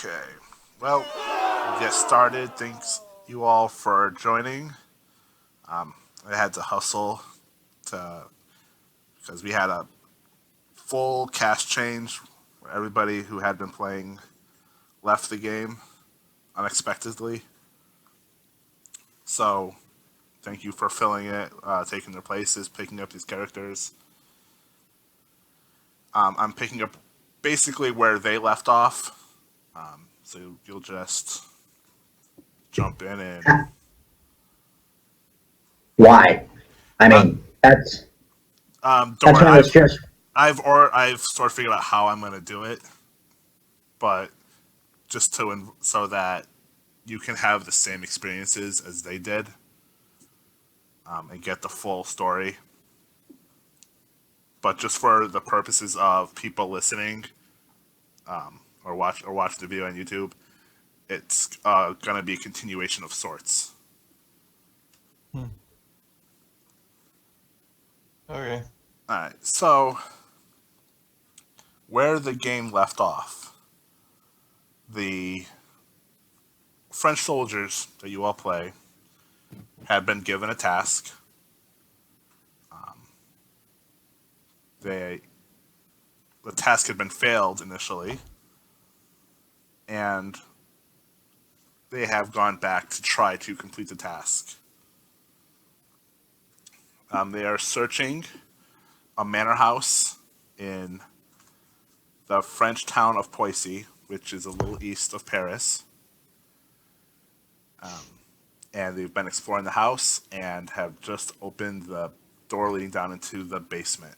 Okay. Well, we'll get started. Thanks you all for joining. I had to hustle to because we had a full cast change where everybody who had been playing left the game unexpectedly. So thank you for filling it, taking their places, picking up these characters. I'm picking up basically where they left off. So you'll just jump in and Why? I uh, mean, that's don't that's worry. one of those just I've sort of figured out how I'm going to do it, but just so that you can have the same experiences as they did, and get the full story. But just for the purposes of people listening, or watch the video on YouTube, it's going to be a continuation of sorts. Hmm. Okay. All right. So where the game left off, the French soldiers that you all play had been given a task. They the task had been failed initially, and they have gone back to try to complete the task. They are searching a manor house in the French town of Poissy, which is a little east of Paris. And they've been exploring the house and have just opened the door leading down into the basement.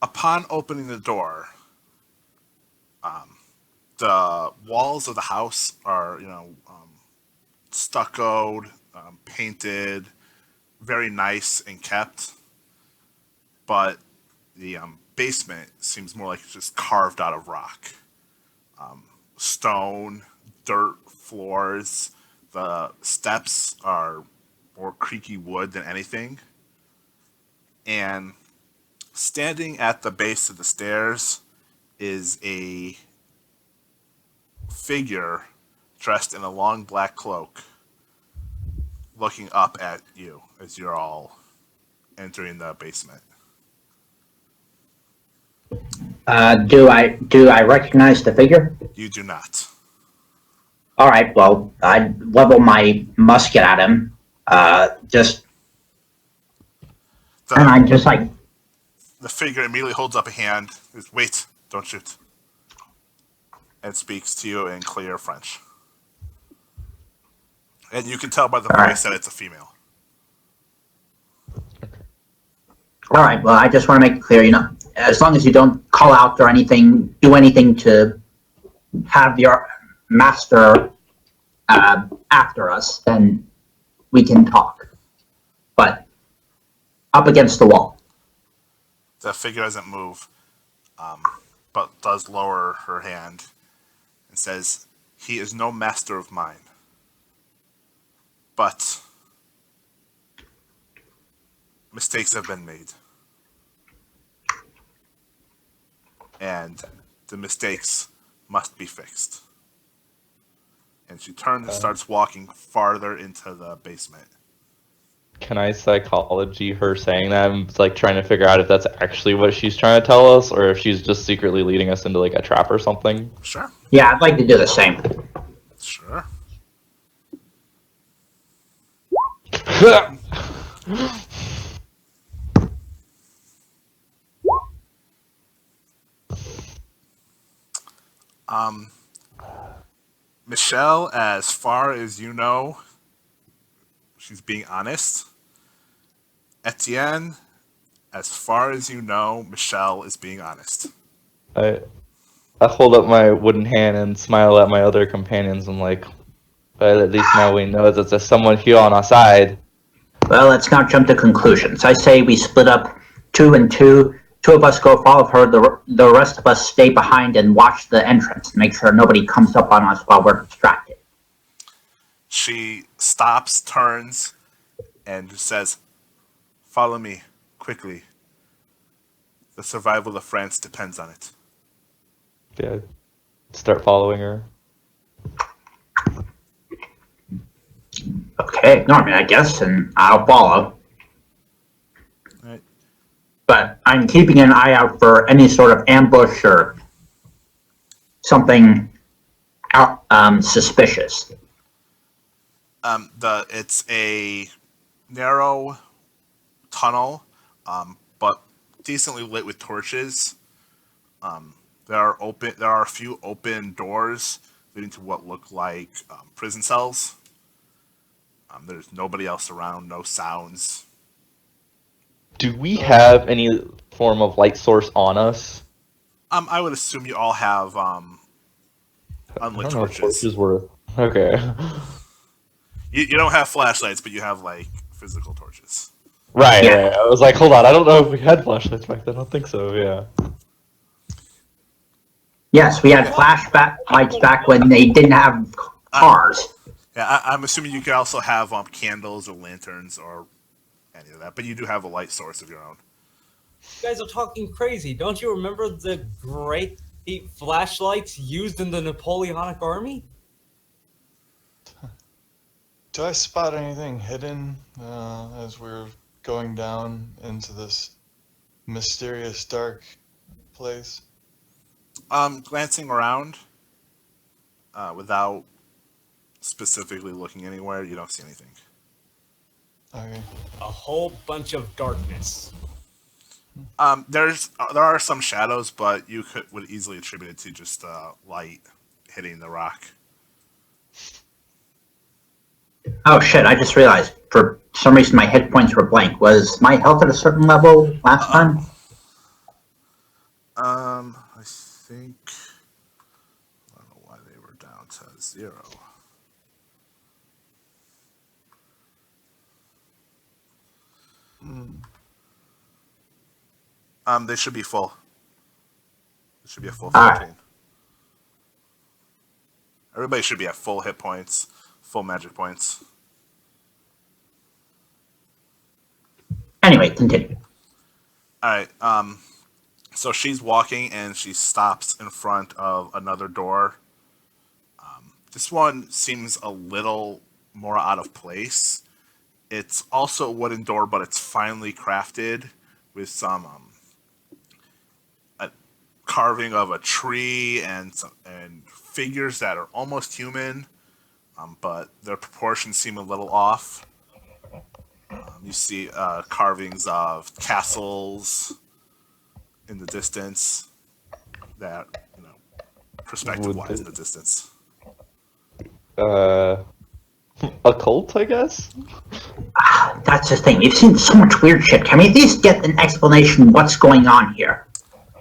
Upon opening the door, the walls of the house are, stuccoed, painted, very nice and kept. But the basement seems more like it's just carved out of rock. Stone, dirt floors. The steps are more creaky wood than anything. And standing at the base of the stairs is a figure dressed in a long black cloak looking up at you as you're all entering the basement. do I recognize the figure? You do not. All right, well, I level my musket at him. Just and The I just like, the figure immediately holds up a hand. Says, "Wait, don't shoot," and speaks to you in clear French. And you can tell by the all right, voice that it's a female. all right. Well, I just want to make it clear, as long as you don't call out or anything, do anything to have your master after us, then we can talk. But up against the wall. The figure doesn't move, but does lower her hand and says, "He is no master of mine, but mistakes have been made, and the mistakes must be fixed." And she turns and starts walking farther into the basement. Can I psychology her saying that? I'm like trying to figure out if that's actually what she's trying to tell us, or if she's just secretly leading us into like a trap or something. Sure, Yeah, I'd like to do the same. sure. Um, Michelle, as far as you know, she's being honest. Etienne, as far as you know, Michelle is being honest. I I hold up my wooden hand and smile at my other companions. I'm like, well, at least now we know that there's someone here on our side. Well, let's not jump to conclusions. I say we split up two and two. Two of us go follow her. The rest of us stay behind and watch the entrance. Make sure nobody comes up on us while we're distracted. She stops, turns, and says, "Follow me, quickly." The survival of France depends on it. Yeah. Start following her. Okay, no, I mean, I guess, and I'll follow. All right. But I'm keeping an eye out for any sort of ambush or something suspicious. It's a narrow tunnel, but decently lit with torches. There are a few open doors leading to what look like prison cells. There's nobody else around, no sounds. Do we have any form of light source on us? I would assume you all have I unlit don't know if torches. torches were okay. You don't have flashlights, but you have like physical torches. Right, Yeah. right. I was like, hold on, I don't know if we had flashlights back then. I don't think so. Yeah. Yes, we had flashback lights back when they didn't have cars. Yeah, I'm assuming you could also have candles or lanterns or any of that, but you do have a light source of your own. You guys are talking crazy. Don't you remember the great flashlights used in the Napoleonic Army? Do I spot anything hidden as we're going down into this mysterious dark place? Glancing around, without specifically looking anywhere, you don't see anything. Okay. A whole bunch of darkness. There are some shadows, but you would easily attribute it to just light hitting the rock. Oh shit, I just realized for some reason my hit points were blank. Was my health at a certain level last time? I think I don't know why they were down to 0. They should be full. It should be a full 14. Alright. Everybody should be at full hit points, full magic points. Anyway, continue. All right. So she's walking and she stops in front of another door. This one seems a little more out of place. It's also a wooden door, but it's finely crafted with some a carving of a tree and figures that are almost human, but their proportions seem a little off. You see carvings of castles in the distance that, perspective-wise in the distance. Occult, I guess? That's the thing. We've seen so much weird shit. Can we at least get an explanation what's going on here?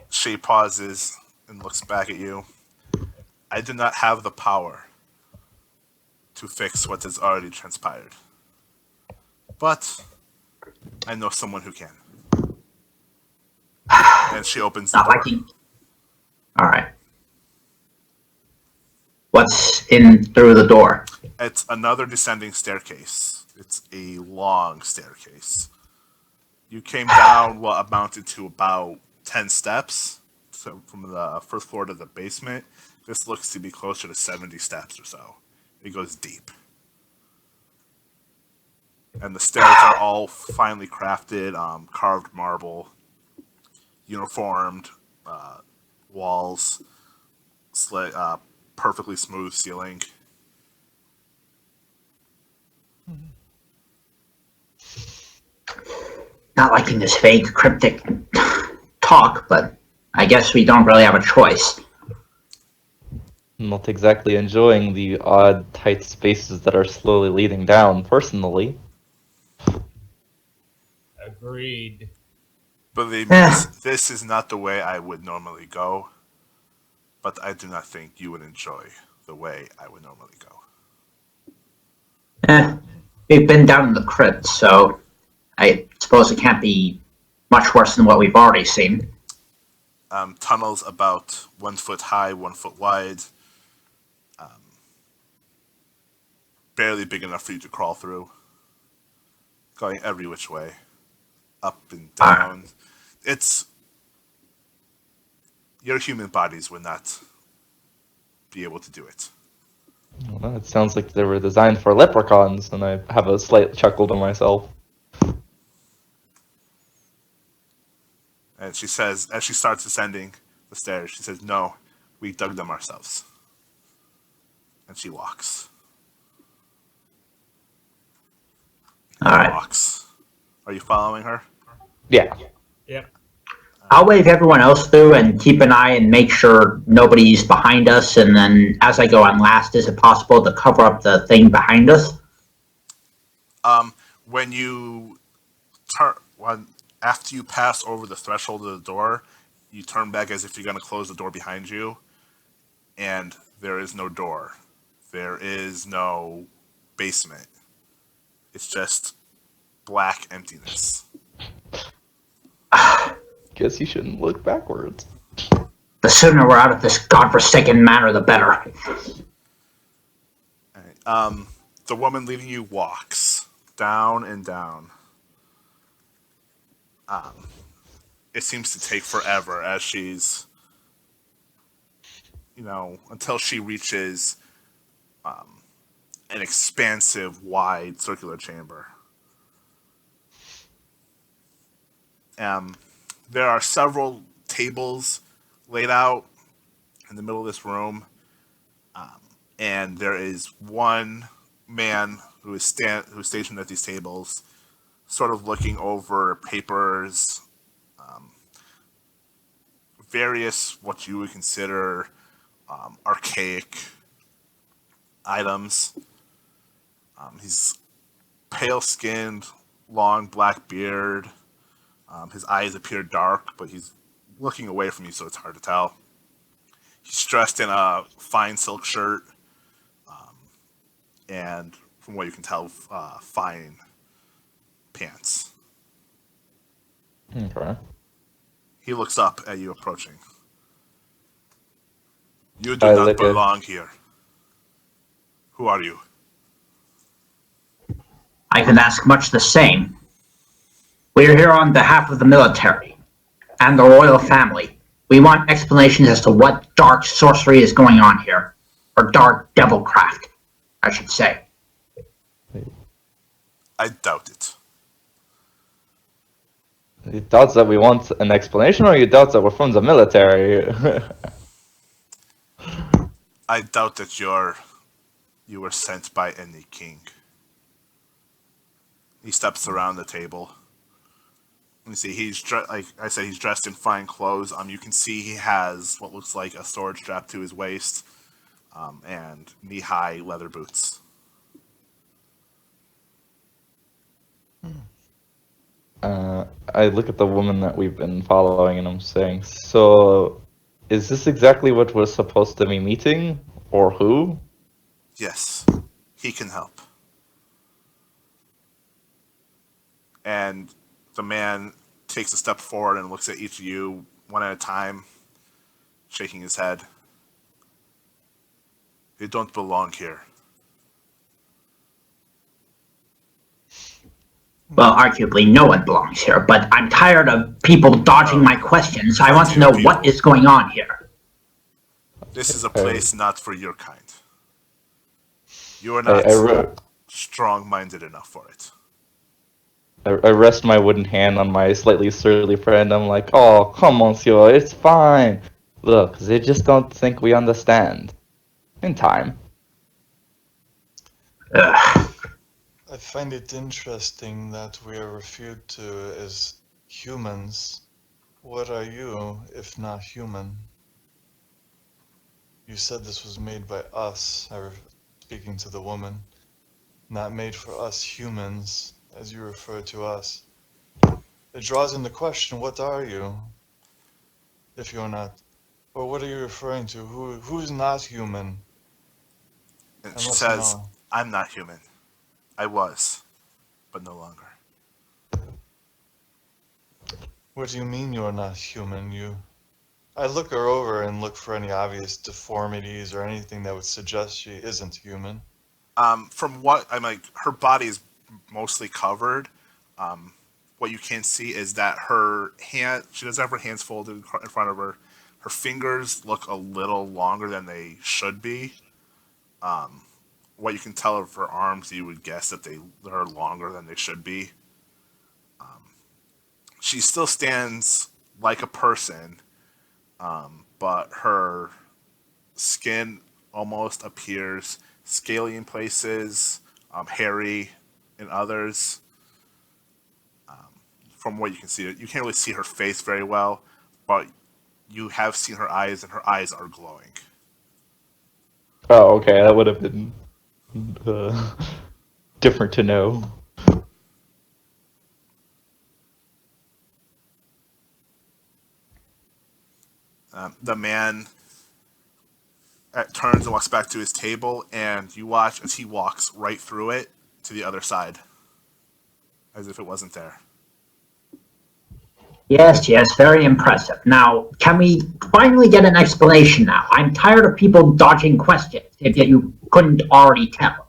She pauses and looks back at you. I do not have the power to fix what has already transpired. But I know someone who can. And she opens the Not door. liking. Alright. What's in through the door? It's another descending staircase. It's a long staircase. You came down what amounted to about 10 steps. So from the first floor to the basement. This looks to be closer to 70 steps or so. It goes deep. And the stairs are all finely crafted, carved marble, uniformed walls, perfectly smooth ceiling. Not liking this vague, cryptic talk, but I guess we don't really have a choice. Not exactly enjoying the odd, tight spaces that are slowly leading down, personally. Agreed. Believe me, this is not the way I would normally go, but I do not think you would enjoy the way I would normally go. We've been down in the crypt, so I suppose it can't be much worse than what we've already seen. Tunnels about 1 foot high, 1 foot wide. Barely big enough for you to crawl through. Going every which way. Up and down. It's your human bodies would not be able to do it. Well, it sounds like they were designed for leprechauns, and I have a slight chuckle to myself. And she says, as she starts ascending the stairs, she says, "No, we dug them ourselves." And she walks. All right. Walks. Are you following her? Yeah. Yep. I'll wave everyone else through and keep an eye and make sure nobody's behind us. And then as I go on last, is it possible to cover up the thing behind us? When you after you pass over the threshold of the door, you turn back as if you're going to close the door behind you, and there is no door. There is no basement. It's just black emptiness. Guess you shouldn't look backwards. The sooner we're out of this godforsaken manor, the better. All right. The woman leading you walks down and down. It seems to take forever as she's, until she reaches an expansive, wide, circular chamber. There are several tables laid out in the middle of this room, and there is one man who is stationed at these tables, sort of looking over papers, various what you would consider archaic items. He's pale-skinned, long black beard. His eyes appear dark, but he's looking away from you, so it's hard to tell. He's dressed in a fine silk shirt, and from what you can tell, fine pants. Okay. He looks up at you approaching. "You do I not look at- belong here. Who are you?" I can ask much the same. We are here on behalf of the military and the royal family. We want explanations as to what dark sorcery is going on here. Or dark devilcraft, I should say. I doubt it. You doubt that we want an explanation, or you doubt that we're from the military? I doubt that you were sent by any king. He steps around the table. You see, like I said, he's dressed in fine clothes. You can see he has what looks like a sword strapped to his waist, and knee-high leather boots. I look at the woman that we've been following, and I'm saying, so is this exactly what we're supposed to be meeting, or who? Yes, he can help. And the man takes a step forward and looks at each of you one at a time, shaking his head. "You don't belong here." Well, arguably no one belongs here, but I'm tired of people dodging my questions. I want to know what is going on here. This is a place not for your kind. You are not strong-minded enough for it. I rest my wooden hand on my slightly surly friend. I'm like, oh, come, monsieur, it's fine. Look, they just don't think we understand. In time. Ugh. I find it interesting that we are referred to as humans. What are you, if not human? You said this was made by us, speaking to the woman, not made for us humans, as you refer to us. It draws into question, what are you, if you're not? Or what are you referring to? Who's not human? And she says, "I'm not human. I was, but no longer." What do you mean you're not human? I look her over and look for any obvious deformities or anything that would suggest she isn't human. From what I'm like, her body is mostly covered. What you can see is that her hand, she does have her hands folded in front of her, Her fingers look a little longer than they should be. What you can tell of her arms, you would guess that they're longer than they should be. She still stands like a person, but her skin almost appears scaly in places, hairy in others. From what you can see, you can't really see her face very well, but you have seen her eyes, and her eyes are glowing. Oh, okay, that would have been uh, different to know. The man turns and walks back to his table, and you watch as he walks right through it to the other side, as if it wasn't there. Yes, yes, very impressive. Now, can we finally get an explanation now? I'm tired of people dodging questions, if you couldn't already tell.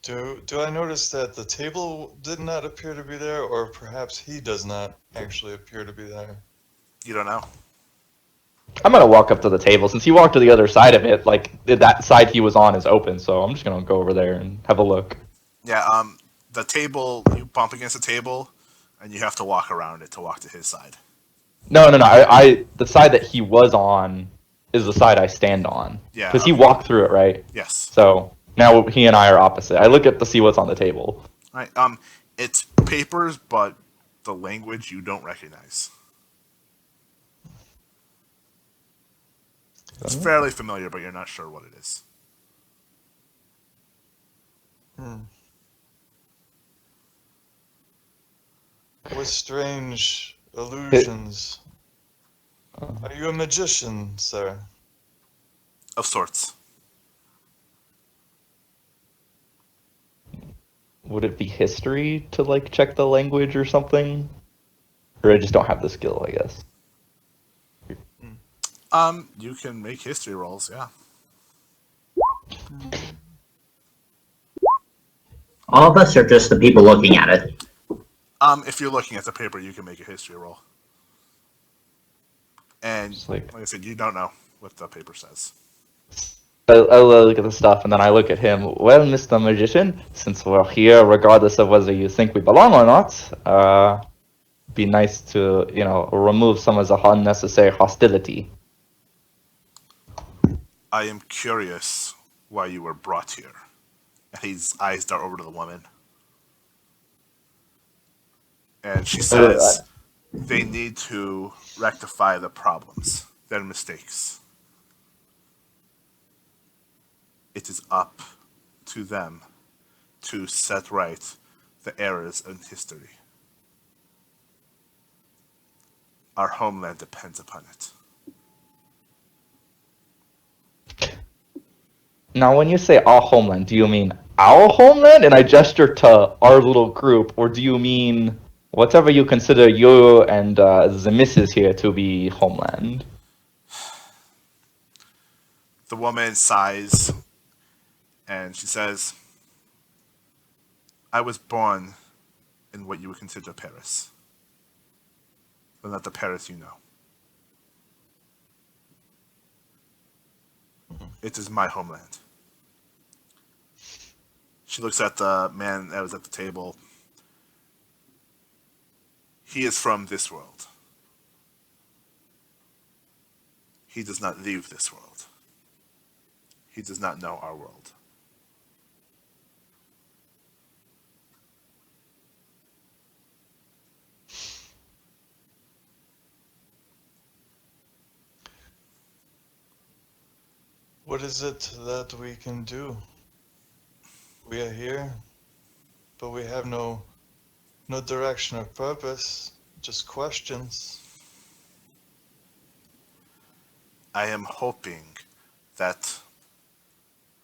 Do I notice that the table did not appear to be there, or perhaps he does not actually appear to be there? You don't know. I'm gonna walk up to the table since he walked to the other side of it. Like that side he was on is open, so I'm just gonna go over there and have a look. Yeah, the table, you bump against the table, and you have to walk around it to walk to his side. No, no, no. The side that he was on is the side I stand on. Yeah, Because he okay. walked through it, right? Yes. So now he and I are opposite. I look up to see what's on the table. All right. It's papers, but the language you don't recognize. It's fairly familiar, but you're not sure what it is. What strange illusions. Are you a magician, sir? Of sorts. Would it be history to like check the language or something? Or I just don't have the skill, I guess. You can make history rolls, yeah. All of us are just the people looking at it. If you're looking at the paper, you can make a history roll. And like I said, you don't know what the paper says. I look at the stuff and then I look at him. Well, Mr. Magician, since we're here, regardless of whether you think we belong or not, be nice to, remove some of the unnecessary hostility. I am curious why you were brought here. And his eyes dart over to the woman. And she says, they need to rectify the problems, their mistakes. It is up to them to set right the errors in history. Our homeland depends upon it. Now, when you say our homeland, do you mean our homeland? And I gesture to our little group, or do you mean whatever you consider you and the missus here to be homeland? The woman sighs and she says, I was born in what you would consider Paris, but not the Paris you know. It is my homeland. She looks at the man that was at the table. He is from this world. He does not leave this world. He does not know our world. What is it that we can do? We are here, but we have no direction or purpose, just questions. I am hoping that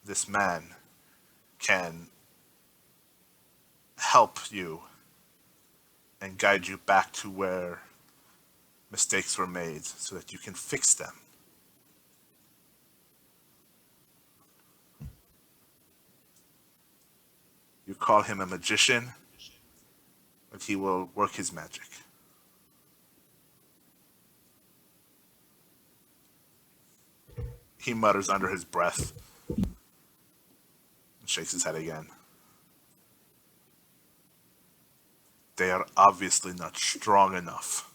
this man can help you and guide you back to where mistakes were made so that you can fix them. You call him a magician, but he will work his magic. He mutters under his breath and shakes his head again. They are obviously not strong enough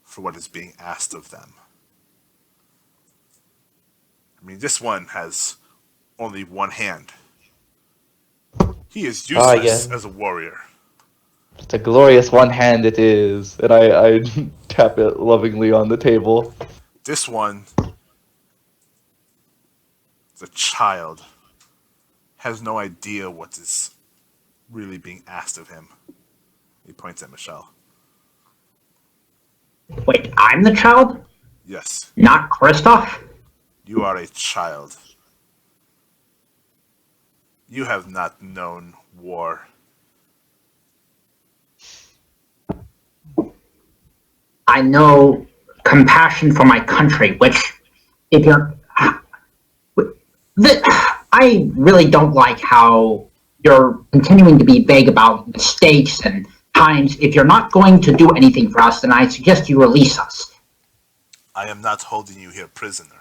for what is being asked of them. I mean, this one has only one hand. He is Ah, useless yeah. as a warrior. It's a glorious one hand it is. And I tap it lovingly on the table. This one, the child, has no idea what is really being asked of him. He points at Michelle. Wait, I'm the child? Yes, Not Kristoff? you are a child. You have not known war. I know compassion for my country, which, if you're... I really don't like how you're continuing to be vague about mistakes and times. If you're not going to do anything for us, then I suggest you release us. I am not holding you here prisoner.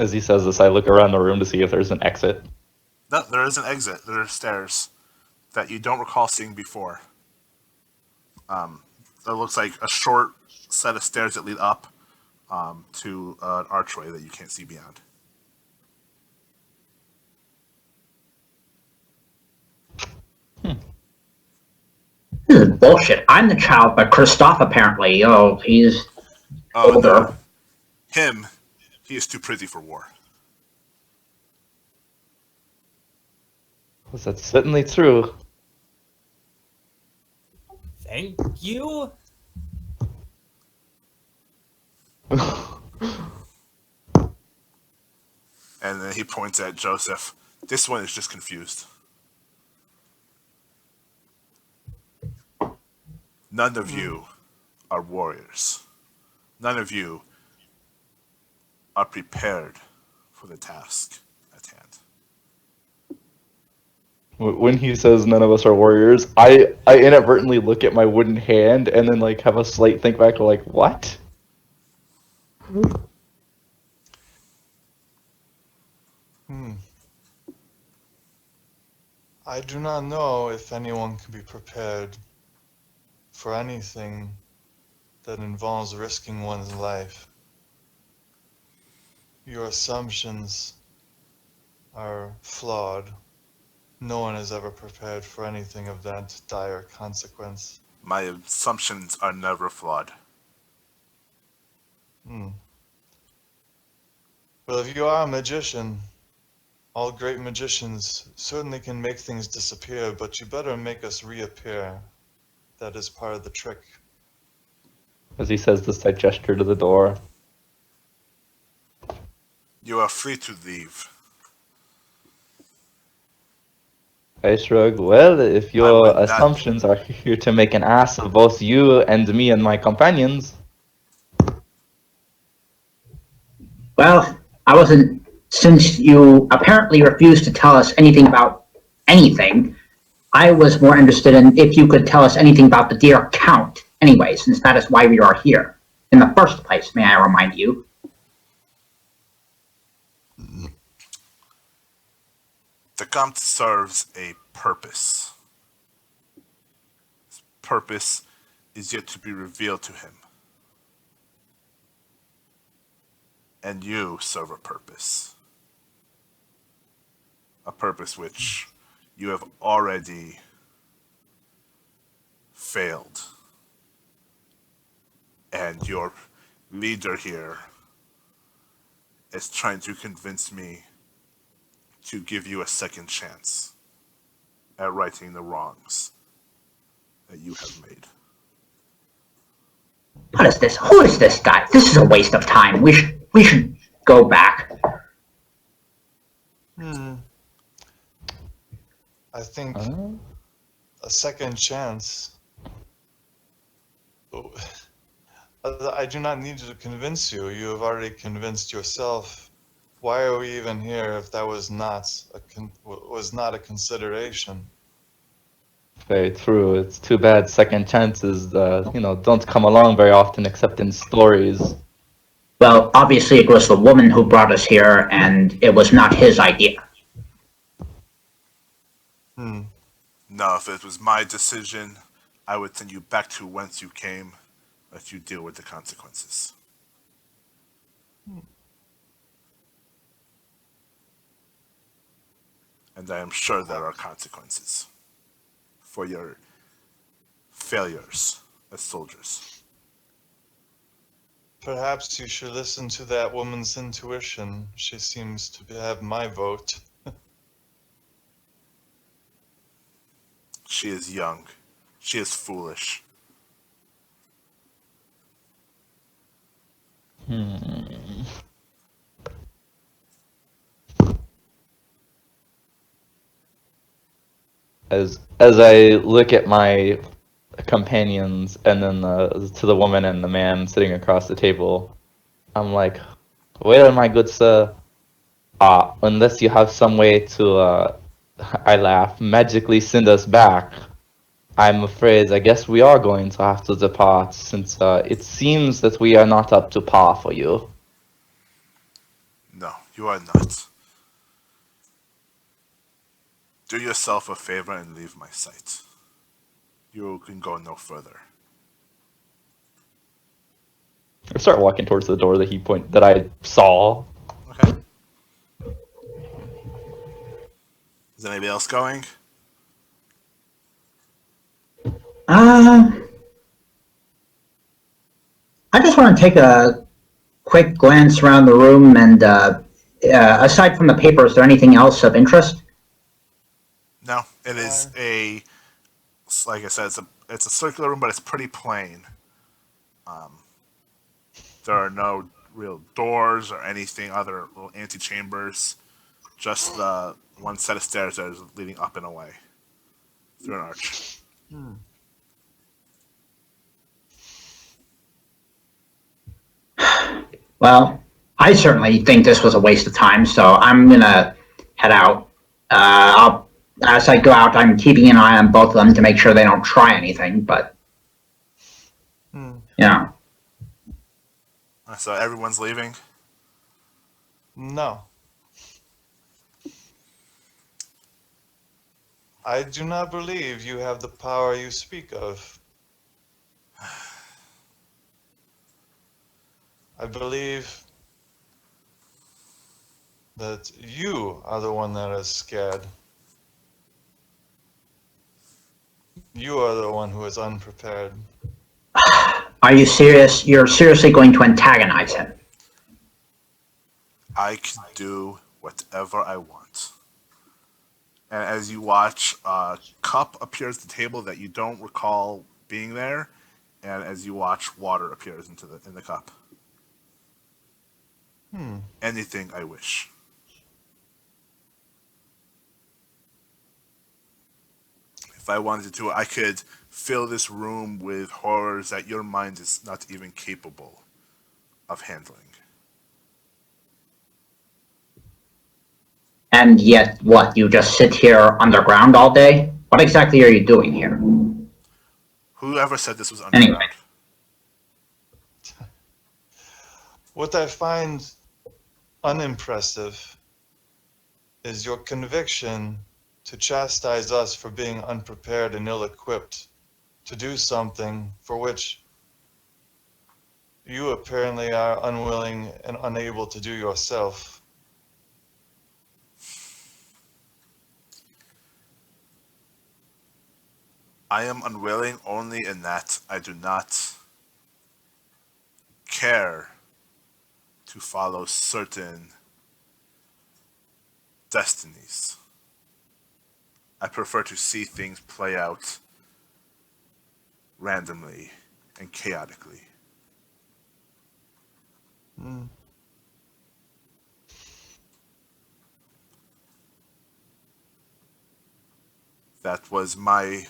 As he says this, I look around the room to see if there's an exit. No, there is an exit. There are stairs that you don't recall seeing before. That looks like a short set of stairs that lead up to an archway that you can't see beyond. This is bullshit. I'm the child, but Kristoff apparently, he's Oh, older. no. Him, he is too pretty for war. Well, that's certainly true. Thank you. And then he points at Joseph. This one is just confused. None of you are warriors. None of you are prepared for the task at hand. When he says none of us are warriors, I inadvertently look at my wooden hand and then like have a slight think back, like, what? I do not know if anyone can be prepared for anything that involves risking one's life. Your assumptions are flawed. No one is ever prepared for anything of that dire consequence. My assumptions are never flawed. Well, if you are a magician, all great magicians certainly can make things disappear, but you better make us reappear. That is part of the trick. As he says this, I gesture to the door. You are free to leave. I shrug. Well, if I your would not- assumptions are here to make an ass of both you and me and my companions, Well, I wasn't... Since you apparently refused to tell us anything about anything, I was more interested in if you could tell us anything about the dear Count, anyway, since that is why we are here. In the first place, may I remind you? The Comte serves a purpose. His purpose is yet to be revealed to him. And you serve a purpose. A purpose which you have already failed. And your leader here is trying to convince me to give you a second chance at righting the wrongs that you have made. What is this? Who is this guy? This is a waste of time. We should go back. I think a second chance. I do not need to convince you. You have already convinced yourself. Why are we even here if that was not a consideration? very true. It's too bad second chances, don't come along very often except in stories. Well, obviously it was the woman who brought us here, and it was not his idea. Hmm. No, if it was my decision, I would send you back to whence you came, let you deal with the consequences. And I am sure there are consequences for your failures as soldiers. Perhaps you should listen to that woman's intuition. She seems to have my vote. She is young. She is foolish. As I look at my companions and then to the woman and the man sitting across the table, I'm like, well, my good sir, unless you have some way to, I laugh, magically send us back, I'm afraid I guess we are going to have to depart, since it seems that we are not up to par for you. No, you are not. Do yourself a favor and leave my sight. You can go no further. I start walking towards the door that I saw. Okay. Is anybody else going? I just want to take a quick glance around the room, and aside from the paper, is there anything else of interest? No, it is like I said, it's a circular room, but it's pretty plain. There are no real doors or anything, other little antechambers. Just the one set of stairs that is leading up and away through an arch. Well, I certainly think this was a waste of time, so I'm gonna head out. As I go out, I'm keeping an eye on both of them to make sure they don't try anything, but, you know. So everyone's leaving. No. I do not believe you have the power you speak of. I believe that you are the one that is scared. You are the one who is unprepared. Are you serious? You're seriously going to antagonize him? I can do whatever I want. And as you watch, a cup appears at the table that you don't recall being there, and as you watch, water appears in the cup. Anything I wish. If I wanted to, I could fill this room with horrors that your mind is not even capable of handling. And yet, what, you just sit here underground all day? What exactly are you doing here? Whoever said this was underground? Anyway. What I find unimpressive is your conviction to chastise us for being unprepared and ill-equipped to do something for which you apparently are unwilling and unable to do yourself. I am unwilling only in that I do not care to follow certain destinies. I prefer to see things play out randomly and chaotically. That was my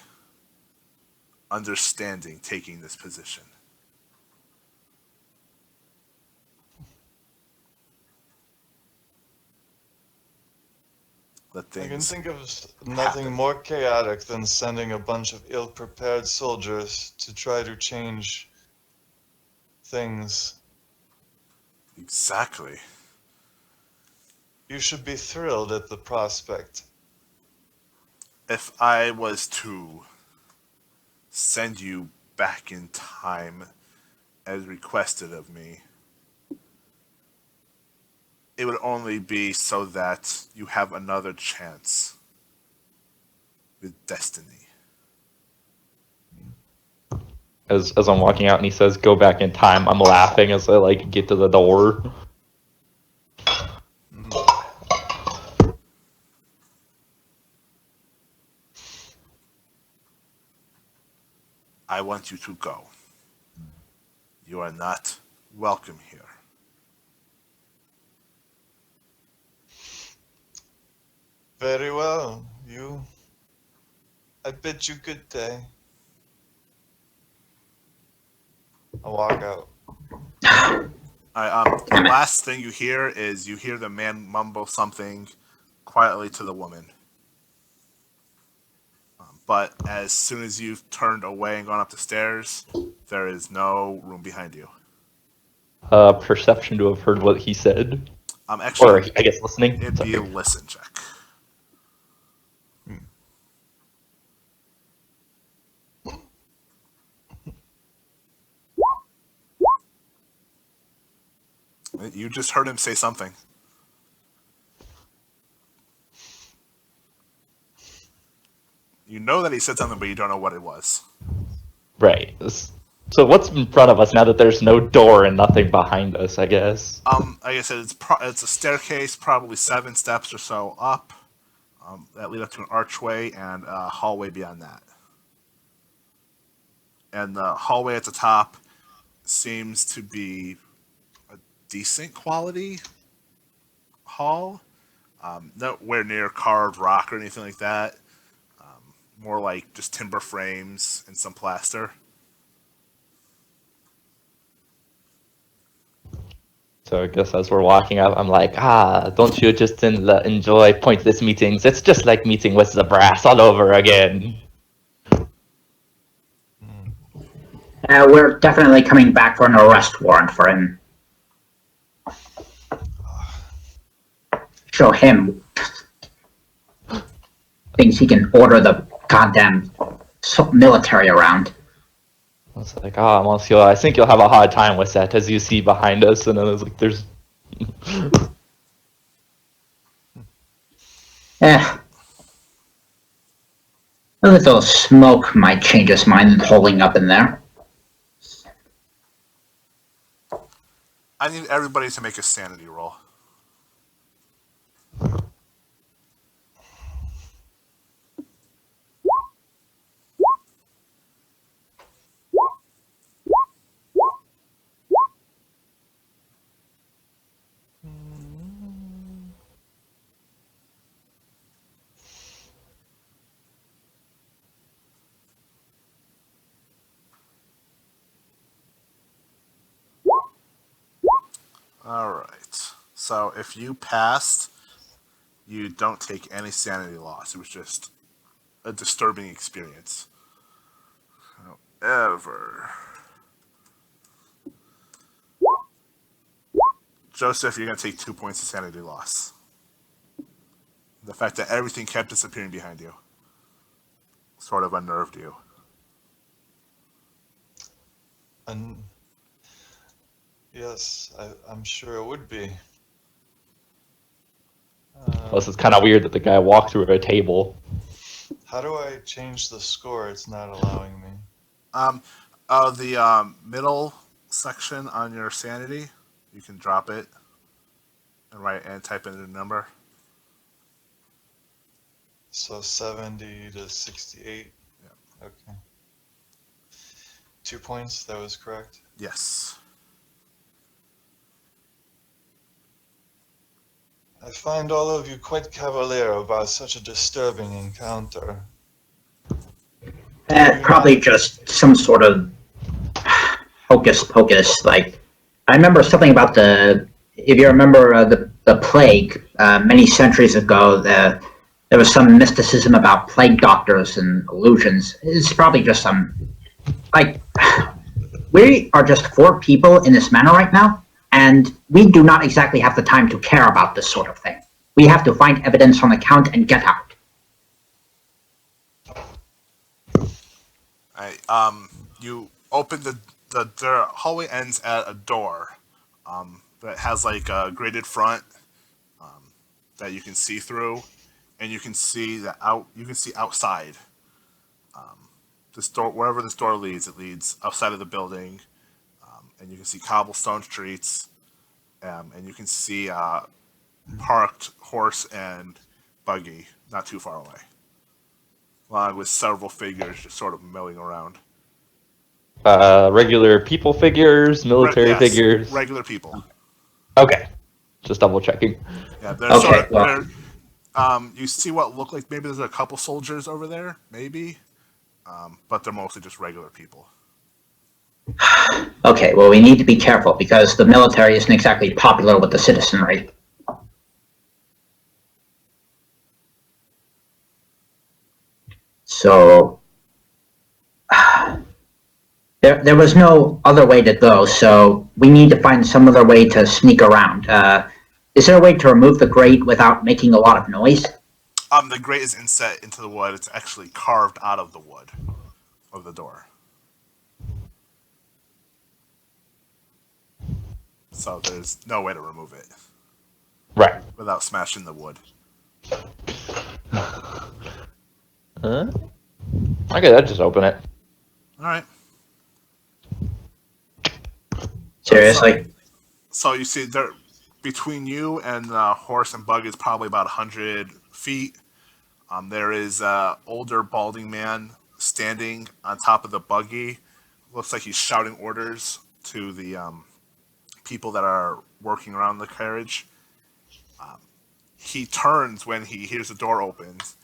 understanding taking this position. Let I can things think of nothing happen. more chaotic than sending a bunch of ill-prepared soldiers to try to change things Exactly. You should be thrilled at the prospect. If I was to send you back in time as requested of me, it would only be so that you have another chance with destiny. As I'm walking out and he says, "Go back in time," I'm laughing as I like get to the door. I want you to go. You are not welcome here. Very well. I bid you good day. I walk out. The last thing you hear is you hear the man mumble something quietly to the woman. But as soon as you've turned away and gone up the stairs, there is no room behind you. Perception to have heard what he said. Actually, Or, I guess, listening. It'd be a listen check. You just heard him say something. You know that he said something, but you don't know what it was. Right. So what's in front of us now that there's no door and nothing behind us, I guess? Like I said, it's a staircase, probably 7 steps or so up, that lead up to an archway and a hallway beyond that. And the hallway at the top seems to be a decent quality hall. Nowhere near carved rock or anything like that. More like just timber frames and some plaster. So I guess as we're walking up, I'm like, don't you just enjoy pointless meetings? It's just like meeting with the brass all over again. We're definitely coming back for an arrest warrant for him. Show him things he can order the goddamn military around. I was like, Monsieur, I think you'll have a hard time with that, as you see behind us. And then I was like, there's... A little smoke might change his mind and holding up in there. I need everybody to make a sanity roll. Alright. So if you passed, you don't take any sanity loss. It was just a disturbing experience. However, Joseph, you're going to take 2 points of sanity loss. The fact that everything kept disappearing behind you sort of unnerved you. And yes, I'm sure it would be. Plus, it's kind of weird that the guy walked through a table. How do I change the score? It's not allowing me. The middle section on your sanity, you can drop it and type in a number. So 70 to 68. Yeah. Okay. 2 points. That was correct. Yes. I find all of you quite cavalier about such a disturbing encounter. Probably just some sort of hocus pocus. Like, I remember something about if you remember the plague many centuries ago, there was some mysticism about plague doctors and illusions. It's probably just some, like, we are just 4 people in this manor right now, and we do not exactly have the time to care about this sort of thing. We have to find evidence on the Count and get out. You open the hallway ends at a door that has like a grated front that you can see through, and you can see outside. This door, wherever this door leads, it leads outside of the building, and you can see cobblestone streets, and you can see parked horse and buggy not too far away, along with several figures just sort of milling around. Regular people figures, military Yes, figures. regular people. Okay, just double checking. Yeah, they're Okay, sort of. You see what look like maybe there's a couple soldiers over there, maybe, but they're mostly just regular people. Okay, well, we need to be careful because the military isn't exactly popular with the citizenry. So, there was no other way to go, so we need to find some other way to sneak around. Is there a way to remove the grate without making a lot of noise? The grate is inset into the wood. It's actually carved out of the wood of the door. So there's no way to remove it. Right. Without smashing the wood. Huh? Okay, I'll just open it. Alright. Seriously? So you see there between you and the horse and buggy is probably about 100 feet. There is an older balding man standing on top of the buggy. Looks like he's shouting orders to the people that are working around the carriage. He turns when he hears the door opens.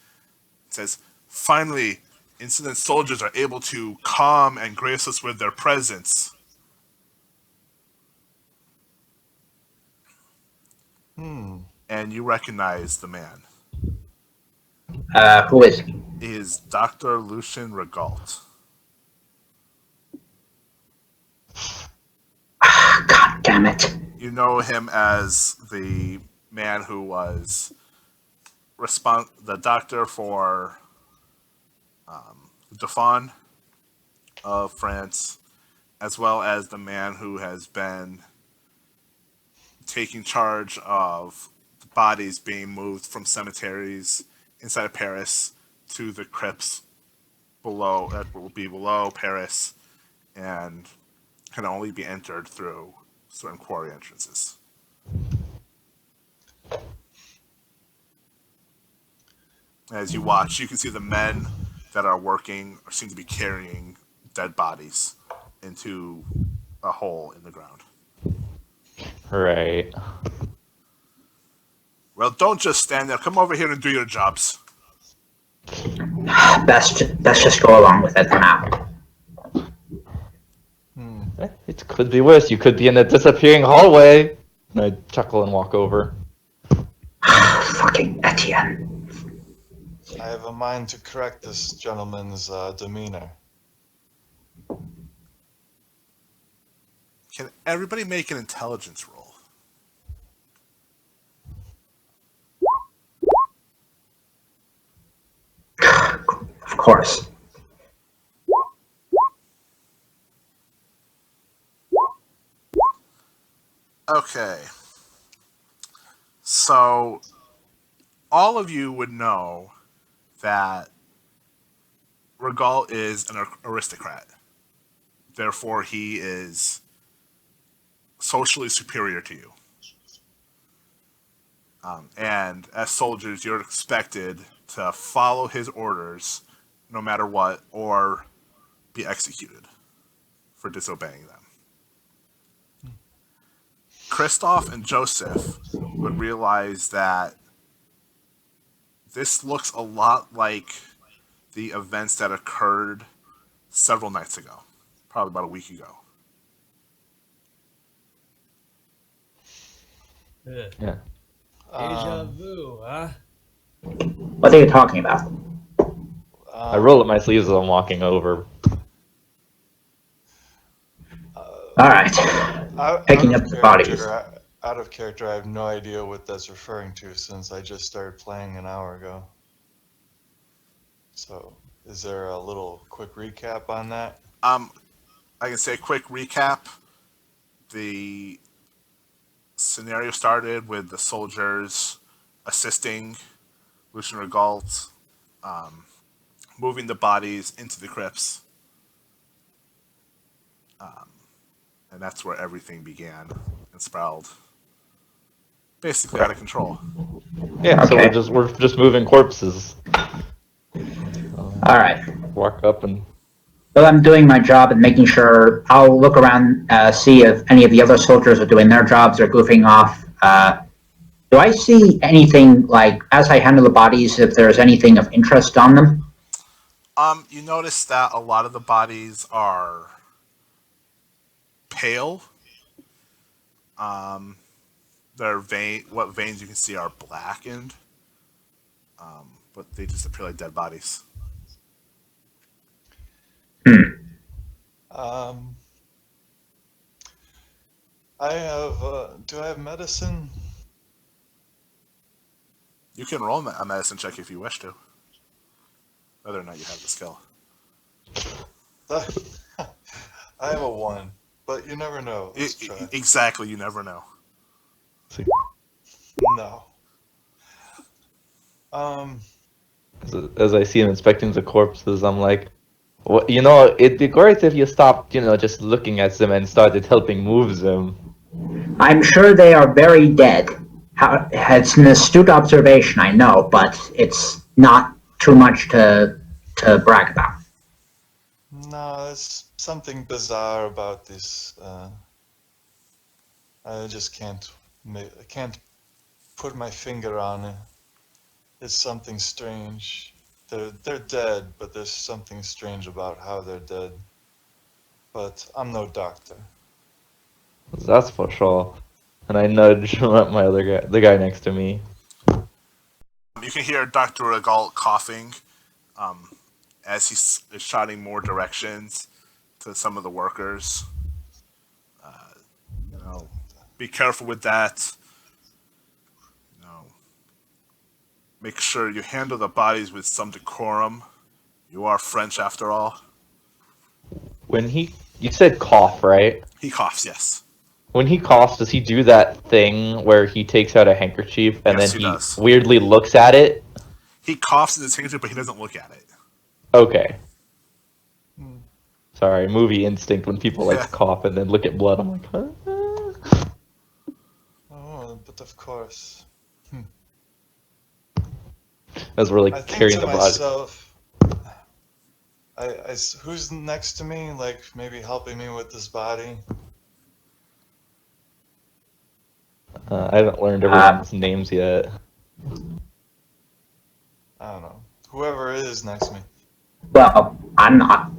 Says, "Finally, insolent soldiers are able to come and grace us with their presence." And you recognize the man. Who is he? He is Dr. Lucien Regault. God damn it. You know him as the man who was the doctor for Dauphin of France, as well as the man who has been taking charge of the bodies being moved from cemeteries inside of Paris to the crypts below, that will be below Paris, and can only be entered through certain quarry entrances. As you watch, you can see the men that are working or seem to be carrying dead bodies into a hole in the ground. Right. Well, don't just stand there. Come over here and do your jobs. Best just go along with it for now. It could be worse. You could be in a disappearing hallway. And I chuckle and walk over. Fucking Etienne. I have a mind to correct this gentleman's demeanor. Can everybody make an intelligence roll? Of course. Okay. So, all of you would know that Regault is an aristocrat. Therefore, he is socially superior to you. And as soldiers, you're expected to follow his orders no matter what, or be executed for disobeying them. Christoph and Joseph would realize that this looks a lot like the events that occurred several nights ago, probably about a week ago. Yeah. Deja vu, huh? What are you talking about? I roll up my sleeves as I'm walking over. Alright. picking up the bodies. Out of character, I have no idea what that's referring to since I just started playing an hour ago. So, is there a little quick recap on that? I can say a quick recap. The scenario started with the soldiers assisting Lucian Regault, moving the bodies into the crypts. And that's where everything began and spiraled basically out of control. Yeah, so Okay. we're just moving corpses. All right. Walk up and Well, I'm doing my job and making sure. I'll look around, see if any of the other soldiers are doing their jobs or goofing off. Do I see anything, like, as I handle the bodies, if there's anything of interest on them? You notice that a lot of the bodies are pale. Their what veins you can see are blackened, but they just appear like dead bodies. I have. Do I have medicine? You can roll a medicine check if you wish to, whether or not you have the skill. I have a 1, but you never know. Let's try. Exactly, you never know. No. as I see him inspecting the corpses, I'm like, well, you know, it'd be great if you stopped, you know, just looking at them and started helping move them. I'm sure they are very dead. It's an astute observation, I know, but it's not too much to brag about. No, there's something bizarre about this. I just can't put my finger on it. It's something strange. They're dead, but there's something strange about how they're dead. But I'm no doctor. That's for sure. And I nudge my other guy, the guy next to me. You can hear Dr. Regault coughing as he's shouting more directions to some of the workers. You know, be careful with that. You know, make sure you handle the bodies with some decorum. You are French after all. When you said cough, right? He coughs, yes. When he coughs, does he do that thing where he takes out a handkerchief and Yes, then he he does. weirdly looks at it? He coughs in his handkerchief, but he doesn't look at it. Okay. Sorry, movie instinct when people like to cough and then look at blood. I'm like, huh? Oh, but of course. That's really I think carrying to the body. myself, who's next to me? Like maybe helping me with this body? I haven't learned everyone's names yet. I don't know. Whoever is next to me. Well, I'm not.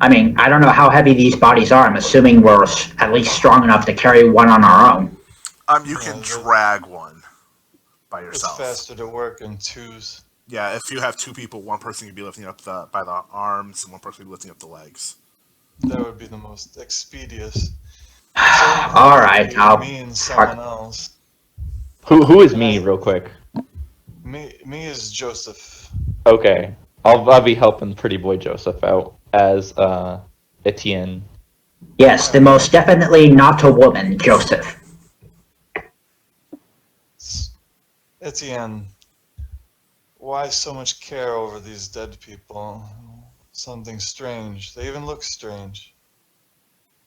I mean, I don't know how heavy these bodies are. I'm assuming we're at least strong enough to carry one on our own. You can drag one by yourself. It's faster to work in twos. Yeah, if you have two people, one person can be lifting up by the arms, and one person can be lifting up the legs. That would be the most expeditious. All right, I'll me and someone else. Who is me, real quick? Me is Joseph. Okay, I'll be helping Pretty Boy Joseph out as Etienne. Yes, the most definitely not a woman, Joseph. Etienne, why so much care over these dead people? Something strange. They even look strange.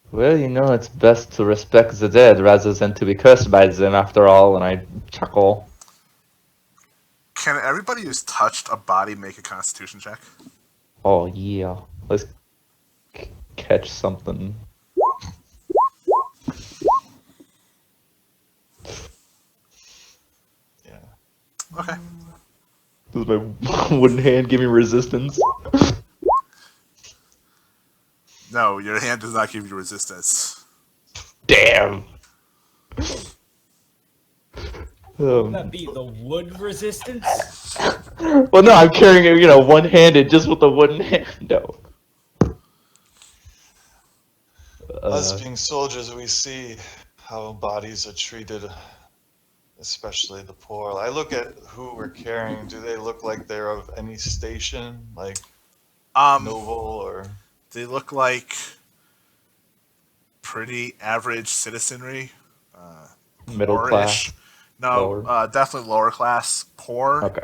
Well, you know, it's best to respect the dead rather than to be cursed by them, after all, and I chuckle. Can everybody who's touched a body make a constitution check? Oh, yeah. Let's catch something. Yeah. Okay. Does my wooden hand give me resistance? No, your hand does not give you resistance. Damn! Wouldn't that be the wood resistance? Well, no, I'm carrying it, you know, one-handed, just with the wooden hand. No. Us being soldiers, we see how bodies are treated, especially the poor. I look at who we're carrying. Do they look like they're of any station, like noble or? They look like pretty average citizenry, Middle poor-ish. class. No, Lower. definitely lower class, poor. Okay.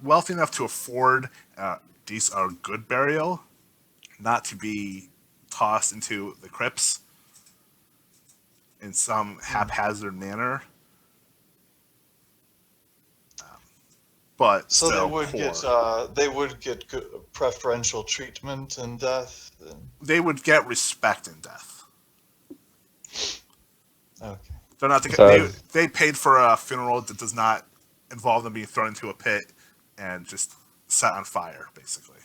Wealthy enough to afford a good burial, not to be tossed into the crypts in some haphazard manner. But So still poor. they would get preferential treatment in death. They would get respect in death. Okay. They're not So- they paid for a funeral that does not involve them being thrown into a pit and just set on fire, basically.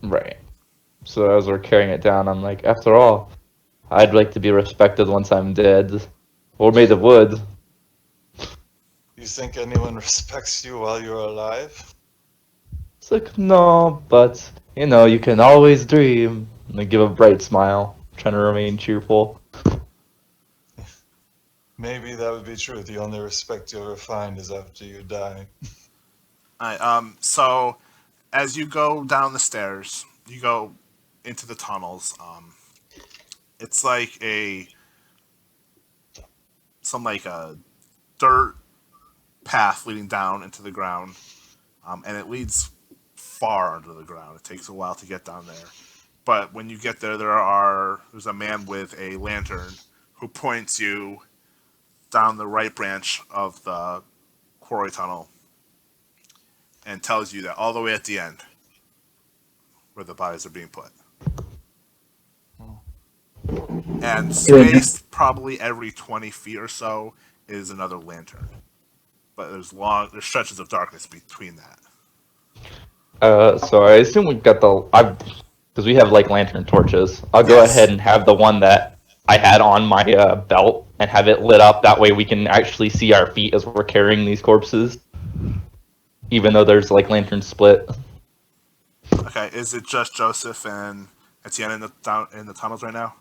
Right. So as we're carrying it down, I'm like, after all, I'd like to be respected once I'm dead, or made of wood. You think anyone respects you while you're alive? It's like, no, but you can always dream. And I give a bright smile, trying to remain cheerful. Maybe that would be true. The only respect you'll ever find is after you die. Alright, so as you go down the stairs, you go into the tunnels. It's like a dirt path leading down into the ground, and it leads far under the ground. It takes a while to get down there, but when you get there, there's a man with a lantern who points you down the right branch of the quarry tunnel and tells you that all the way at the end, where the bodies are being put. And spaced probably every 20 feet or so is another lantern. But there's stretches of darkness between that. So I assume we've got because we have like lantern torches. I'll go Yes. ahead and have the one that I had on my belt and have it lit up. That way we can actually see our feet as we're carrying these corpses, even though there's like lantern split. Okay, is it just Joseph and Etienne in the tunnels right now?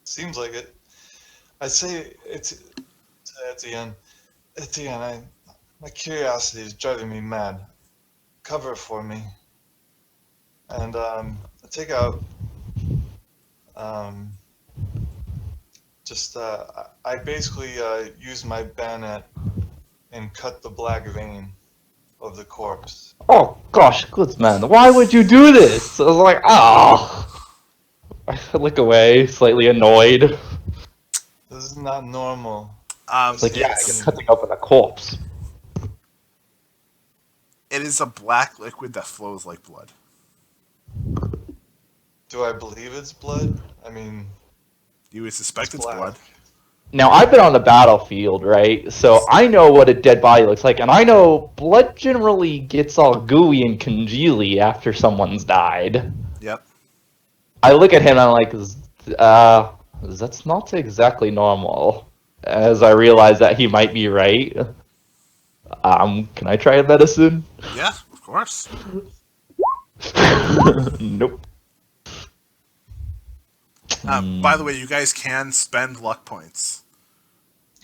Seems like it. I say it's at the end. My curiosity is driving me mad. Cover it for me. And I take out. I basically use my bayonet and cut the black vein of the corpse. Oh gosh, good man, why would you do this? I was like, oh. I look away, slightly annoyed. This is not normal. It's like, yeah, It's- you're cutting open a corpse. It is a black liquid that flows like blood. Do I believe it's blood? I mean, You would suspect it's black. blood. Now, I've been on the battlefield, right? So I know what a dead body looks like, and I know blood generally gets all gooey and congealy after someone's died. Yep. I look at him and I'm like, that's not exactly normal. As I realize that he might be right. Can I try a medicine? Yeah, of course. Nope. By the way, you guys can spend luck points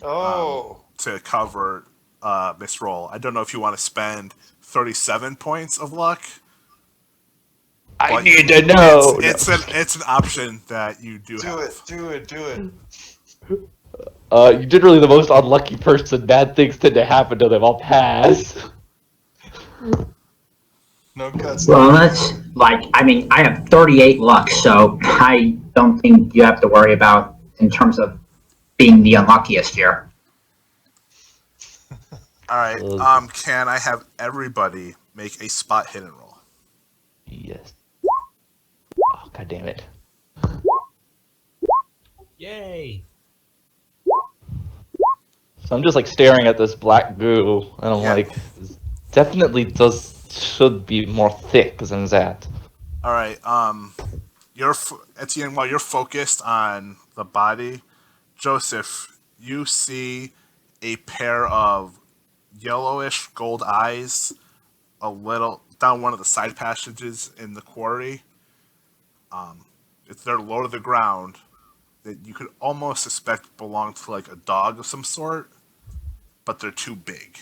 Oh, to cover misroll. I don't know if you want to spend 37 points of luck. I but need to know. It's an option that you do do have. it, do it, do it. You're generally the most unlucky person. Bad things tend to happen to them. I'll pass. No cuts. Well, that's I have 38 luck, so I don't think you have to worry about in terms of being the unluckiest here. All right. Can I have everybody make a spot hidden roll? Yes. Oh, God damn it. Yay! So I'm just like staring at this black goo, and I'm Yeah. like, definitely should be more thick than that. All right. Etienne, while you're focused on the body, Joseph, you see a pair of yellowish gold eyes a little down one of the side passages in the quarry. they're low to the ground that you could almost suspect belong to like a dog of some sort, but they're too big.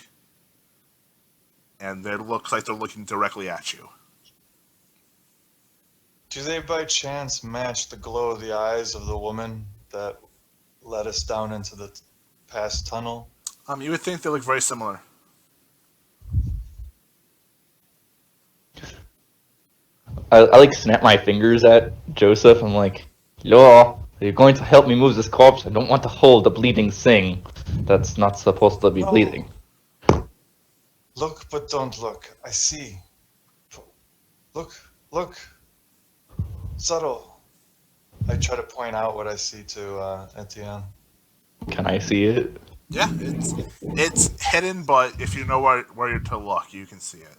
And they looks like they're looking directly at you. Do they by chance match the glow of the eyes of the woman that led us down into the past tunnel? You would think they look very similar. I like snap my fingers at Joseph. I'm like, "Yo, you're going to help me move this corpse. I don't want to hold the bleeding thing that's not supposed to be No. bleeding." Look, but don't look. I see. Look. Subtle. I try to point out what I see to Etienne. Can I see it? Yeah, it's hidden, but if you know where you're to look, you can see it.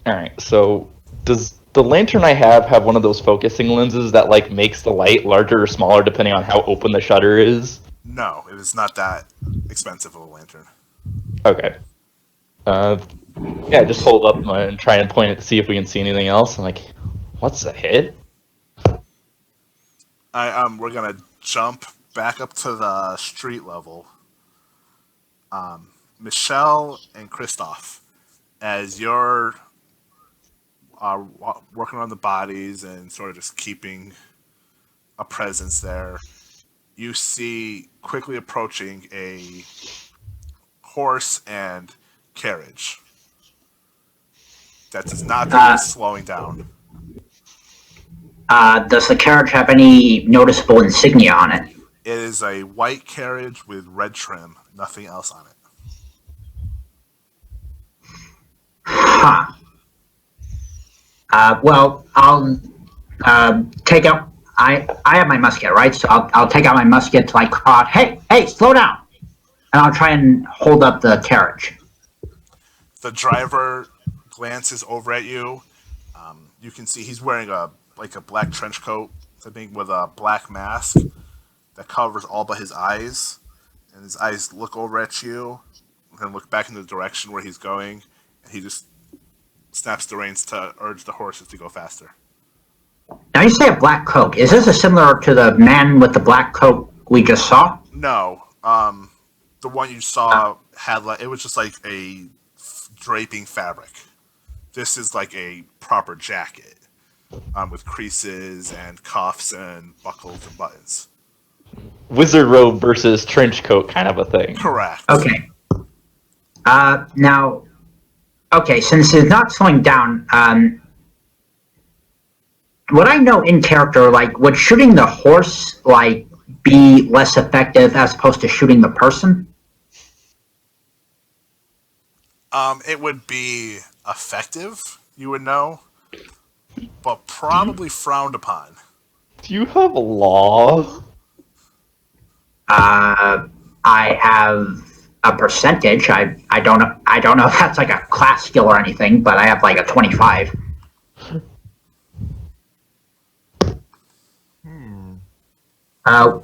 All right. So does the lantern I have one of those focusing lenses that like makes the light larger or smaller depending on how open the shutter is? No, it is not that expensive of a lantern. Okay. Yeah, just hold up and try and point it to see if we can see anything else. I'm like, what's ahead? We're gonna jump back up to the street level. Michelle and Christoph, as you're working on the bodies and sort of just keeping a presence there, you see quickly approaching a horse and carriage that does not begin slowing down. Does the carriage have any noticeable insignia on it? It is a white carriage with red trim, nothing else on it. Huh. Well, I'll take out. I have my musket, right? So I'll take out my musket to like call out, hey, slow down, and I'll try and hold up the carriage. The driver glances over at you. You can see he's wearing a black trench coat, I think, with a black mask that covers all but his eyes. And his eyes look over at you, and then look back in the direction where he's going, and he just snaps the reins to urge the horses to go faster. Now you say a black coat. Is this similar to the man with the black coat we just saw? No, the one you saw had it was just like a draping fabric. This is like a proper jacket, with creases and cuffs and buckles and buttons. Wizard robe versus trench coat kind of a thing. Correct. Okay. Now, okay, since it's not slowing down, would I know in character, like, would shooting the horse, like, be less effective as opposed to shooting the person? It would be effective, you would know, but probably frowned upon. Do you have a law? I have a percentage. I don't know if that's like a class skill or anything, but I have like a 25.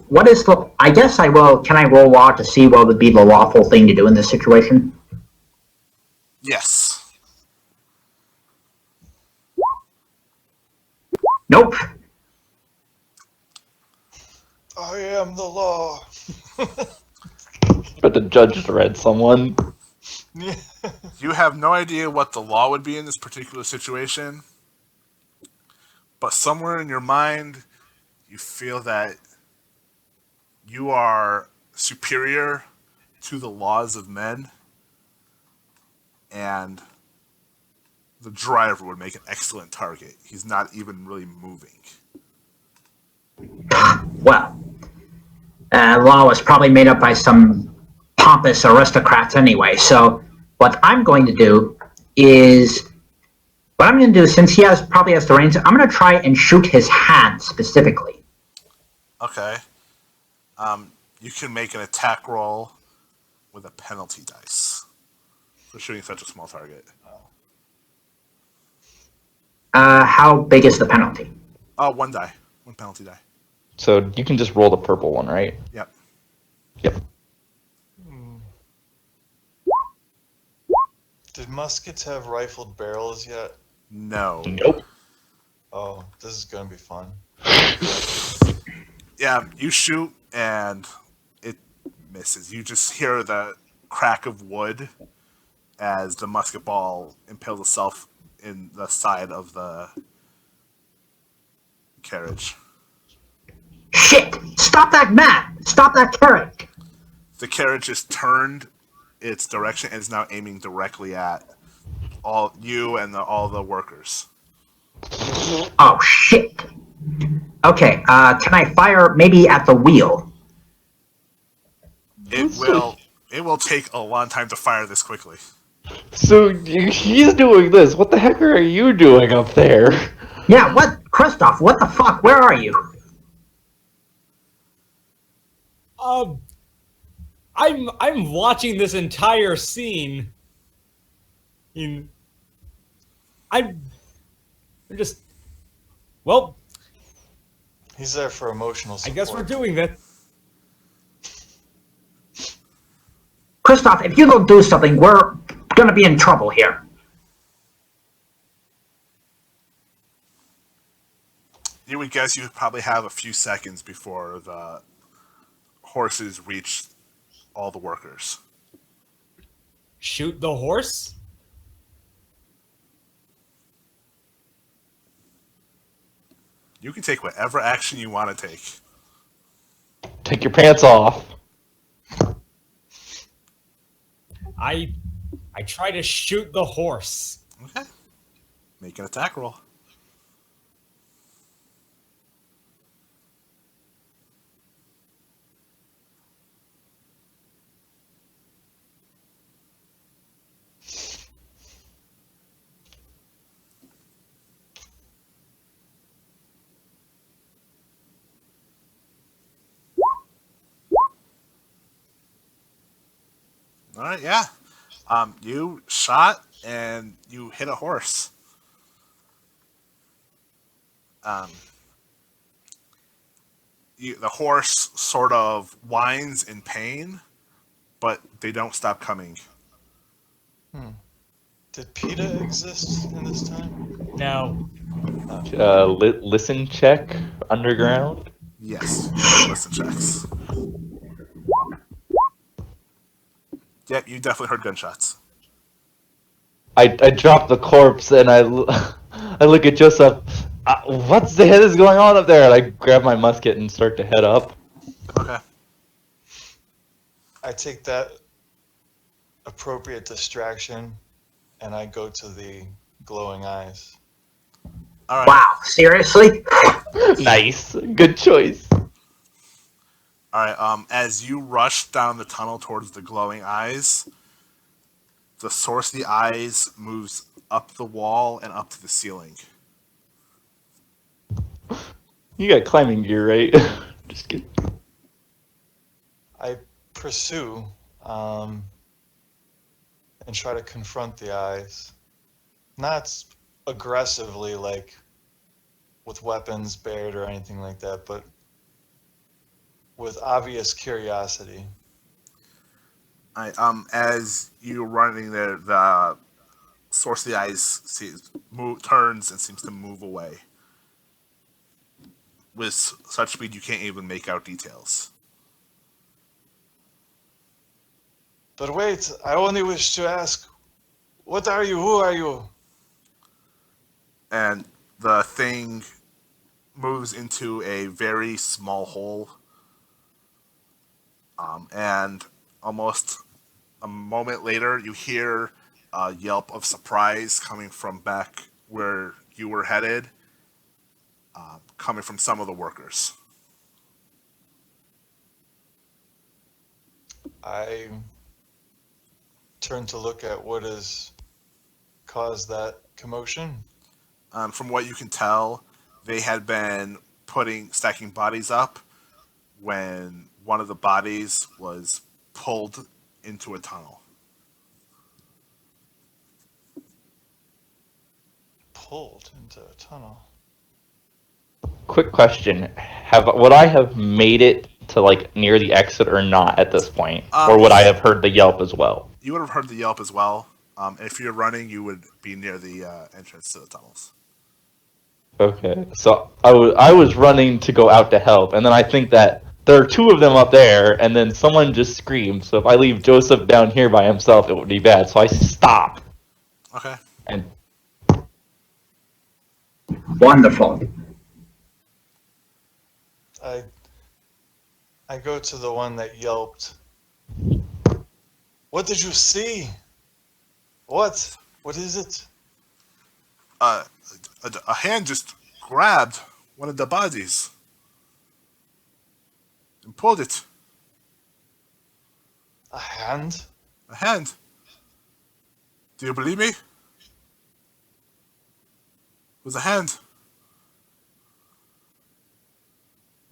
What is the? I guess I will. Can I roll law to see what would be the lawful thing to do in this situation? Yes. Nope. I am the law. But the judge read someone. You have no idea what the law would be in this particular situation, but somewhere in your mind, you feel that you are superior to the laws of men, and the driver would make an excellent target. He's not even really moving. Well, law was probably made up by some pompous aristocrats anyway. So what I'm going to do is, since he probably has the reins, I'm going to try and shoot his hand specifically. Okay. You can make an attack roll with a penalty dice for shooting such a small target. How big is the penalty? One die. One penalty die. So you can just roll the purple one, right? Yep. Yep. Did muskets have rifled barrels yet? No. Nope. Oh, this is gonna be fun. Yeah, you shoot and it misses. You just hear the crack of wood as the musket ball impales itself in the side of the carriage. Shit! Stop that man! Stop that carriage! The carriage has turned its direction and is now aiming directly at all you and all the workers. Oh shit! Okay, can I fire maybe at the wheel? It will take a long time to fire this quickly. So he's doing this. What the heck are you doing up there? Yeah, what? Christoph, what the fuck? Where are you? I'm watching this entire scene. I'm just, well, He's there for emotional support. I guess we're doing that. Christoph, if you don't do something, we're gonna be in trouble here. You would guess you probably have a few seconds before the horses reach all the workers. Shoot the horse? You can take whatever action you want to take. Take your pants off. I try to shoot the horse. Okay. Make an attack roll. All right, yeah. You shot and you hit a horse. The horse sort of whines in pain, but they don't stop coming. Did PETA exist in this time? No. Listen check underground. Yes, listen checks. Yep, you definitely heard gunshots. I drop the corpse and I look at Joseph. What the hell is going on up there? And I grab my musket and start to head up. Okay. I take that appropriate distraction and I go to the glowing eyes. All right. Wow, seriously? Nice, good choice. All right. As you rush down the tunnel towards the glowing eyes, the source of the eyes moves up the wall and up to the ceiling. You got climbing gear, right? Just kidding. I pursue and try to confront the eyes. Not aggressively, like with weapons bared or anything like that, but with obvious curiosity. All right. As you're running there, the source of the eyes turns and seems to move away. With such speed you can't even make out details. But wait, I only wish to ask, what are you? Who are you? And the thing moves into a very small hole. And almost a moment later, you hear a yelp of surprise coming from back where you were headed, coming from some of the workers. I turn to look at what has caused that commotion. From what you can tell, they had been stacking bodies up when one of the bodies was pulled into a tunnel. Pulled into a tunnel. Quick question: would I have made it to like near the exit or not at this point, or would I have heard the yelp as well? You would have heard the yelp as well. If you're running, you would be near the entrance to the tunnels. Okay, so I was running to go out to help, and then I think that there are two of them up there, and then someone just screamed. So if I leave Joseph down here by himself, it would be bad. So I stop. Okay. And Wonderful. I go to the one that yelped. What did you see? What? What is it? A hand just grabbed one of the bodies and pulled it. A hand? A hand. Do you believe me? It was a hand.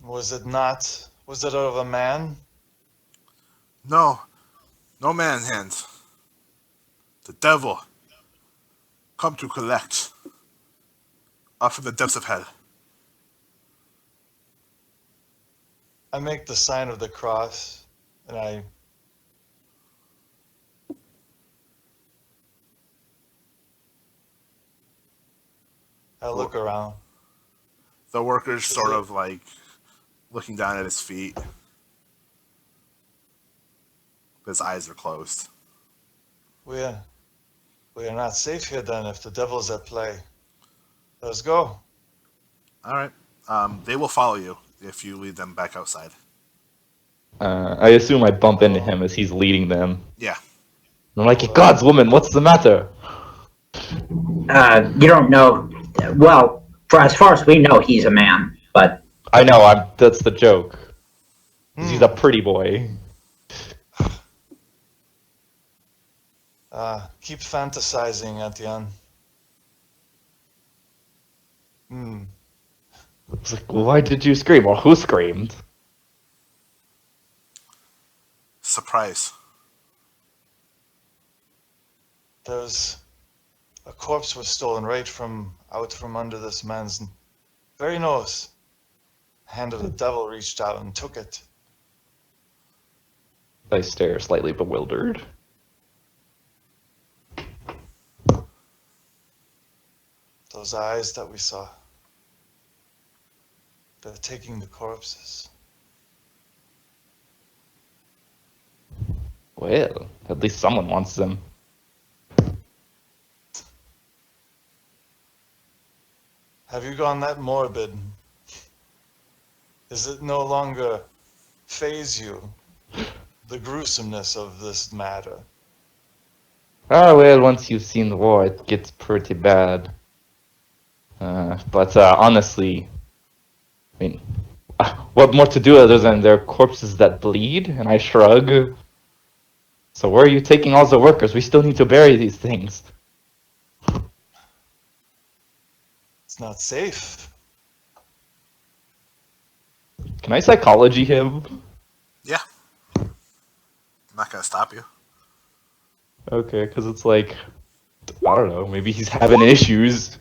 Was it not? Was it of a man? No. No man hand. The devil. Come to collect. Up from the depths of hell. I make the sign of the cross, and I look around. The worker's sort of like looking down at his feet. His eyes are closed. We are not safe here then if the devil's at play. Let's go. All right. They will follow you if you lead them back outside. I assume I bump into him as he's leading them. Yeah. I'm like, God's woman, what's the matter? You don't know. Well, for as far as we know, he's a man. But I know, that's the joke. 'Cause he's a pretty boy. Keep fantasizing, Etienne. It's like, why did you scream? Or who screamed? Surprise. There's a corpse was stolen right out from under this man's very nose. The hand of the devil reached out and took it. I stare, slightly bewildered. Those eyes that we saw. They're taking the corpses. Well, at least someone wants them. Have you gone that morbid? Does it no longer faze you, the gruesomeness of this matter? Ah, well, once you've seen the war, it gets pretty bad. But honestly, I mean, what more to do other than there are corpses that bleed? And I shrug. So where are you taking all the workers? We still need to bury these things. It's not safe. Can I psychology him? Yeah. I'm not gonna stop you. Okay, because it's like, I don't know, maybe he's having issues.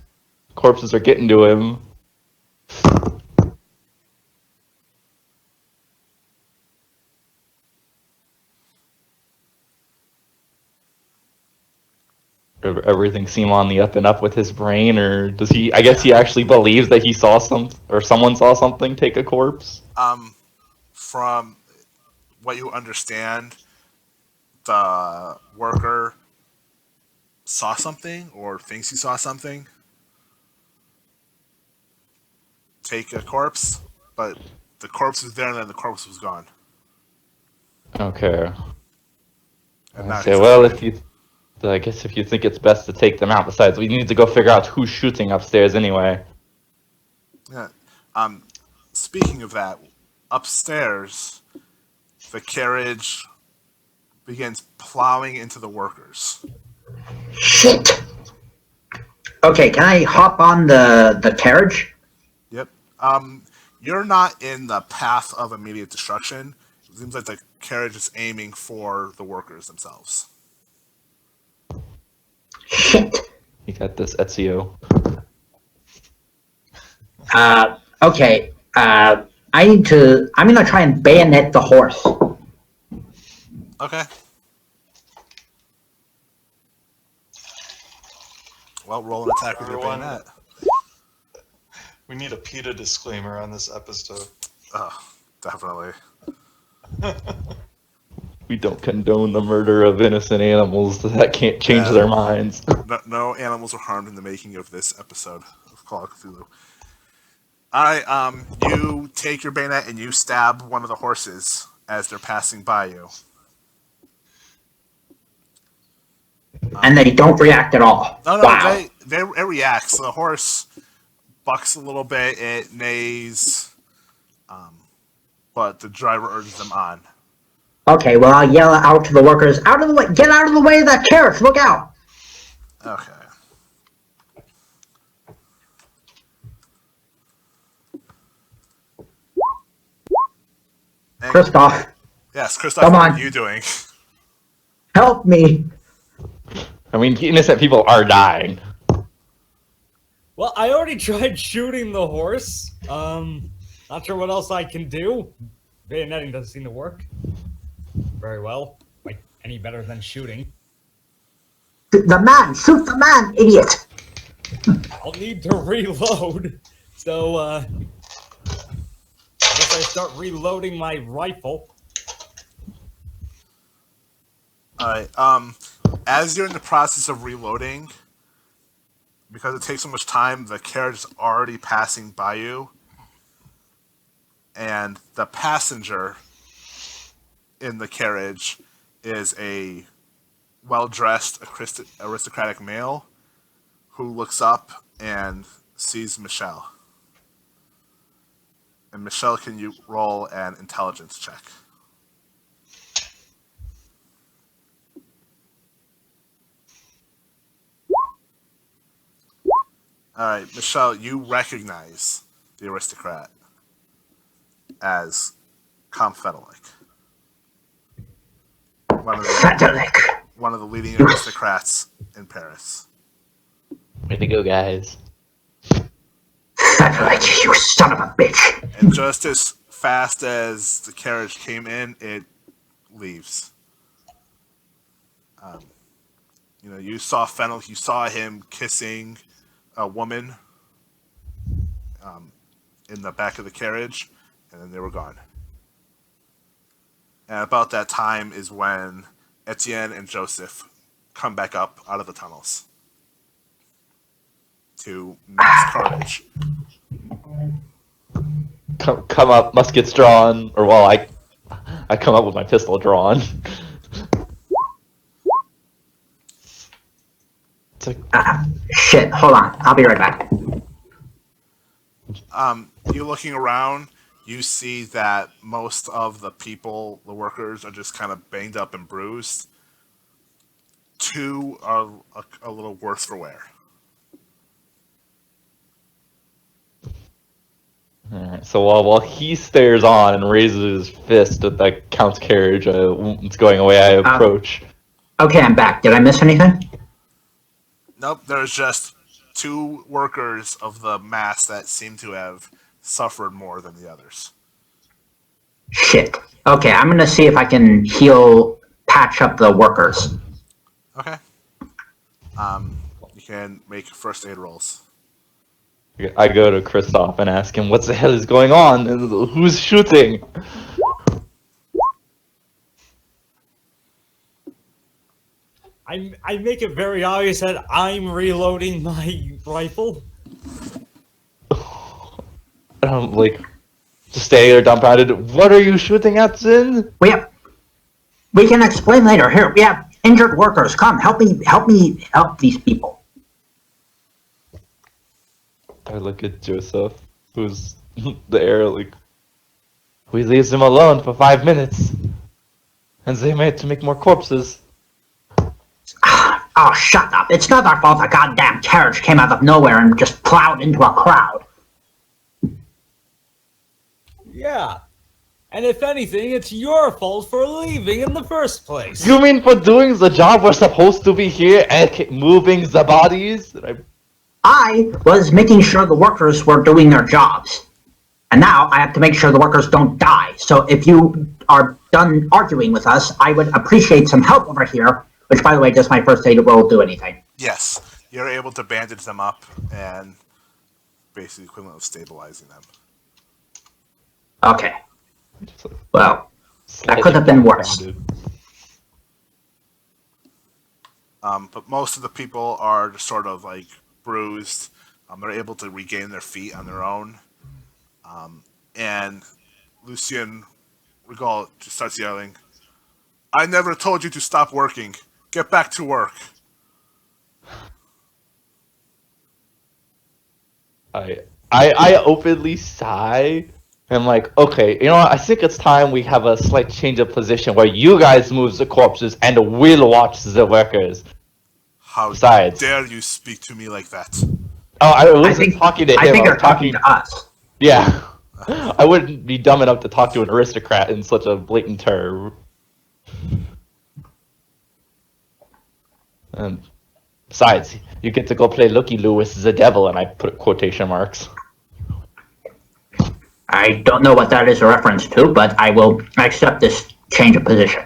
Corpses are getting to him. Everything seem on the up and up with his brain, or does he? I guess he actually believes that he saw someone saw something take a corpse. From what you understand, the worker saw something or thinks he saw something take a corpse, but the corpse was there and then the corpse was gone. Okay. And now I say, he's well, afraid. I guess if you think it's best to take them out. Besides, we need to go figure out who's shooting upstairs anyway. Yeah. Speaking of that, upstairs, the carriage begins plowing into the workers. shit. Okay, can I hop on the carriage? Yep. You're not in the path of immediate destruction. It seems like the carriage is aiming for the workers themselves. Shit. You got this, Ezio. Okay. I'm gonna try and bayonet the horse. Okay. Well, roll an attack with your Everyone- bayonet. We need a PETA disclaimer on this episode. Oh, definitely. We don't condone the murder of innocent animals that can't change Yeah. their minds. No animals were harmed in the making of this episode of Call of Cthulhu. Alright, you take your bayonet and you stab one of the horses as they're passing by you. And they don't react at all. No, Wow. it reacts. The horse bucks a little bit, it neighs, but the driver urges them on. Okay, well, I'll yell out to the workers, out of the way, get out of the way of that carriage, look out. Okay. And- Christoph, Yes, Christoph, Come what on. are you doing? help me. I mean, innocent people are dying. Well, I already tried shooting the horse. Not sure what else I can do. Bayoneting doesn't seem to work very well. Like, any better than shooting. The man, shoot the man, idiot. I'll need to reload. So, I guess I start reloading my rifle. Alright, as you're in the process of reloading, because it takes so much time, the carriage is already passing by you, and the passenger in the carriage is a well-dressed aristocratic male who looks up and sees Michelle. And Michelle, can you roll an intelligence check? Alright, Michelle, you recognize the aristocrat as Comte Fenalik. Fenalik. One of the leading aristocrats in Paris. Way to go, guys. Fenalik, you son of a bitch. And just as fast as the carriage came in, it leaves. You saw Fenalik, you saw him kissing a woman in the back of the carriage, and then they were gone. And about that time is when Etienne and Joseph come back up out of the tunnels to mass carnage. Come up, muskets drawn, or well, I come up with my pistol drawn. It's like, Shit, hold on, I'll be right back. You looking around, you see that most of the people, the workers, are just kind of banged up and bruised. Two are a little worse for wear. alright, so while he stares on and raises his fist at the Count's carriage, it's going away, I approach. Okay, I'm back. Did I miss anything? Nope, there's just two workers of the mass that seem to have suffered more than the others. Shit. Okay, I'm gonna see if I can patch up the workers. Okay. You can make first aid rolls. I go to Christoph and ask him, what the hell is going on? And who's shooting? I make it very obvious that I'm reloading my rifle. I'm like, just stay there dumbfounded. What are you shooting at, Zin? We can explain later. Here, we have injured workers. Come, help me help these people. I look at Joseph, who's there, like, we leave them alone for 5 minutes, and they made to make more corpses. Oh, shut up. It's not our fault a goddamn carriage came out of nowhere and just plowed into a crowd. Yeah. And if anything, it's your fault for leaving in the first place. You mean for doing the job we're supposed to be here and moving the bodies? I was making sure the workers were doing their jobs. And now I have to make sure the workers don't die. So if you are done arguing with us, I would appreciate some help over here. Which, by the way, does my first aid roll do anything? Yes, you're able to bandage them up, and basically equivalent of stabilizing them. Okay. Just, like, Well, that slightly could have been worse. backhanded. But most of the people are just sort of like bruised. They're able to regain their feet on their own. And Lucien Regal just starts yelling, "I never told you to stop working. Get back to work." I openly sigh. I'm like, okay, you know what? I think it's time we have a slight change of position where you guys move the corpses and we'll watch the workers. How Besides- dare you speak to me like that? Oh, I I wasn't think, talking to him. I think I you're was talking to us. Yeah. I wouldn't be dumb enough to talk to an aristocrat in such a blatant term. And besides, you get to go play Looky Loo with the devil, and I put quotation marks. I don't know what that is a reference to, but I will accept this change of position.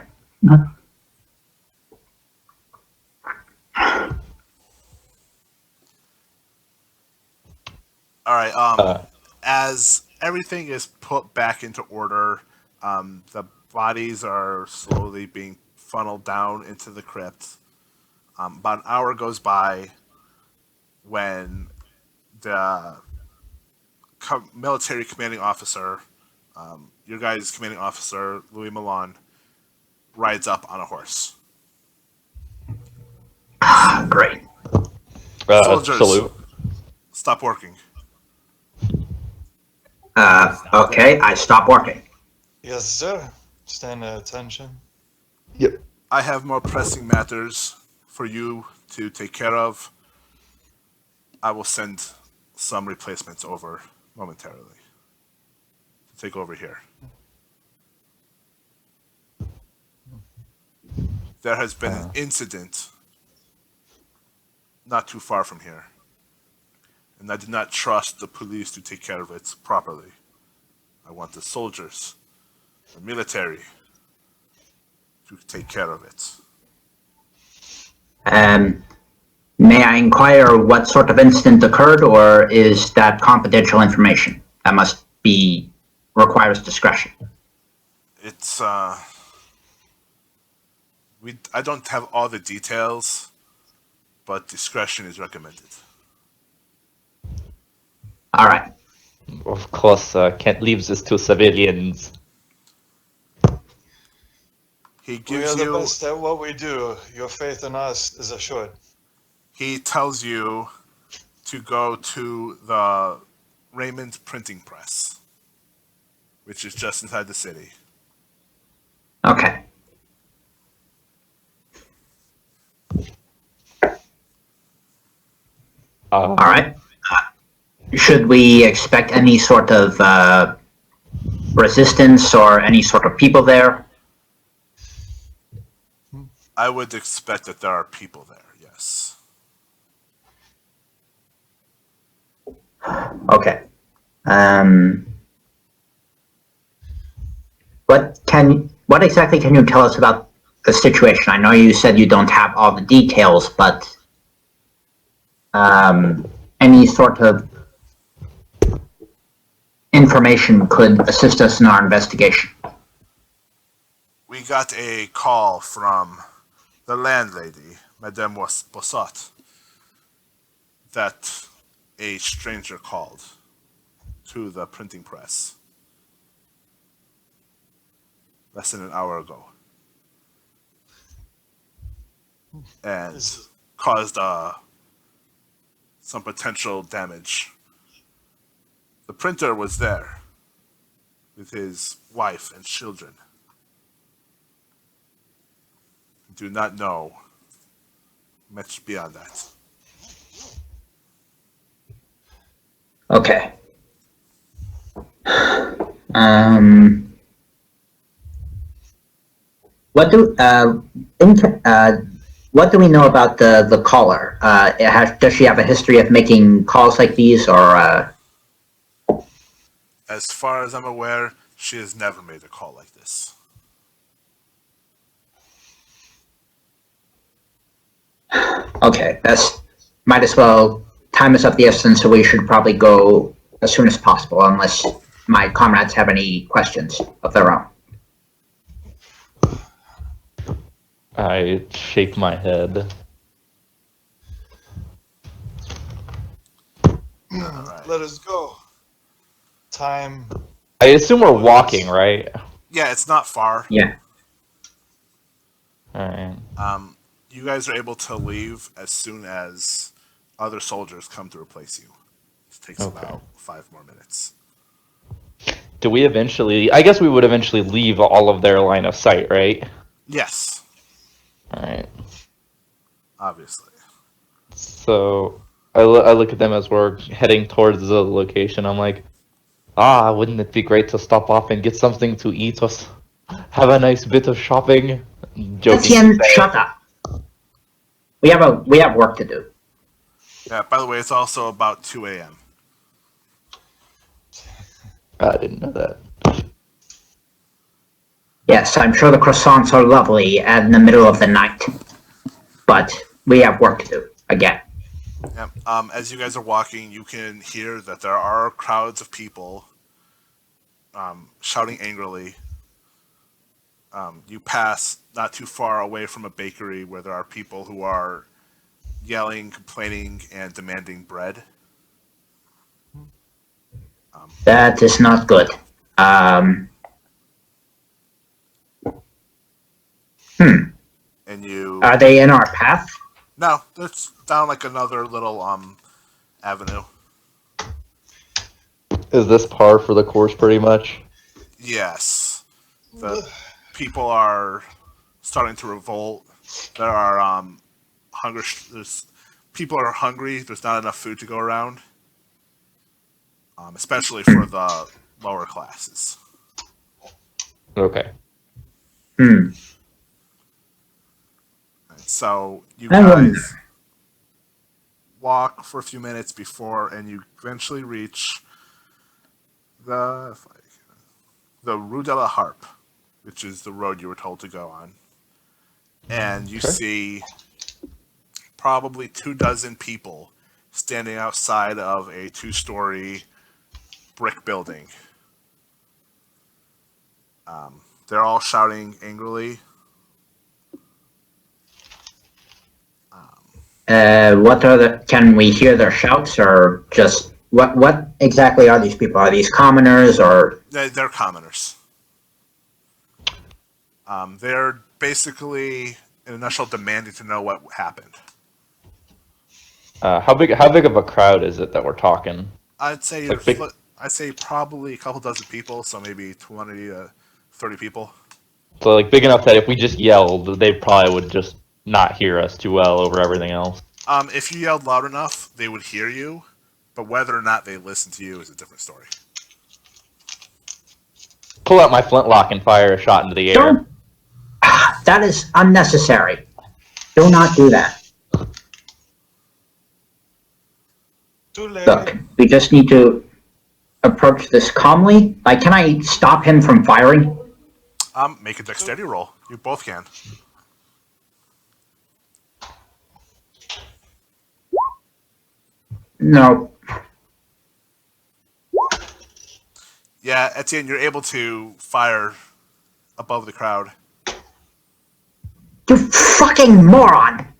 All right. Uh. As everything is put back into order, the bodies are slowly being funneled down into the crypt. About an hour goes by when the military commanding officer, your guys' commanding officer, Louis Milan, rides up on a horse. Great. Soldiers, Salute. stop working. Okay, I stop working. Yes, sir. Stand at attention. Yep. I have more pressing matters for you to take care of. I will send some replacements over momentarily to take over here. There has been an incident not too far from here, and I did not trust the police to take care of it properly. I want the soldiers, the military, to take care of it. May I inquire what sort of incident occurred, or is that confidential information? That must be requires discretion. It's I don't have all the details, but discretion is recommended. All right. Of course, can't leave this to civilians. He We gives are the you. best at what we do. Your faith in us is assured. He tells you to go to the Raymond printing press, which is just inside the city. Okay. All right. Should we expect any sort of resistance or any sort of people there? I would expect that there are people there, yes. Okay. What exactly can you tell us about the situation? I know you said you don't have all the details, but any sort of information could assist us in our investigation. We got a call from the landlady, Madame Bossot, that a stranger called to the printing press less than an hour ago and caused some potential damage. The printer was there with his wife and children. Do not know much beyond that. Okay. What do what do we know about the caller? Does she have a history of making calls like these, or? As far as I'm aware, she has never made a call like this. Okay, that's might as well time is of the essence, so we should probably go as soon as possible, unless my comrades have any questions of their own. I shake my head. Let us go. Time. I assume we're walking, right? Yeah, it's not far. Yeah. Alright. You guys are able to leave as soon as other soldiers come to replace you. It takes about 5 more minutes. Do we eventually... I guess we would eventually leave all of their line of sight, right? Yes, Alright. obviously. So, I look at them as we're heading towards the location. I'm like, wouldn't it be great to stop off and get something to eat or have a nice bit of shopping? Joking. Etienne, shut up. We have work to do. Yeah, by the way, it's also about 2 a.m. I didn't know that. Yes, I'm sure the croissants are lovely and in the middle of the night, but we have work to do, again. Yeah. As you guys are walking, you can hear that there are crowds of people shouting angrily. You pass not too far away from a bakery where there are people who are yelling, complaining, and demanding bread. That is not good. And you... Are they in our path? No, it's down like another little avenue. Is this par for the course, pretty much? Yes. The people are starting to revolt. There are people are hungry. There's not enough food to go around, especially for the lower classes. Okay. So you guys walk for a few minutes before, and you eventually reach the Rue de la Harpe, which is the road you were told to go on. And you see probably 24 people standing outside of a 2-story brick building. They're all shouting angrily. Can we hear their shouts, or just, what exactly are these people? Are these commoners, or? They're commoners. They're basically, in a nutshell, demanding to know what happened. How big of a crowd is it that we're talking? I'd say Like I'd say probably a couple dozen people, so maybe 20 to 30 people. So like big enough that if we just yelled, they probably would just not hear us too well over everything else. If you yelled loud enough, they would hear you, but whether or not they listen to you is a different story. Pull out my flintlock and fire a shot into the air. Don't. That is unnecessary. Do not do that. Too late. Look, we just need to approach this calmly. Like, can I stop him from firing? Make a dexterity roll. You both can. No. Yeah, Etienne, you're able to fire above the crowd. You fucking moron!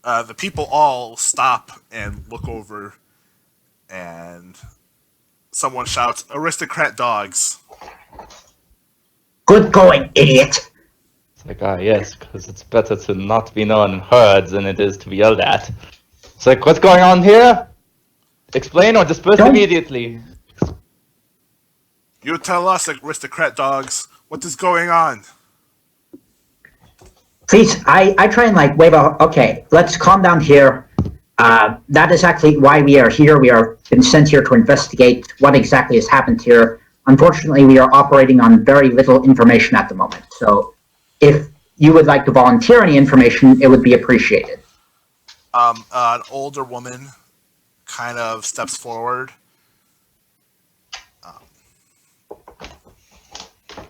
The people all stop and look over, and someone shouts, "Aristocrat dogs!" Good going, idiot! It's like, yes, because it's better to not be known in herds than it is to be yelled at. It's like, what's going on here? Explain or disperse immediately. You tell us, aristocrat dogs, what is going on? Please, I try and like wave a, okay, let's calm down here. That is actually why we are here. We are been sent here to investigate what exactly has happened here. Unfortunately, we are operating on very little information at the moment. So if you would like to volunteer any information, it would be appreciated. An older woman kind of steps forward.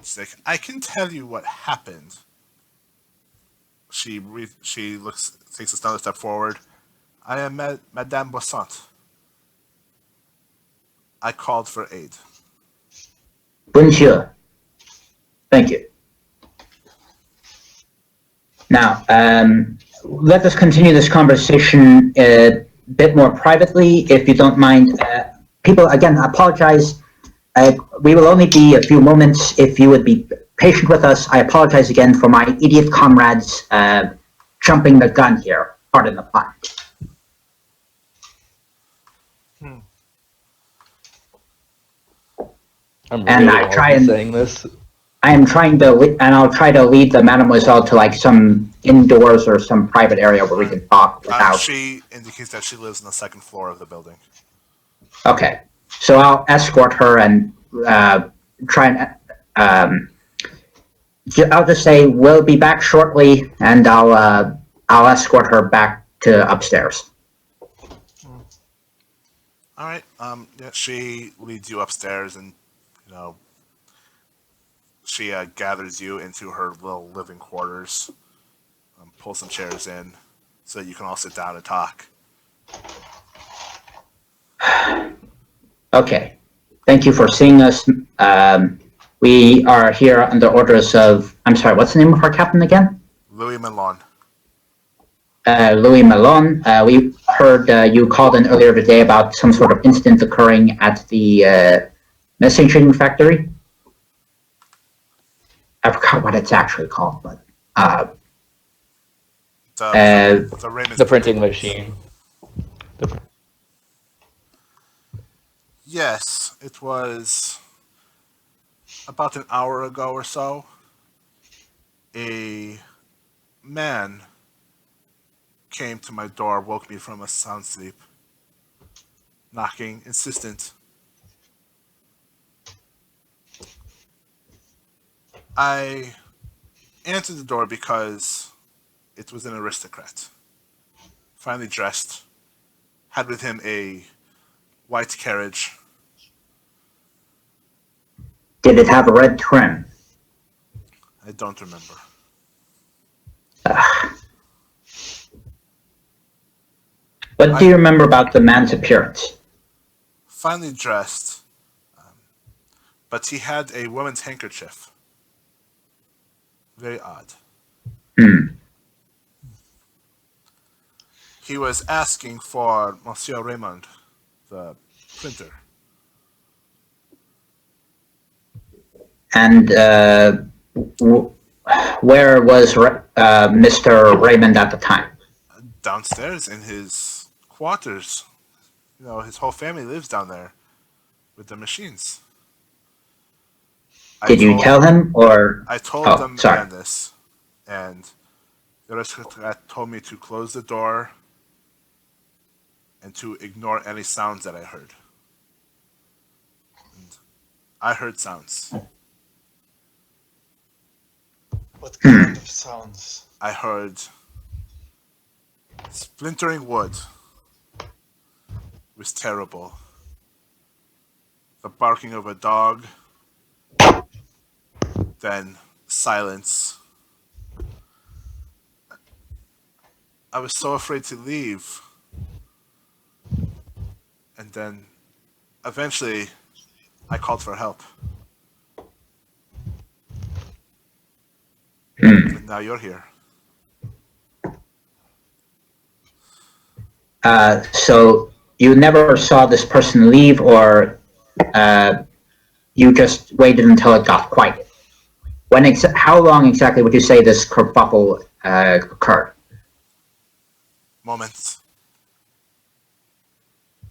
She's like, "I can tell you what happened." She takes another step forward. I am Madame Boissant. I called for aid. Bonjour. Thank you. Now, let us continue this conversation a bit more privately, if you don't mind. People, again, apologize. We will only be a few moments. If you would be patient with us, I apologize again for my idiot comrades jumping the gun here. Pardon the pun. I'm And really I try and saying this. I am trying to, and I'll try to lead the mademoiselle to like some indoors or some private area where we can talk without. She indicates that she lives on the second floor of the building. Okay, so I'll escort her and try and. I'll just say we'll be back shortly, and I'll escort her back to upstairs. All right. Yeah, she leads you upstairs, and she gathers you into her little living quarters. Pull some chairs in, so that you can all sit down and talk. Okay, thank you for seeing us. We are here under orders of. I'm sorry. What's the name of our captain again? Louis Malone. Louis Malone. We heard you called in earlier today about some sort of incident occurring at the messaging factory. I forgot what it's actually called, but The printing machine. Yes, it was about an hour ago or so. A man came to my door, woke me from a sound sleep, knocking, insistent. I answered the door because it was an aristocrat, finely dressed, had with him a white carriage. did it have a red trim? I don't remember. What do you remember about the man's appearance? Finely dressed, but he had a woman's handkerchief. Very odd. He was asking for Monsieur Raymond, the printer. And where was Mr. Raymond at the time? Downstairs in his quarters. His whole family lives down there with the machines. Did you tell him, or? I told them again this, and the aristocrat told me to close the door and to ignore any sounds that I heard. And I heard sounds. What kind of sounds? I heard splintering wood. It was terrible. The barking of a dog. Then silence. I was so afraid to leave. And then eventually I called for help. And now you're here. So you never saw this person leave, or you just waited until it got quiet? How long exactly would you say this kerfuffle occurred? Moments.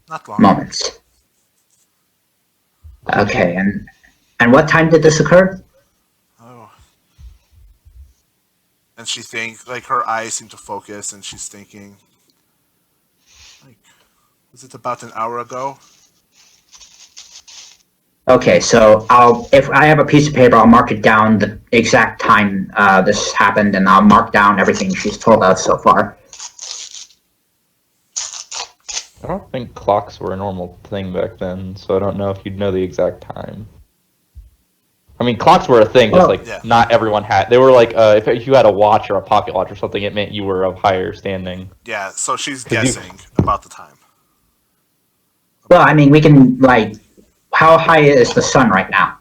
Not long. Moments. Okay, and what time did this occur? Oh. And she thinks, her eyes seem to focus, and she's thinking, was it about an hour ago? Okay, so if I have a piece of paper, I'll mark it down the exact time this happened, and I'll mark down everything she's told us so far. I don't think clocks were a normal thing back then, so I don't know if you'd know the exact time. I mean, clocks were a thing, just Well, like yeah. not everyone had. They were like, if you had a watch or a pocket watch or something, it meant you were of higher standing. Yeah, so she's 'Cause you- guessing about the time. Well, I mean, we can, like, how high is the sun right now?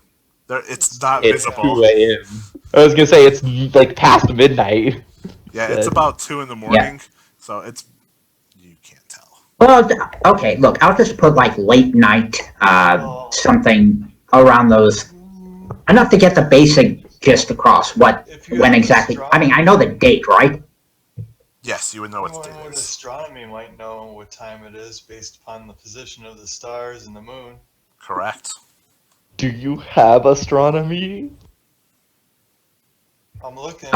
It's not It's visible. 2 a.m. I was gonna say it's like past midnight. Yeah, it's Good. about 2 in the morning, so it's you can't tell. Well, okay, look, I'll just put, like, late night, something around those, enough to get the basic gist across, If you when have exactly, I mean, astronomy- I know the date, right? Yes, you would know what Anyone the with date is. astronomy might know what time it is based upon the position of the stars and the moon. Correct. Do you have astronomy? I'm looking.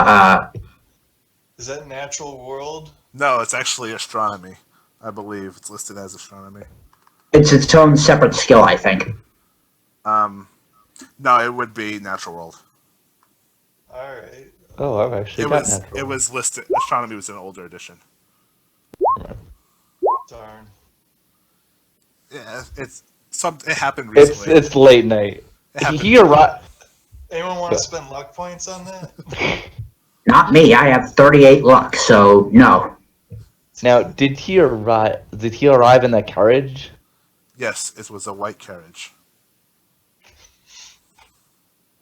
Is that natural world? No, it's actually astronomy. I believe it's listed as astronomy. It's its own separate skill, I think. No, it would be natural world. Alright. Oh, I've actually It got was natural. it was listed. Astronomy was an older edition. Darn. Yeah, it happened recently. It's late night. It happened. He arrived. Anyone want to spend luck points on that? Not me, I have 38 luck, so no. Now, did he arrive? Did he arrive in that carriage? Yes, it was a white carriage.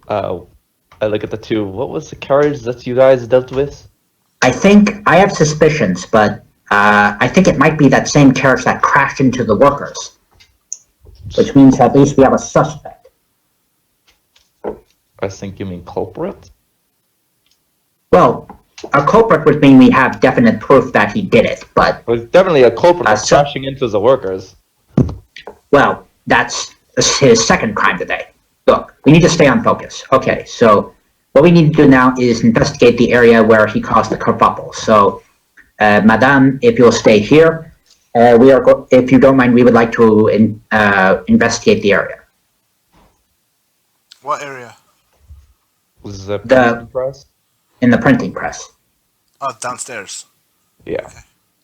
I look at the two. What was the carriage that you guys dealt with? I think, I have suspicions, but, I think it might be that same carriage that crashed into the workers. Which means at least we have a suspect. I think you mean culprit. Well, a culprit would mean we have definite proof that he did it, but, It was definitely a culprit for so- crashing into the workers. well, that's his second crime today. Look, we need to stay on focus. Okay, so what we need to do now is investigate the area where he caused the kerfuffle. So, Madame, if you'll stay here, if you don't mind, we would like to investigate the area. What area? Was the The- press? In the printing press. Oh, downstairs. Yeah.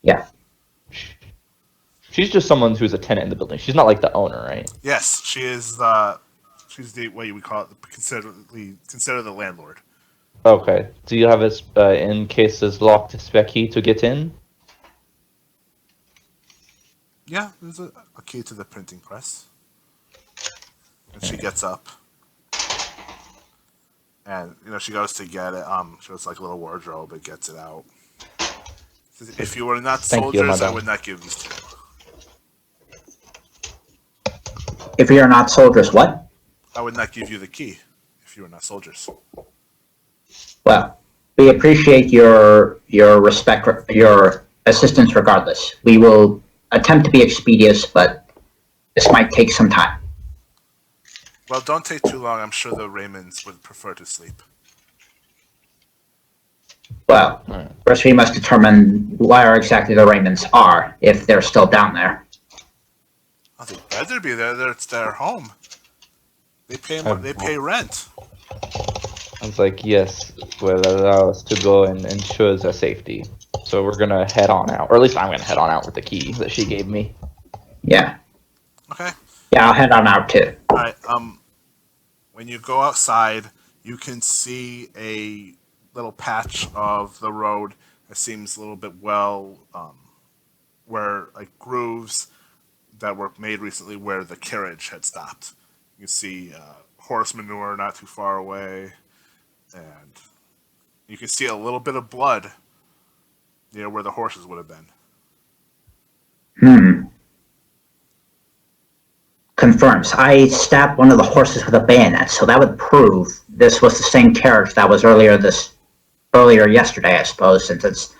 Yeah. She's just someone who's a tenant in the building. She's not like the owner, right? Yes, she is. She's the what you would call it, consider the landlord. Okay. Do you have in case it's locked, spare key to get in? Yeah, there's a key to the printing press. And she gets up. And, she goes to get it. She has like a little wardrobe and gets it out. Says, if you were not Thank you, soldiers, I madame. would not give these to you. If we are not soldiers, what? I would not give you the key if you were not soldiers. Well, we appreciate your respect, your assistance regardless. We will attempt to be expeditious, but this might take some time. Well, don't take too long. I'm sure the Raymonds would prefer to sleep. Well, Alright. first we must determine where exactly the Raymonds are, if they're still down there. Oh, they better be there. It's their home. They pay rent. I was like, yes, will allow us to go and ensure their safety. So we're gonna head on out, or at least I'm gonna head on out with the key that she gave me. Yeah. Okay. Yeah, I'll head on out too. All right. When you go outside, you can see a little patch of the road that seems a little bit where like grooves that were made recently where the carriage had stopped. You can see horse manure not too far away, and you can see a little bit of blood near where the horses would have been. Confirms. I stabbed one of the horses with a bayonet, so that would prove this was the same carriage that was earlier yesterday, I suppose, since it's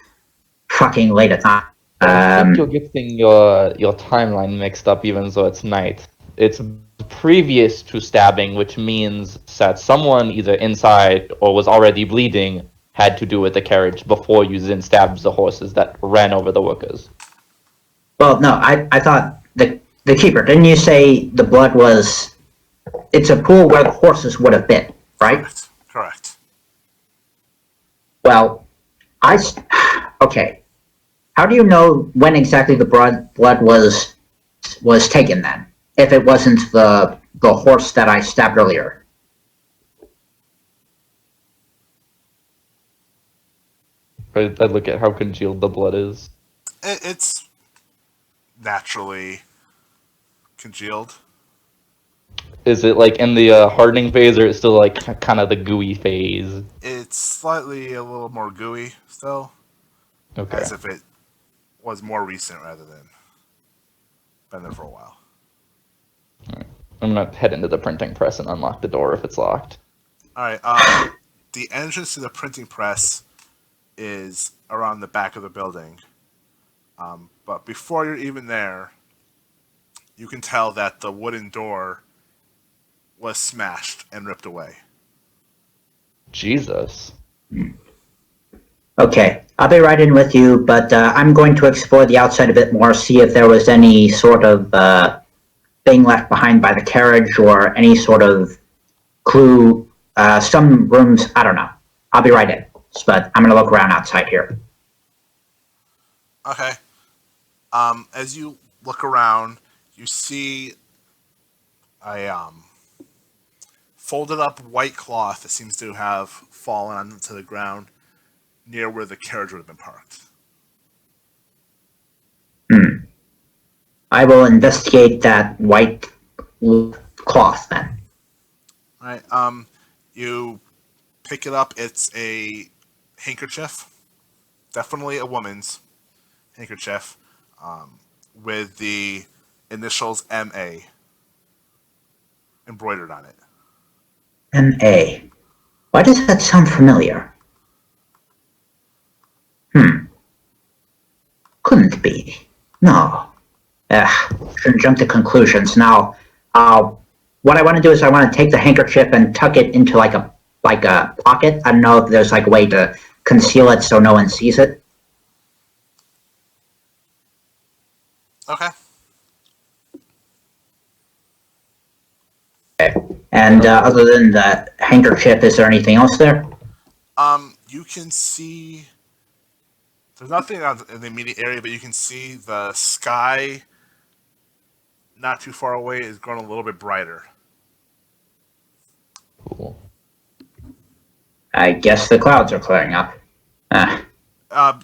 fucking late at night. I think you're getting your timeline mixed up, even though it's night. It's previous to stabbing, which means that someone either inside or was already bleeding had to do with the carriage before you then stabbed the horses that ran over the workers. Well, no, I thought the keeper, didn't you say the blood was... It's a pool where the horses would have been, right? Correct. Well, okay. How do you know when exactly the blood was taken then? If it wasn't the horse that I stabbed earlier? I look at how congealed the blood is. It's naturally congealed. Is it like in the hardening phase, or is it still like kind of the gooey phase? It's slightly a little more gooey still, Okay. as if it was more recent rather than been there for a while. I'm gonna head into the printing press and unlock the door if it's locked. All right. The entrance to the printing press is around the back of the building. But before you're even there, you can tell that the wooden door was smashed and ripped away. Jesus. Okay, I'll be right in with you, but I'm going to explore the outside a bit more, see if there was any sort of thing left behind by the carriage or any sort of clue. Some rooms, I don't know. I'll be right in, but I'm going to look around outside here. Okay. As you look around, you see a folded up white cloth that seems to have fallen onto the ground near where the carriage would have been parked. I will investigate that white cloth then. All right. You pick it up. It's a handkerchief, definitely a woman's handkerchief, with the initials MA embroidered on it. M.A. Why does that sound familiar? Couldn't be. No. Shouldn't jump to conclusions. Now, what I want to do is I want to take the handkerchief and tuck it into like a pocket. I don't know if there's like a way to conceal it so no one sees it. Okay. And other than the handkerchief, is there anything else there? You can see there's nothing in the immediate area, but you can see the sky not too far away is growing a little bit brighter. Cool. I guess the clouds are clearing up.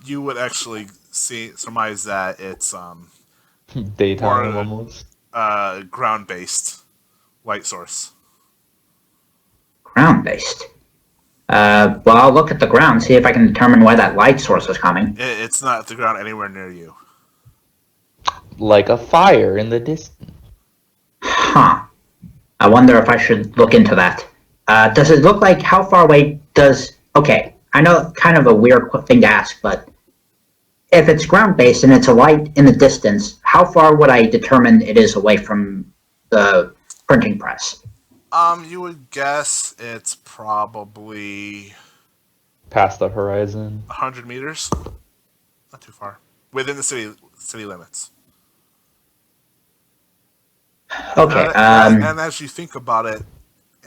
You would actually surmise that it's Daytime Or- almost. ground-based light source. Ground-based. Well, I'll look at the ground, see if I can determine where that light source is coming. It's not at the ground anywhere near you. Like a fire in the distance. Huh. I wonder if I should look into that. Does it look like how far away does... Okay, I know kind of a weird thing to ask, but if it's ground-based and it's a light in the distance, how far would I determine it is away from the printing press? You would guess it's probably Past the horizon. 100 meters. Not too far. Within the city limits. Okay, And as you think about it,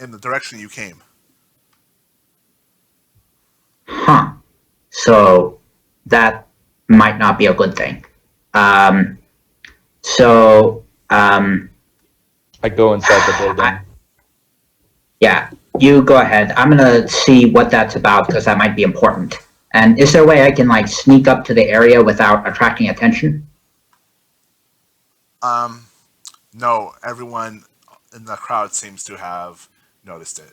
in the direction you came. huh. So that might not be a good thing. I go inside the building. Yeah, you go ahead. I'm gonna see what that's about because that might be important. And is there a way I can like sneak up to the area without attracting attention? No, everyone in the crowd seems to have noticed it.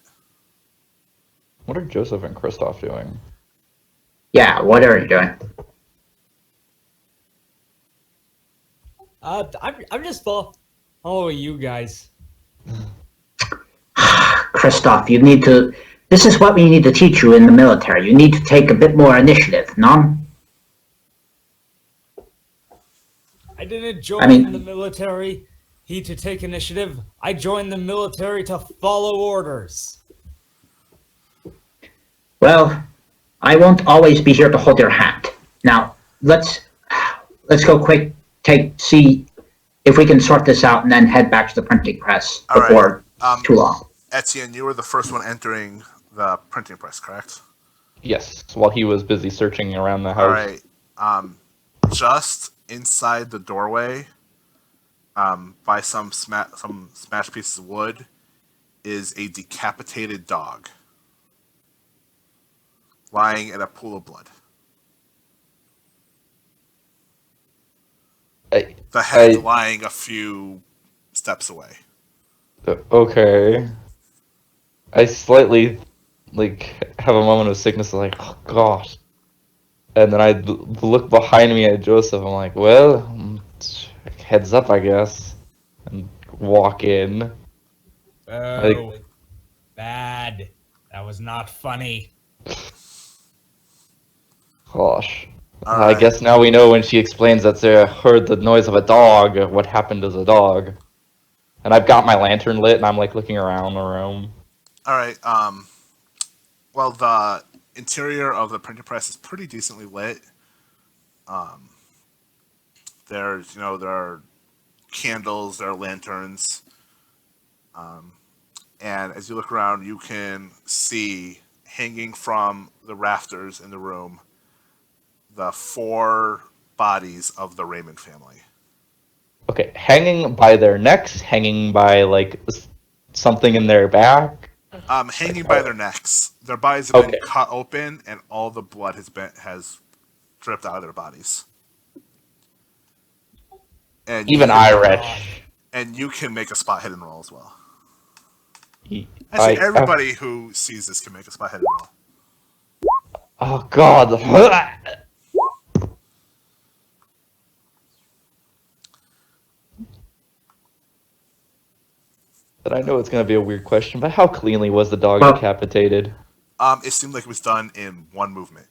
What are Joseph and Christoph doing? Yeah, what are you doing? I'm just following you guys. Christoph, you need to. This is what we need to teach you in the military. You need to take a bit more initiative, no? I didn't join the military to take initiative. I joined the military to follow orders. Well, I won't always be here to hold your hand. Now, let's go quick. See if we can sort this out, and then head back to the printing press All right. before too long. Etienne, you were the first one entering the printing press, correct? Yes, while he was busy searching around the house. All right. Just inside the doorway, by some smashed pieces of wood, is a decapitated dog lying in a pool of blood. The head I lying a few steps away. okay. I slightly like have a moment of sickness, like, oh gosh. And then look behind me at Joseph. I'm like, well, heads up, I guess, and walk in. Oh, Like, bad. That was not funny. gosh. All I right. guess now we know when she explains that they heard the noise of a dog, what happened to the dog. And I've got my lantern lit, and I'm like looking around the room. All right. Well, the interior of the printing press is pretty decently lit. Um, there are candles, there are lanterns, um, and as you look around, you can see hanging from the rafters in the room the 4 bodies of the Raymond family. Okay, hanging by their necks, hanging by like something in their back. Hanging Like, by their necks. Their bodies have been okay, cut open, and all the blood has dripped out of their bodies. And even you God. Irish. and you can make a spot hidden roll as well. Actually, I everybody who sees this can make a spot hidden roll. oh god. And I know it's gonna be a weird question, but how cleanly was the dog Well, decapitated? It seemed like it was done in one movement.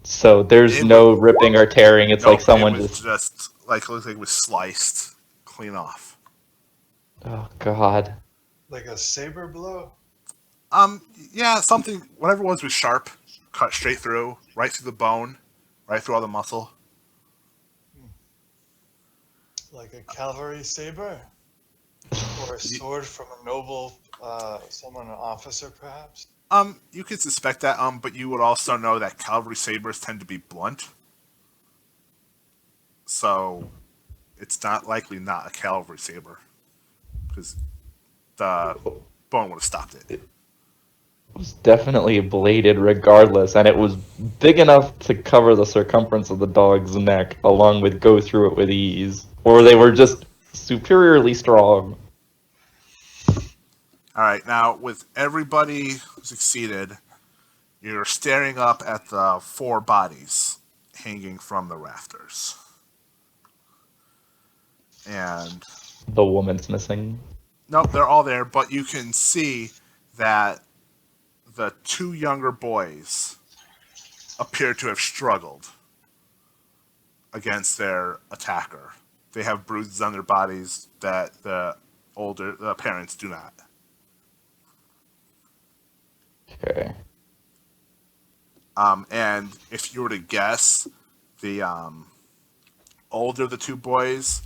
So there's It was no ripping or tearing. It's like Nope. It someone was just. just like it looked like it was sliced clean off. Oh god. Like a saber blow? Yeah, something whatever it was sharp, cut straight through, right through the bone, right through all the muscle. Like a cavalry saber? Or a sword from a noble, someone, an officer perhaps? You could suspect that, but you would also know that cavalry sabers tend to be blunt. So it's not likely not a cavalry saber. Because the bone would have stopped it. It was definitely bladed regardless, and it was big enough to cover the circumference of the dog's neck, along with go through it with ease. Or they were just superiorly strong. Alright, now with everybody succeeded, you're staring up at the 4 bodies hanging from the rafters. And The woman's missing. nope, they're all there, but you can see that the 2 younger boys appear to have struggled against their attacker. They have bruises on their bodies that the parents do not. Okay. And if you were to guess, the older of the 2 boys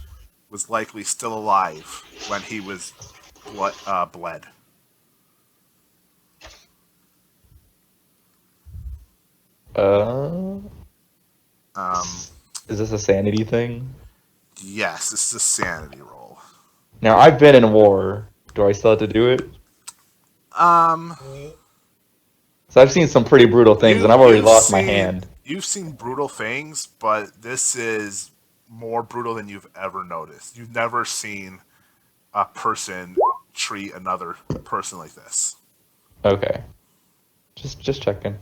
was likely still alive when he was bled. Um, Is this a sanity thing? yes, this is a sanity roll. Now, I've been in war. Do I still have to do it? Um, So I've seen some pretty brutal things, and I've already lost my hand. You've seen brutal things, but this is more brutal than you've ever noticed. You've never seen a person treat another person like this. Okay. Just checking.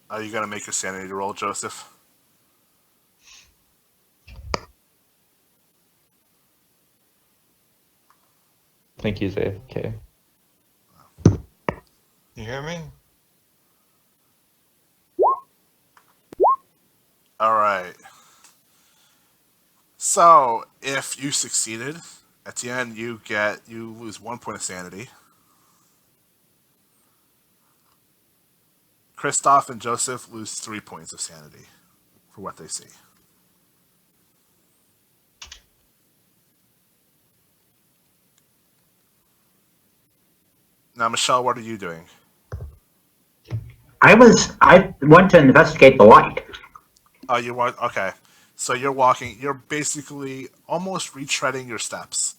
Are you gonna make a sanity roll, Joseph? Thank you, Zay. Okay. You hear me? All right. So if you succeeded, at the end you lose 1 point of sanity. Christoph and Joseph lose 3 points of sanity for what they see. Now, Michelle, what are you doing? I went to investigate the light. Oh, you want okay. So you're walking. You're basically almost retreading your steps.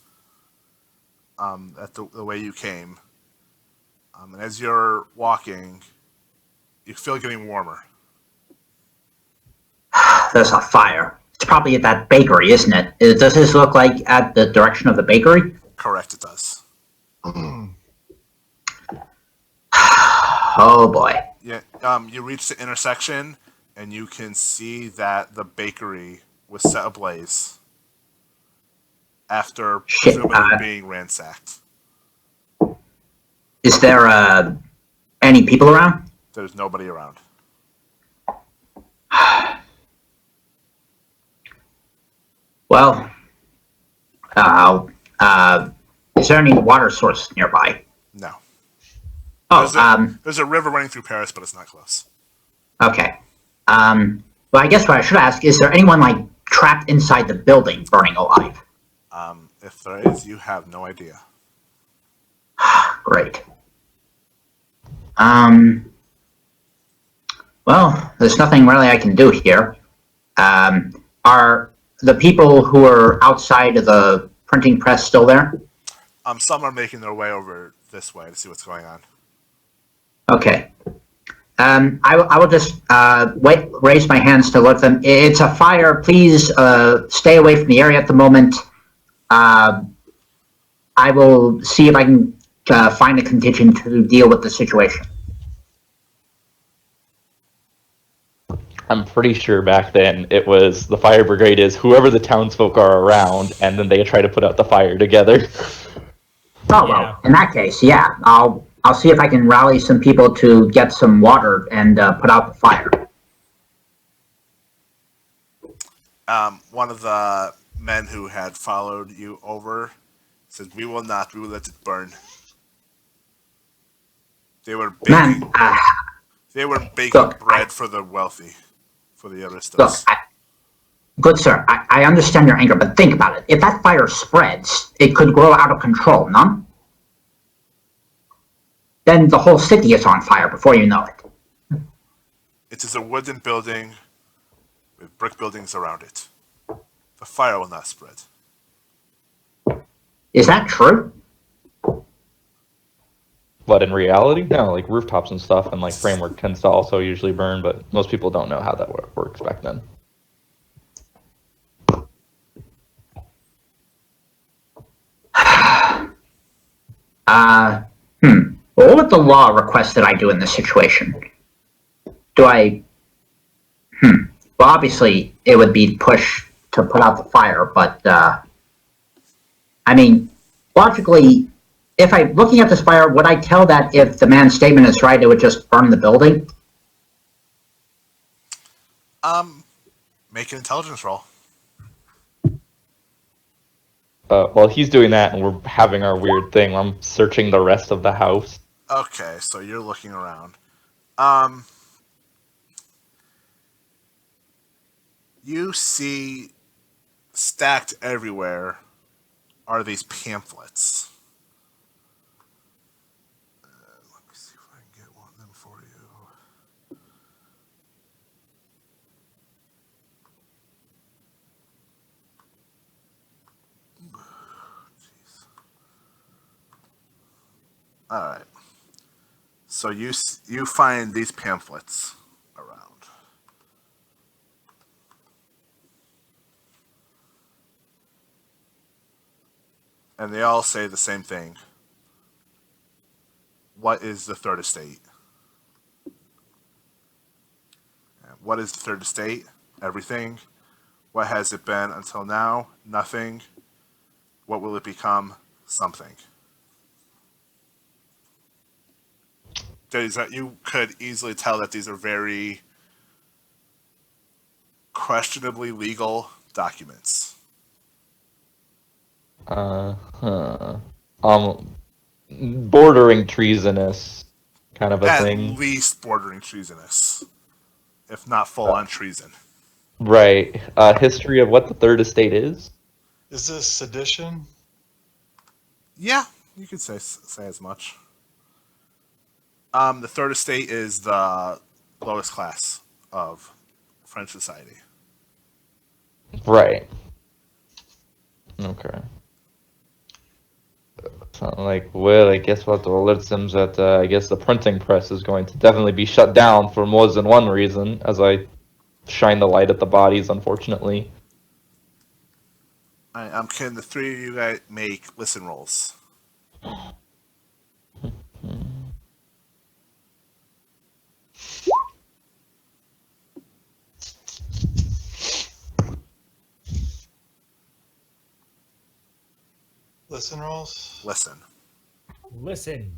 At the way you came. And as you're walking, you feel getting warmer. There's a fire. It's probably at that bakery, isn't it? Does this look like at the direction of the bakery? Correct, it does. Oh boy. Yeah. You reach the intersection, and you can see that the bakery was set ablaze after Shit, presumably being ransacked. Is there any people around? There's nobody around. Well, is there any water source nearby? No. Oh, There's a river running through Paris, but it's not close. okay. Well, I guess what I should ask, is there anyone, like, trapped inside the building burning alive? If there is, you have no idea. Great. Well, there's nothing really I can do here. Are the people who are outside of the printing press still there? Some are making their way over this way to see what's going on. Okay. I will just raise my hands to let them. It's a fire. Please stay away from the area at the moment. I will see if I can find a contingent to deal with the situation. I'm pretty sure back then it was the fire brigade is whoever the townsfolk are around, and then they try to put out the fire together. Oh, well, in that case, yeah, I'll see if I can rally some people to get some water and put out the fire. One of the men who had followed you over said, we will let it burn. They were baking, look, bread for the wealthy, for the aristos. Look, good sir, I understand your anger, but think about it. If that fire spreads, it could grow out of control, no? Then the whole city is on fire before you know it. It is a wooden building with brick buildings around it. The fire will not spread. Is that true? But in reality, no, like rooftops and stuff and like framework tends to also usually burn, but most people don't know how that works back then. What would the law request that I do in this situation? Do I... Well, obviously, it would be push to put out the fire, but, I mean, logically, if I'm looking at this fire, would I tell that if the man's statement is right, it would just burn the building? Make an intelligence roll. While he's doing that and we're having our weird thing, I'm searching the rest of the house. Okay, so you're looking around. You see stacked everywhere are these pamphlets. Let me see if I can get one of them for you. Jeez. All right. So you find these pamphlets around. And they all say the same thing. What is the third estate? What is the third estate? Everything. What has it been until now? Nothing. What will it become? Something. You could easily tell that these are very questionably legal documents. Bordering treasonous kind of a thing. At least bordering treasonous, if not full-on treason. Right. History of what the third estate is? Is this sedition? Yeah, you could say as much. The third estate is the lowest class of French society. Right. Okay. So, like, well, I guess we'll have to alert them that I guess the printing press is going to definitely be shut down for more than one reason, as I shine the light at the bodies, unfortunately. Alright, can the three of you guys make listen rolls? Listen rolls? Listen. Listen.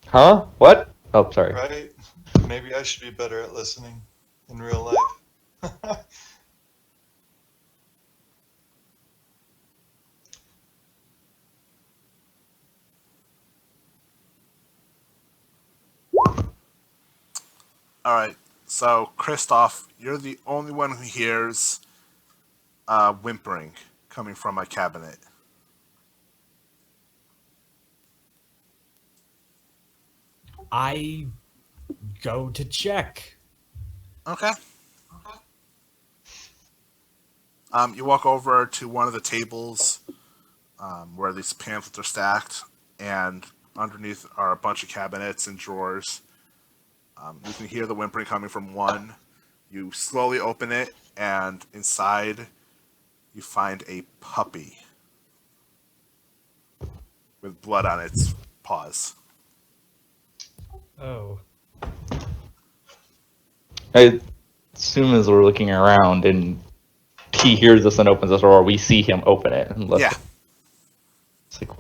Huh? What? Oh, sorry. Right? Maybe I should be better at listening in real life. Alright, so Christoph, you're the only one who hears whimpering coming from a cabinet. I go to check. Okay. You walk over to one of the tables where these pamphlets are stacked, and underneath are a bunch of cabinets and drawers. You can hear the whimpering coming from one. You slowly open it, and inside you find a puppy with blood on its paws. Oh. As soon as we're looking around and he hears us and opens the door, we see him open it. And Yeah. It's like,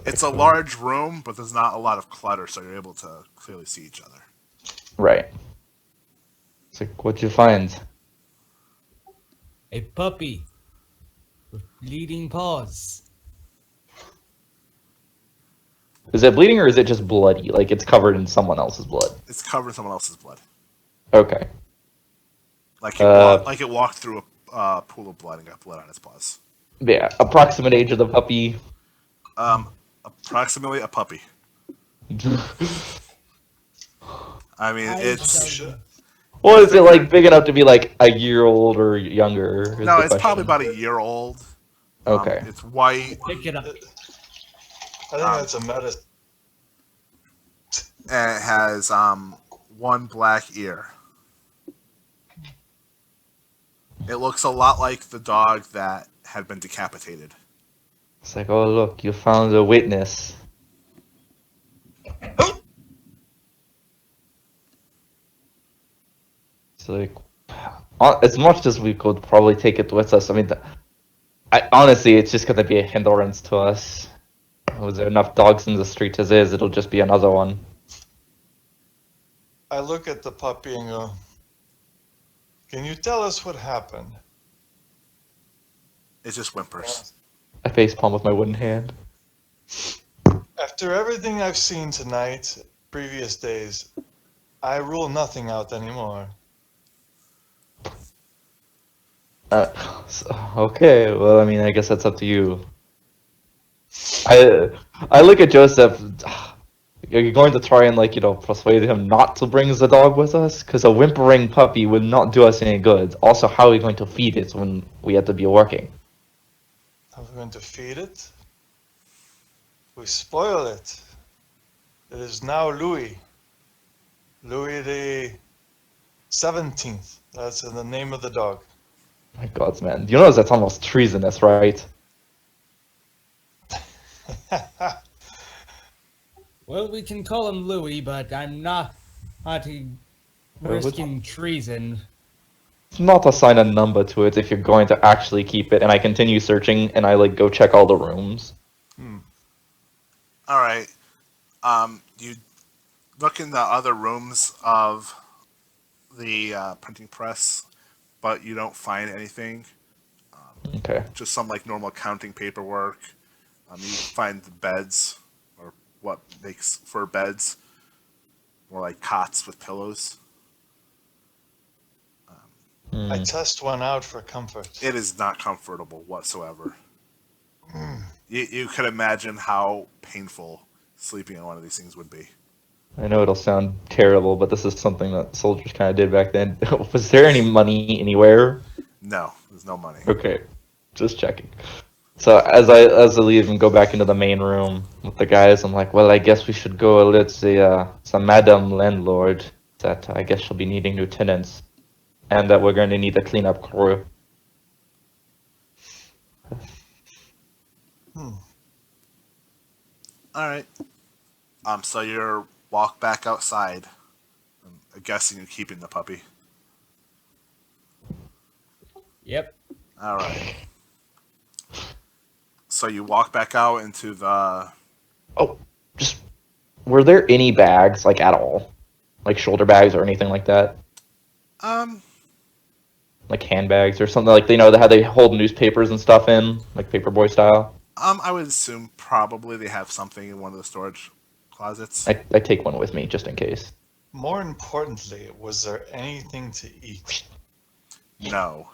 It's a large room, but there's not a lot of clutter, so you're able to clearly see each other. right. It's like, what'd you find? A puppy with bleeding paws. Is it bleeding or is it just bloody? Like it's covered in someone else's blood? It's covered in someone else's blood. Okay. Like it walked through a pool of blood and got blood on its paws. Yeah. Approximate age of the puppy. Approximately a puppy. I mean, it's... Well, is it like big enough to be like a year old or younger? No, it's probably about a year old. Okay. It's white. Pick it up. I think that's a medicine. And it has one black ear. It looks a lot like the dog that had been decapitated. It's like, oh look, you found a witness. It's like, as much as we could probably take it with us. I mean, honestly, it's just gonna be a hindrance to us. Was there enough dogs in the street as is? It'll just be another one. I look at the puppy and go, can you tell us what happened? It just whimpers. I facepalm with my wooden hand. After everything I've seen tonight, previous days, I rule nothing out anymore. Okay, well, I mean, I guess that's up to you. I look at Joseph. Are you going to try and, like, persuade him not to bring the dog with us? Because a whimpering puppy would not do us any good. Also, how are we going to feed it when we have to be working? Are we going to feed it? We spoil it. It is now Louis. Louis the 17th. That's the name of the dog. My God, man. You know that's almost treasonous, right? Well, we can call him Louis, but I'm not risking treason. Not assign a number to it if you're going to actually keep it. And I continue searching, and I, like, go check all the rooms. All right. You look in the other rooms of the printing press, but you don't find anything. Okay. Just some like normal accounting paperwork. You find the beds, or what makes for beds, more like cots with pillows. I test one out for comfort. It is not comfortable whatsoever. You could imagine how painful sleeping on one of these things would be. I know it'll sound terrible, but this is something that soldiers kind of did back then. Was there any money anywhere? No, there's no money. Okay, just checking. So as I leave and go back into the main room with the guys, I'm like, well, I guess we should go alert the madam landlord that I guess she'll be needing new tenants, and that we're going to need a cleanup crew. All right. So you're walk back outside. I'm guessing you're keeping the puppy. Yep. All right. So you walk back out into the. Oh, just were there any bags like at all, like shoulder bags or anything like that, like handbags or something like how they hold newspapers and stuff in, like paperboy style. I would assume probably they have something in one of the storage closets. I take one with me just in case. More importantly, was there anything to eat? No,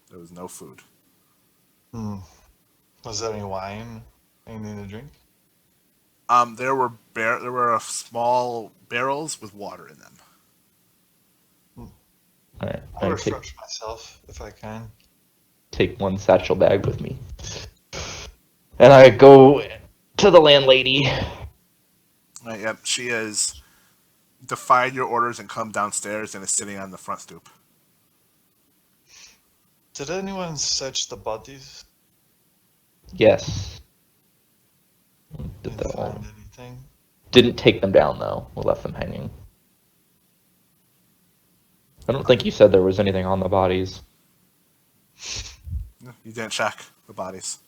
there was no food. Was there any wine? Anything to drink? There were small barrels with water in them. All right, I'll I take, refresh myself if I can. take one satchel bag with me, and I go to the landlady. Yep, she has defied your orders and come downstairs and is sitting on the front stoop. Did anyone search the bodies? Yes. Did Didn't that find one. anything? Didn't take them down though. We left them hanging. I don't think you said there was anything on the bodies. You didn't check the bodies.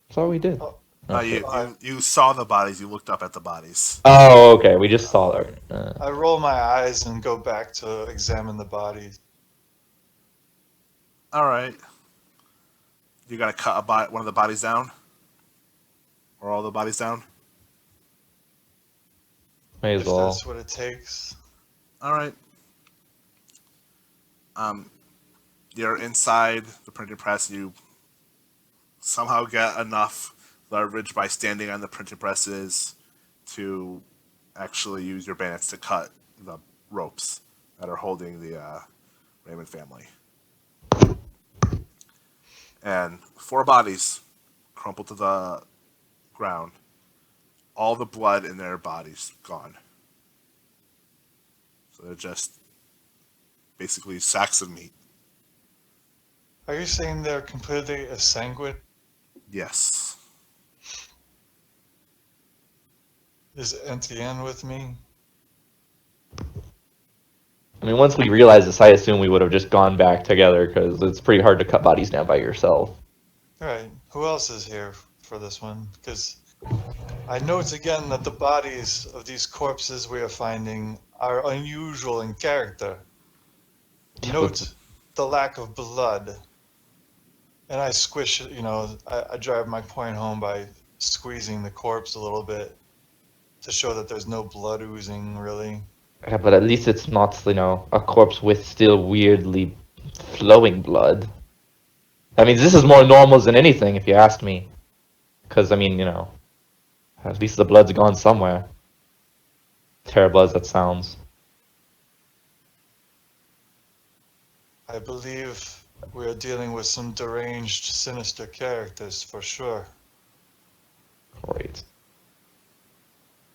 That's all we did. Oh. Okay. You saw the bodies. You looked up at the bodies. Oh, okay. We just saw it. I roll my eyes and go back to examine the bodies. All right. You gotta cut one of the bodies down, or all the bodies down. May as If well. that's what it takes. All right. You're inside the printing press. You somehow get enough leverage by standing on the printing presses to actually use your bayonets to cut the ropes that are holding the Raymond family. And 4 bodies crumpled to the ground. All the blood in their bodies gone. So they're just basically sacks of meat. Are you saying they're completely exsanguinate? Yes. Is Etienne with me? I mean, once we realized this, I assume we would have just gone back together because it's pretty hard to cut bodies down by yourself. Alright, who else is here for this one? Because I note again that the bodies of these corpses we are finding are unusual in character. Note the lack of blood. And I squish, I drive my point home by squeezing the corpse a little bit to show that there's no blood oozing, really. Yeah, but at least it's not, a corpse with still weirdly flowing blood. I mean, this is more normal than anything, if you ask me. Because, I mean, at least the blood's gone somewhere. Terrible as that sounds. I believe we are dealing with some deranged, sinister characters, for sure. Great.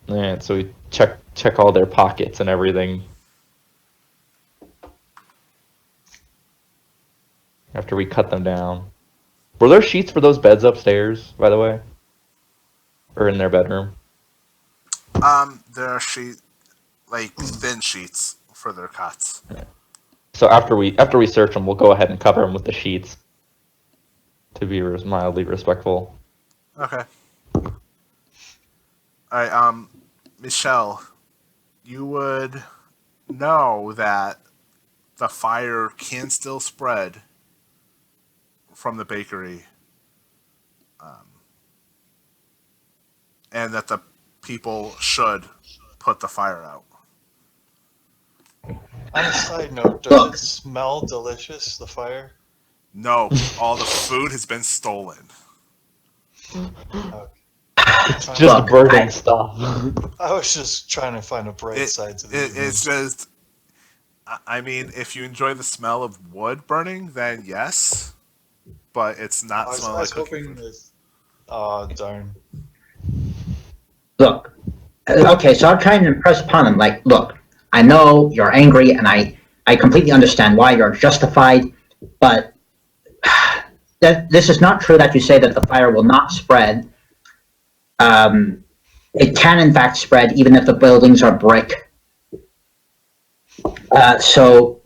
Alright, so we check all their pockets and everything. After we cut them down. Were there sheets for those beds upstairs, by the way? Or in their bedroom? There are thin sheets for their cots. So after we search them, we'll go ahead and cover them with the sheets. To be mildly respectful. Okay. Alright, Michelle, you would know that the fire can still spread from the bakery, and that the people should put the fire out. On a side note, does it smell delicious, the fire? No, all the food has been stolen. It's just Look, burning stuff. I was just trying to find a bright side to the evening. It's just, I mean, if you enjoy the smell of wood burning, then yes, but it's not I smelling was like cooking hoping food. that. Oh, darn. Look, okay, so I'll try and impress upon them, like, look, I know you're angry, and I completely understand why you're justified, but this is not true that you say that the fire will not spread. It can, in fact, spread even if the buildings are brick. So,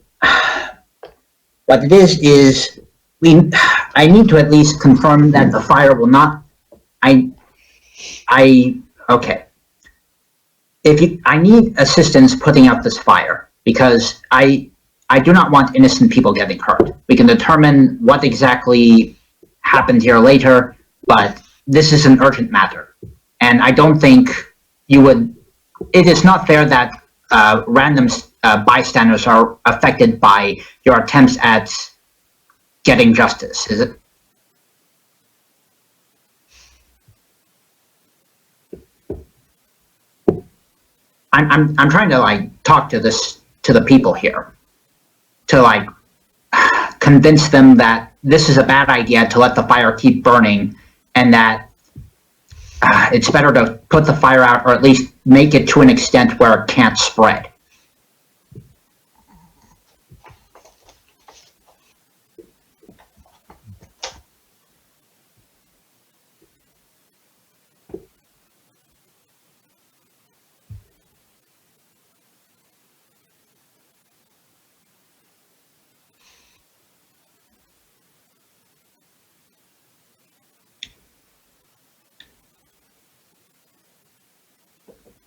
what it is I need to at least confirm that the fire will not. Okay. I need assistance putting out this fire because I do not want innocent people getting hurt. We can determine what exactly happened here later, but this is an urgent matter. And I don't think it is not fair that random bystanders are affected by your attempts at getting justice, is it? I'm trying to like talk to the people here to like convince them that this is a bad idea to let the fire keep burning and that it's better to put the fire out or at least make it to an extent where it can't spread.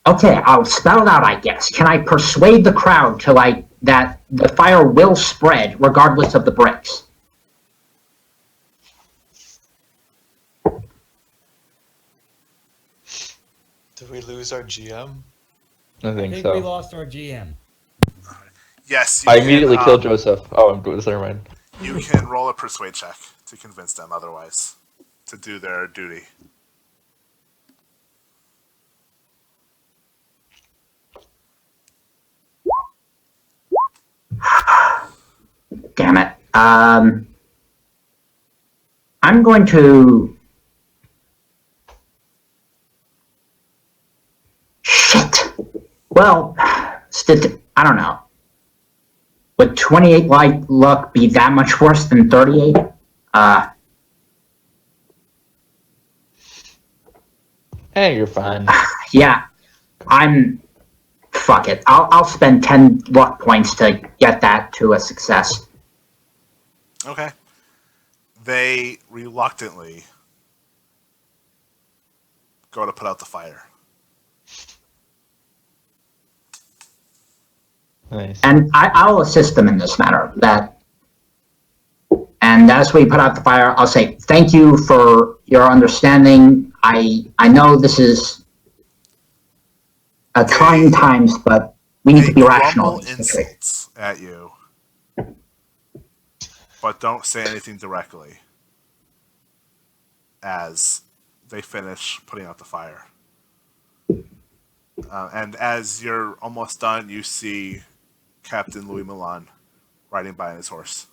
Okay, I'll spell it out, I guess. Can I persuade the crowd to like that the fire will spread regardless of the bricks? Did we lose our GM? I I think think we so. lost our GM. Yes, you I can, immediately killed Joseph. Oh, never mind. You can roll a persuade check to convince them otherwise to do their duty. Damn it. I'm going to. Shit. Well, I don't know. Would 28 luck be that much worse than 38? Hey, you're fine. Yeah. Fuck it. I'll spend 10 luck points to get that to a success. Okay. They reluctantly go to put out the fire. Nice. And I'll assist them in this matter. And as we put out the fire, I'll say, thank you for your understanding. I know this is trying times, but we need to be rational in this situation. Insults at you, but don't say anything directly as they finish putting out the fire. And as you're almost done, you see Captain Louis Milan riding by on his horse.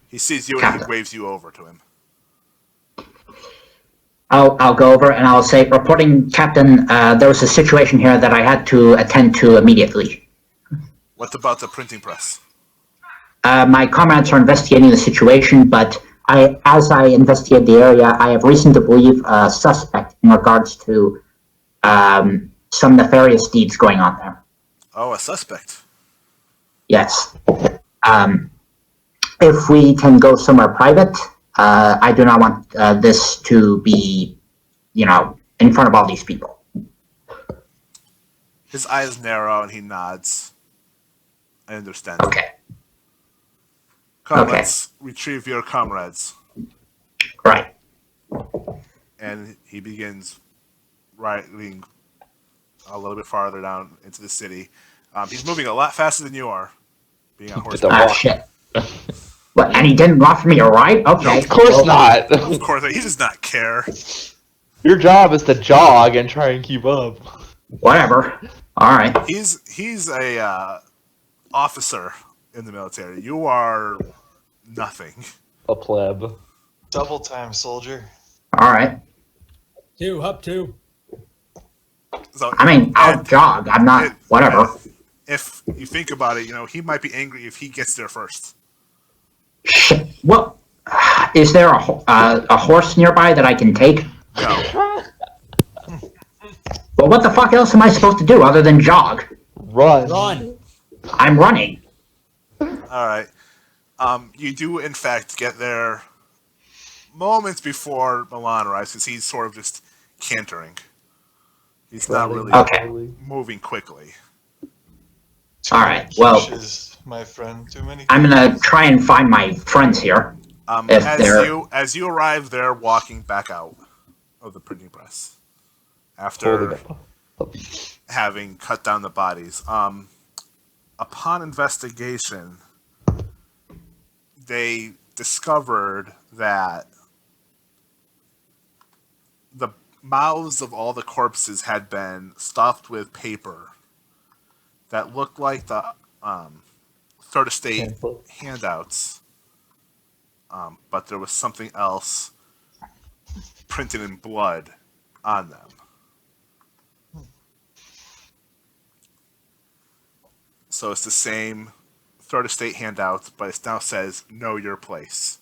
He sees you and he waves you over to him. I'll go over and I'll say, reporting, Captain, there was a situation here that I had to attend to immediately. What about the printing press? My comrades are investigating the situation, but as I investigate the area, I have reason to believe a suspect in regards to some nefarious deeds going on there. Oh, a suspect. Yes. If we can go somewhere private, I do not want this to be, in front of all these people. His eyes narrow and he nods. I understand. Okay. Come, Okay. let's retrieve your comrades. Right. And he begins riding a little bit farther down into the city. He's moving a lot faster than you are, being on horseback. Shit. What, and he didn't offer me a ride? Okay. Of course well, not. Of course, he does not care. Your job is to jog and try and keep up. Whatever. Alright. He's a officer in the military. You are nothing. A pleb. Double time, soldier. Alright. Up two. So, I mean, I'll and jog. I'm not. Whatever. if you think about it, he might be angry if he gets there first. Shit. What? Is there a horse nearby that I can take? No. Well, what the fuck else am I supposed to do other than jog? Run. I'm running. All right. You do, in fact, get there moments before Milan arrives because he's sort of just cantering. He's not really Okay. moving quickly. Too All many right, well- quiches, my friend. Too many. I'm gonna try and find my friends here. If they're- As you arrive, they're walking back out of the printing press after having cut down the bodies. Upon investigation, they discovered that the mouths of all the corpses had been stuffed with paper that looked like the third estate handouts, but there was something else printed in blood on them. So it's the same third estate handouts, but it now says "Know Your Place"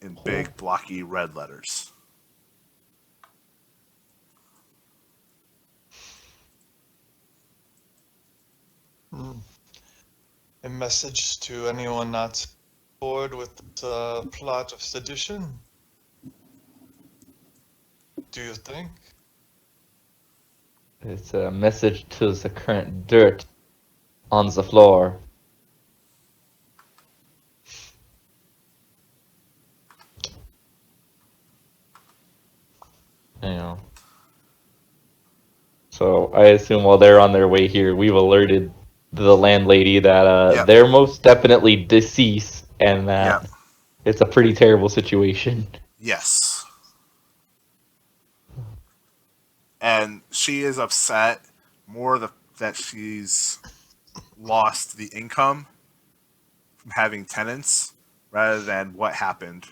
in big blocky red letters. A message to anyone not bored with the plot of sedition? Do you think? It's a message to the current dirt on the floor. You know. So I assume while they're on their way here, we've alerted the landlady that Yep. they're most definitely deceased and that Yep. it's a pretty terrible situation. Yes. And she is upset more that she's lost the income from having tenants rather than what happened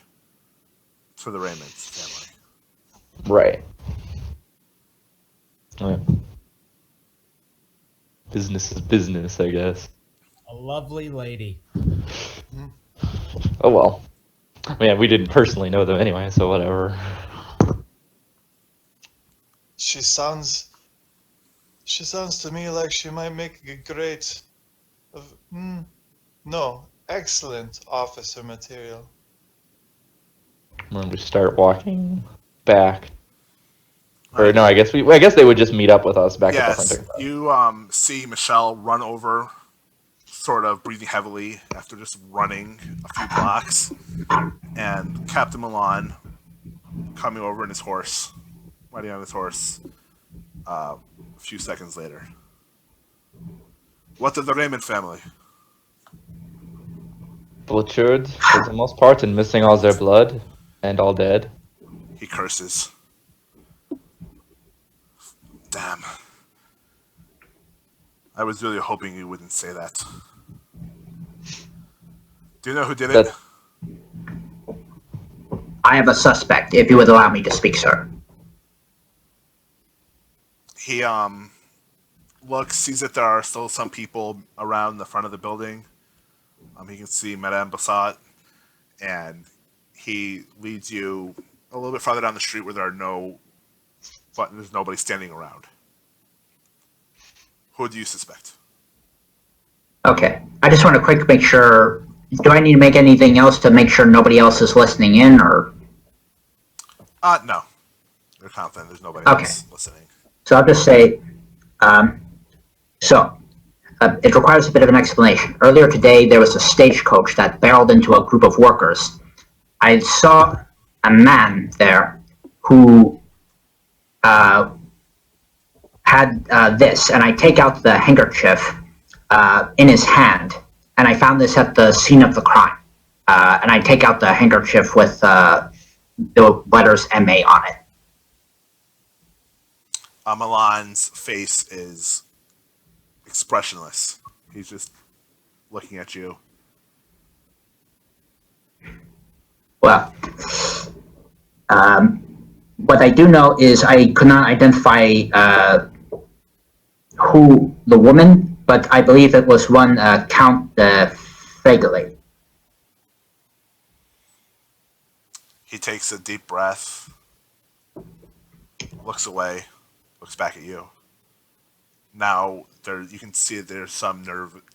to the Raymond family. Right. Business is business, I guess. A lovely lady. Oh well. I mean, we didn't personally know them anyway, so whatever. She sounds to me like she might make a great, excellent officer material. When we start walking back, or no, I guess they would just meet up with us back at the Yes, hunting. you see Michelle run over, sort of breathing heavily after just running a few blocks, and Captain Milan coming over in his horse, riding on his horse, a few seconds later. What of the Raymond family? Butchered for the most part and missing all their blood and all dead. He curses. Damn. I was really hoping you wouldn't say that. Do you know who did it? That- I have a suspect, if you would allow me to speak, sir. He looks, sees that there are still some people around the front of the building. He can see Madame Bassat, and he leads you a little bit farther down the street where there's nobody standing around. Who do you suspect? Okay. I just want to make sure. Do I need to make anything else to make sure nobody else is listening in, or? No. You're confident there's nobody Okay. else listening. So I'll just say, it requires a bit of an explanation. Earlier today, there was a stagecoach that barreled into a group of workers. I saw a man there who had this, and I take out the handkerchief in his hand, and I found this at the scene of the crime. And I take out the handkerchief with the letters MA on it. Milan's face is expressionless. He's just looking at you. Well, what I do know is I could not identify who the woman, but I believe it was one Count Fenalik. He takes a deep breath, looks away, looks back at you. Now you can see there's some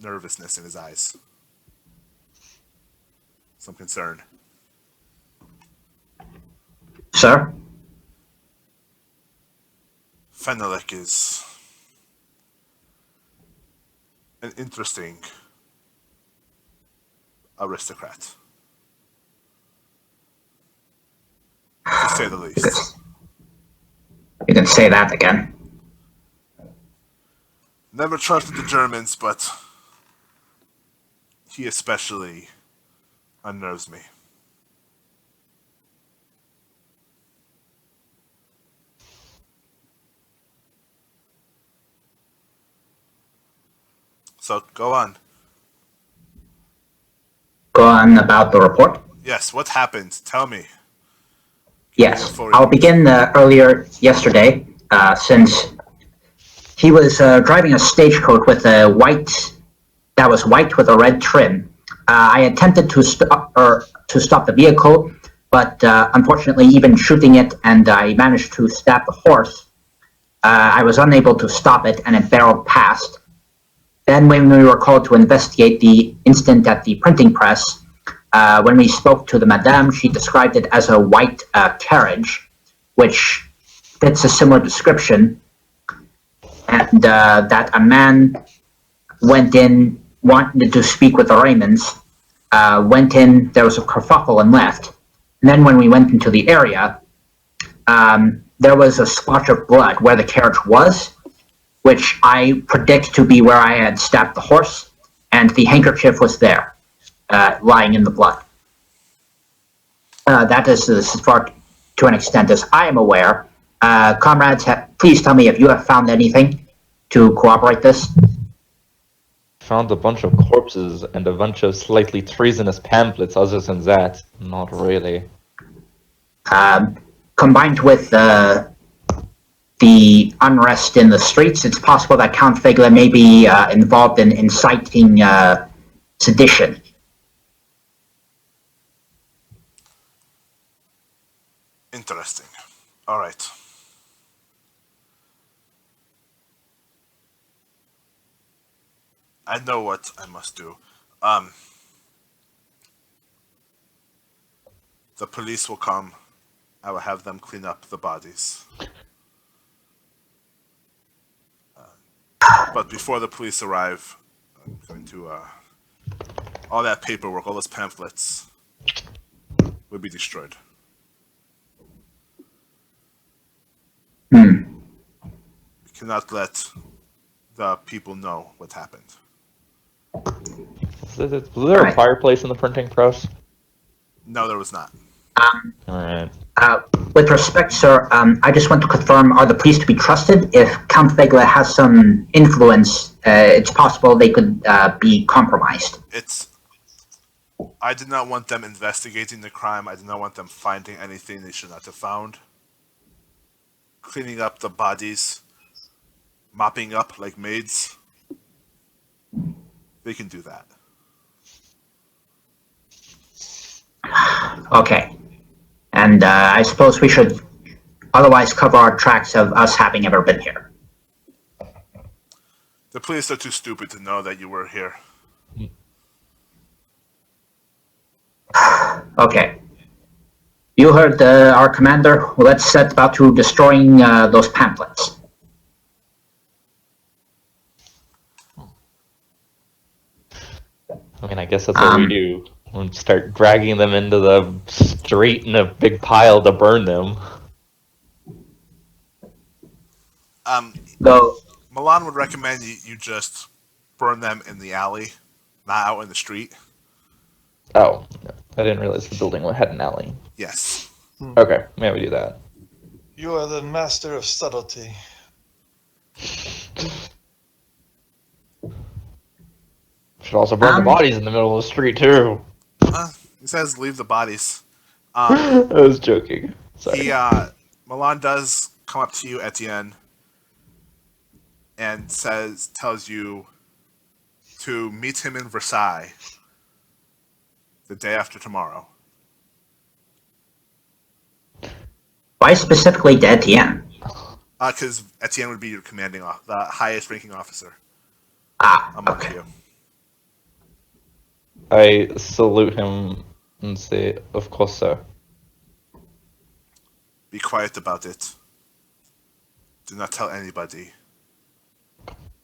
nervousness in his eyes, some concern. Sir? Fenalik is an interesting aristocrat, to say the least. You can say that again. Never trusted the Germans, but he especially unnerves me. So, go on. Go on about the report? Yes, what happened? Tell me. Yes, I'll begin earlier yesterday, since he was driving a stagecoach with a white with a red trim. I attempted to stop the vehicle, but unfortunately, even shooting it, and I managed to stab the horse. I was unable to stop it, and it barreled past. Then, when we were called to investigate the incident at the printing press, when we spoke to the madame, she described it as a white carriage, which fits a similar description, and that a man went in, wanted to speak with the Raymonds, went in, there was a kerfuffle and left. And then when we went into the area, there was a splotch of blood where the carriage was, which I predict to be where I had stabbed the horse, and the handkerchief was there, lying in the blood. That is as far to an extent as I am aware. Comrades, please tell me if you have found anything to corroborate this. Found a bunch of corpses and a bunch of slightly treasonous pamphlets. Other than that, not really. Combined with the unrest in the streets, it's possible that Count Fenalik may be involved in inciting sedition. Interesting. All right. I know what I must do. The police will come. I will have them clean up the bodies. But before the police arrive, I'm going to, all that paperwork, all those pamphlets will be destroyed. We cannot let the people know what happened. Was there a fireplace in the printing press? No, there was not. Alright. With respect, sir, I just want to confirm, are the police to be trusted? If Count Fenalik has some influence, it's possible they could be compromised. I did not want them investigating the crime. I did not want them finding anything they should not have found. Cleaning up the bodies, mopping up like maids. They can do that. Okay. And I suppose we should otherwise cover our tracks of us having ever been here. The police are too stupid to know that you were here. Okay. You heard our commander. Let's set about to destroying those pamphlets. I mean, I guess that's what we do. We start dragging them into the street in a big pile to burn them. Though, Milan would recommend you just burn them in the alley not out in the street. Oh, I didn't realize the building had an alley. Yes. Okay, yeah, we do that. You are the master of subtlety. Should also burn the bodies in the middle of the street too. He says leave the bodies. I was joking. Sorry. Milan does come up to you at the end and tells you to meet him in Versailles the day after tomorrow. Why specifically to Etienne? Because Etienne would be your the highest ranking officer among Okay. you. I salute him and say, "Of course, sir." Be quiet about it. Do not tell anybody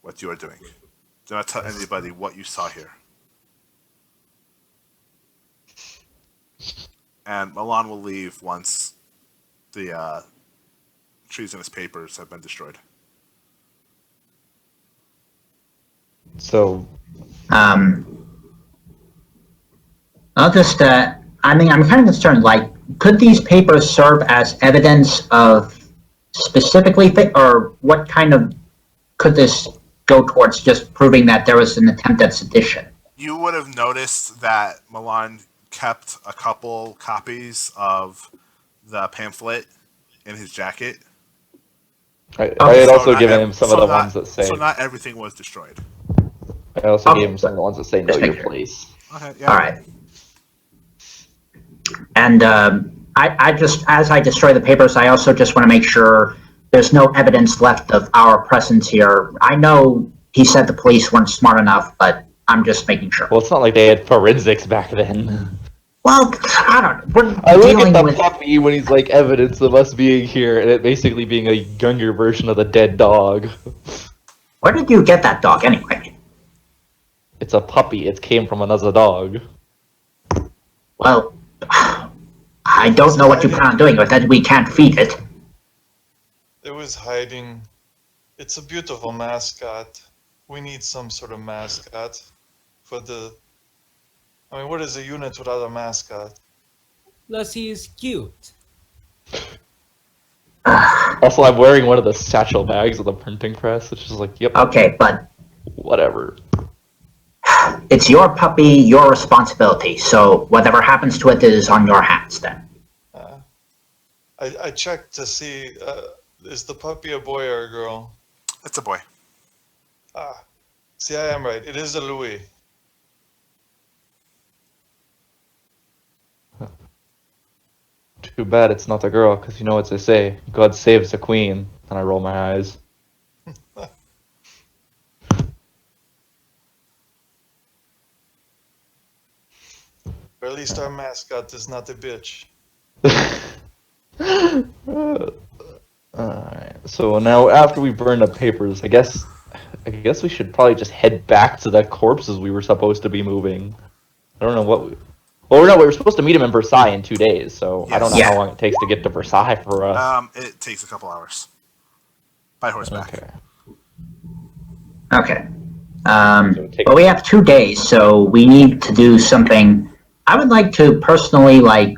what you are doing. Do not tell anybody what you saw here. And Milan will leave once the treasonous papers have been destroyed. So, I'll just, I'm kind of concerned, like, could these papers serve as evidence of specifically, or what kind of, could this go towards just proving that there was an attempt at sedition? You would have noticed that Milan kept a couple copies of the pamphlet in his jacket. I had also not given him some of the ones that say. So not everything was destroyed. I also Okay. gave him some of the ones that say "Know Just your make sure. place." Okay, yeah. All right. And I just, as I destroy the papers, I also just want to make sure there's no evidence left of our presence here. I know he said the police weren't smart enough, but I'm just making sure. Well, it's not like they had forensics back then. Well, I don't know. We're I look dealing at the with... puppy when he's like evidence of us being here, and it basically being a younger version of the dead dog. Where did you get that dog anyway? It's a puppy. It came from another dog. Well, I don't know what you plan on doing with it. We can't feed it. It was hiding. It's a beautiful mascot. We need some sort of mascot for the... I mean, what is a unit without a mascot? Plus, he is cute. Also, I'm wearing one of the satchel bags of the printing press, which is like, yep, Okay, but whatever. it's your puppy, your responsibility. So whatever happens to it is on your hands then. I checked to see, is the puppy a boy or a girl? It's a boy. See, I am right. It is a Louis. Too bad it's not a girl, because you know what they say, God saves the queen. And I roll my eyes. Or at least our mascot is not a bitch. Alright, so now after we burn the papers, I guess we should probably just head back to the corpses we were supposed to be moving. I don't know what we... Well, no, we were supposed to meet him in Versailles in 2 days, so I don't know Yes. how long it takes to get to Versailles for us. It takes a couple hours. By horseback. Okay. Okay. take- But we have 2 days, so we need to do something. I would like to personally, like,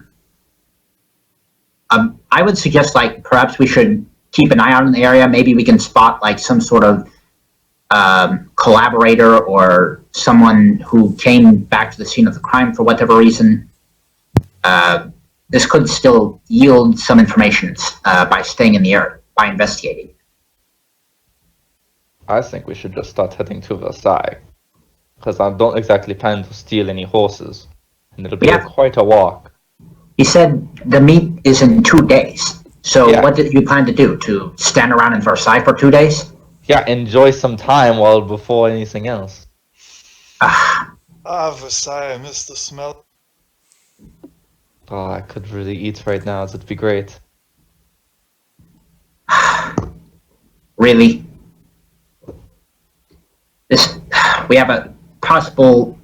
I would suggest, like, perhaps we should keep an eye out in the area. Maybe we can spot, like, some sort of collaborator or someone who came back to the scene of the crime for whatever reason. This could still yield some information by staying in the area, by investigating. I think we should just start heading to Versailles. Because I don't exactly plan to steal any horses. And it'll be Yeah. quite a walk. He said the meet is in 2 days. So Yeah. what did you plan to do? To stand around in Versailles for 2 days? Yeah, enjoy some time while before anything else. Versailles, I miss the smell. Oh, I could really eat right now. It'd be great. Really? We have a possible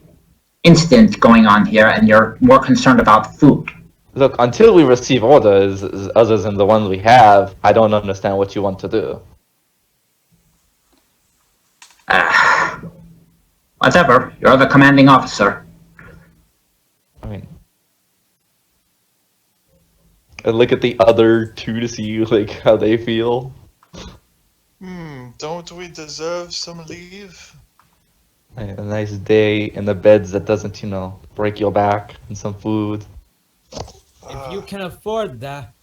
incident going on here, and you're more concerned about food. Look, until we receive orders other than the ones we have, I don't understand what you want to do. Whatever. You're the commanding officer. I mean, I look at the other two to see like how they feel. Don't we deserve some leave? A nice day in the beds that doesn't, break your back, and some food. If you can afford that,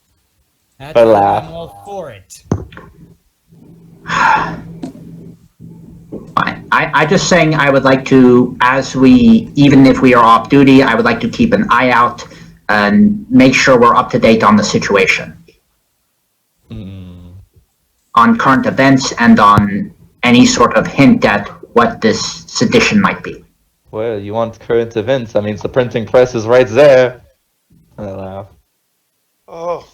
I I'm laugh. all for it. I just saying I would like to, even if we are off duty, I would like to keep an eye out and make sure we're up to date on the situation, on current events, and on any sort of hint at what this sedition might be. Well, you want current events? I mean, the printing press is right there. And I laugh. Oh,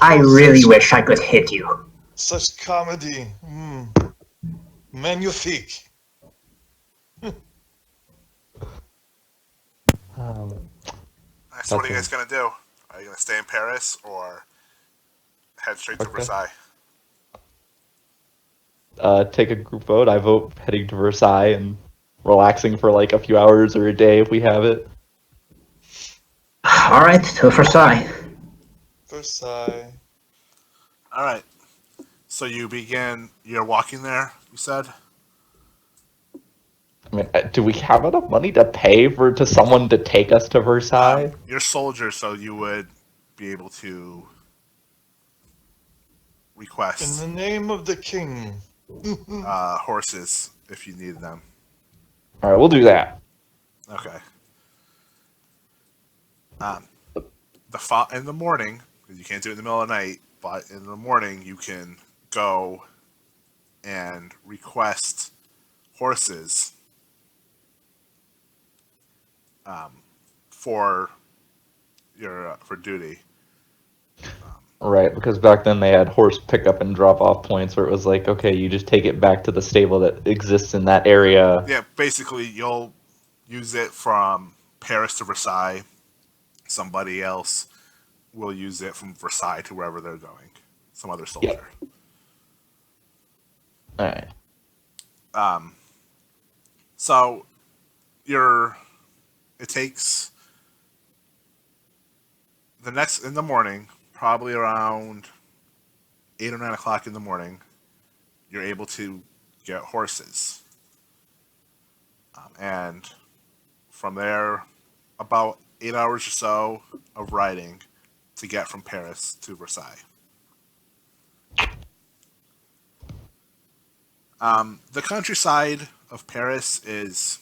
I really wish I could hit you. such comedy. Magnifique. So what are you guys gonna do? Are you gonna stay in Paris or head straight to Okay. Versailles? Take a group vote. I vote heading to Versailles and relaxing for like a few hours or a day if we have it. All right, to Versailles. Versailles. All right. So you're walking there, you said? I mean, do we have enough money to pay to someone to take us to Versailles? You're soldiers, so you would be able to In request the name of the king. horses if you needed them. All right, we'll do that. Okay. In the morning, because you can't do it in the middle of the night, but in the morning you can go and request horses for duty. Right, because back then they had horse pickup and drop off points where it was like, okay, you just take it back to the stable that exists in that area. Yeah, basically you'll use it from Paris to Versailles. Somebody else will use it from Versailles to wherever they're going. Some other soldier. All right. So it takes in the morning, probably around 8 or 9 o'clock in the morning, you're able to get horses. And from there, about 8 hours or so of riding to get from Paris to Versailles. The countryside of Paris is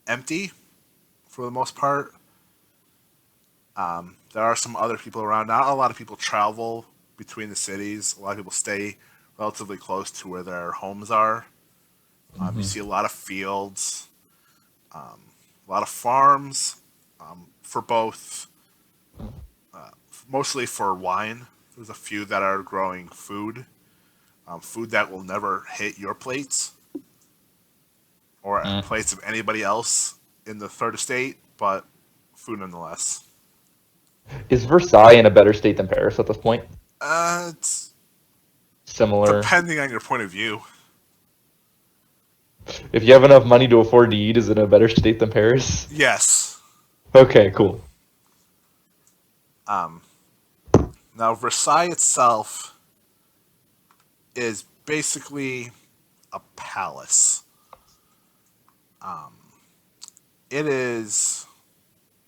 empty for the most part. There are some other people around. Not a lot of people travel between the cities. A lot of people stay relatively close to where their homes are. You see a lot of fields, a lot of farms for both, mostly for wine. There's a few that are growing food, food that will never hit your plates or plates of anybody else in the third estate, but food nonetheless. Is Versailles in a better state than Paris at this point? It's Similar. depending on your point of view. If you have enough money to afford to eat, is it in a better state than Paris? Yes. Okay, cool. Now, Versailles itself is basically a palace. It is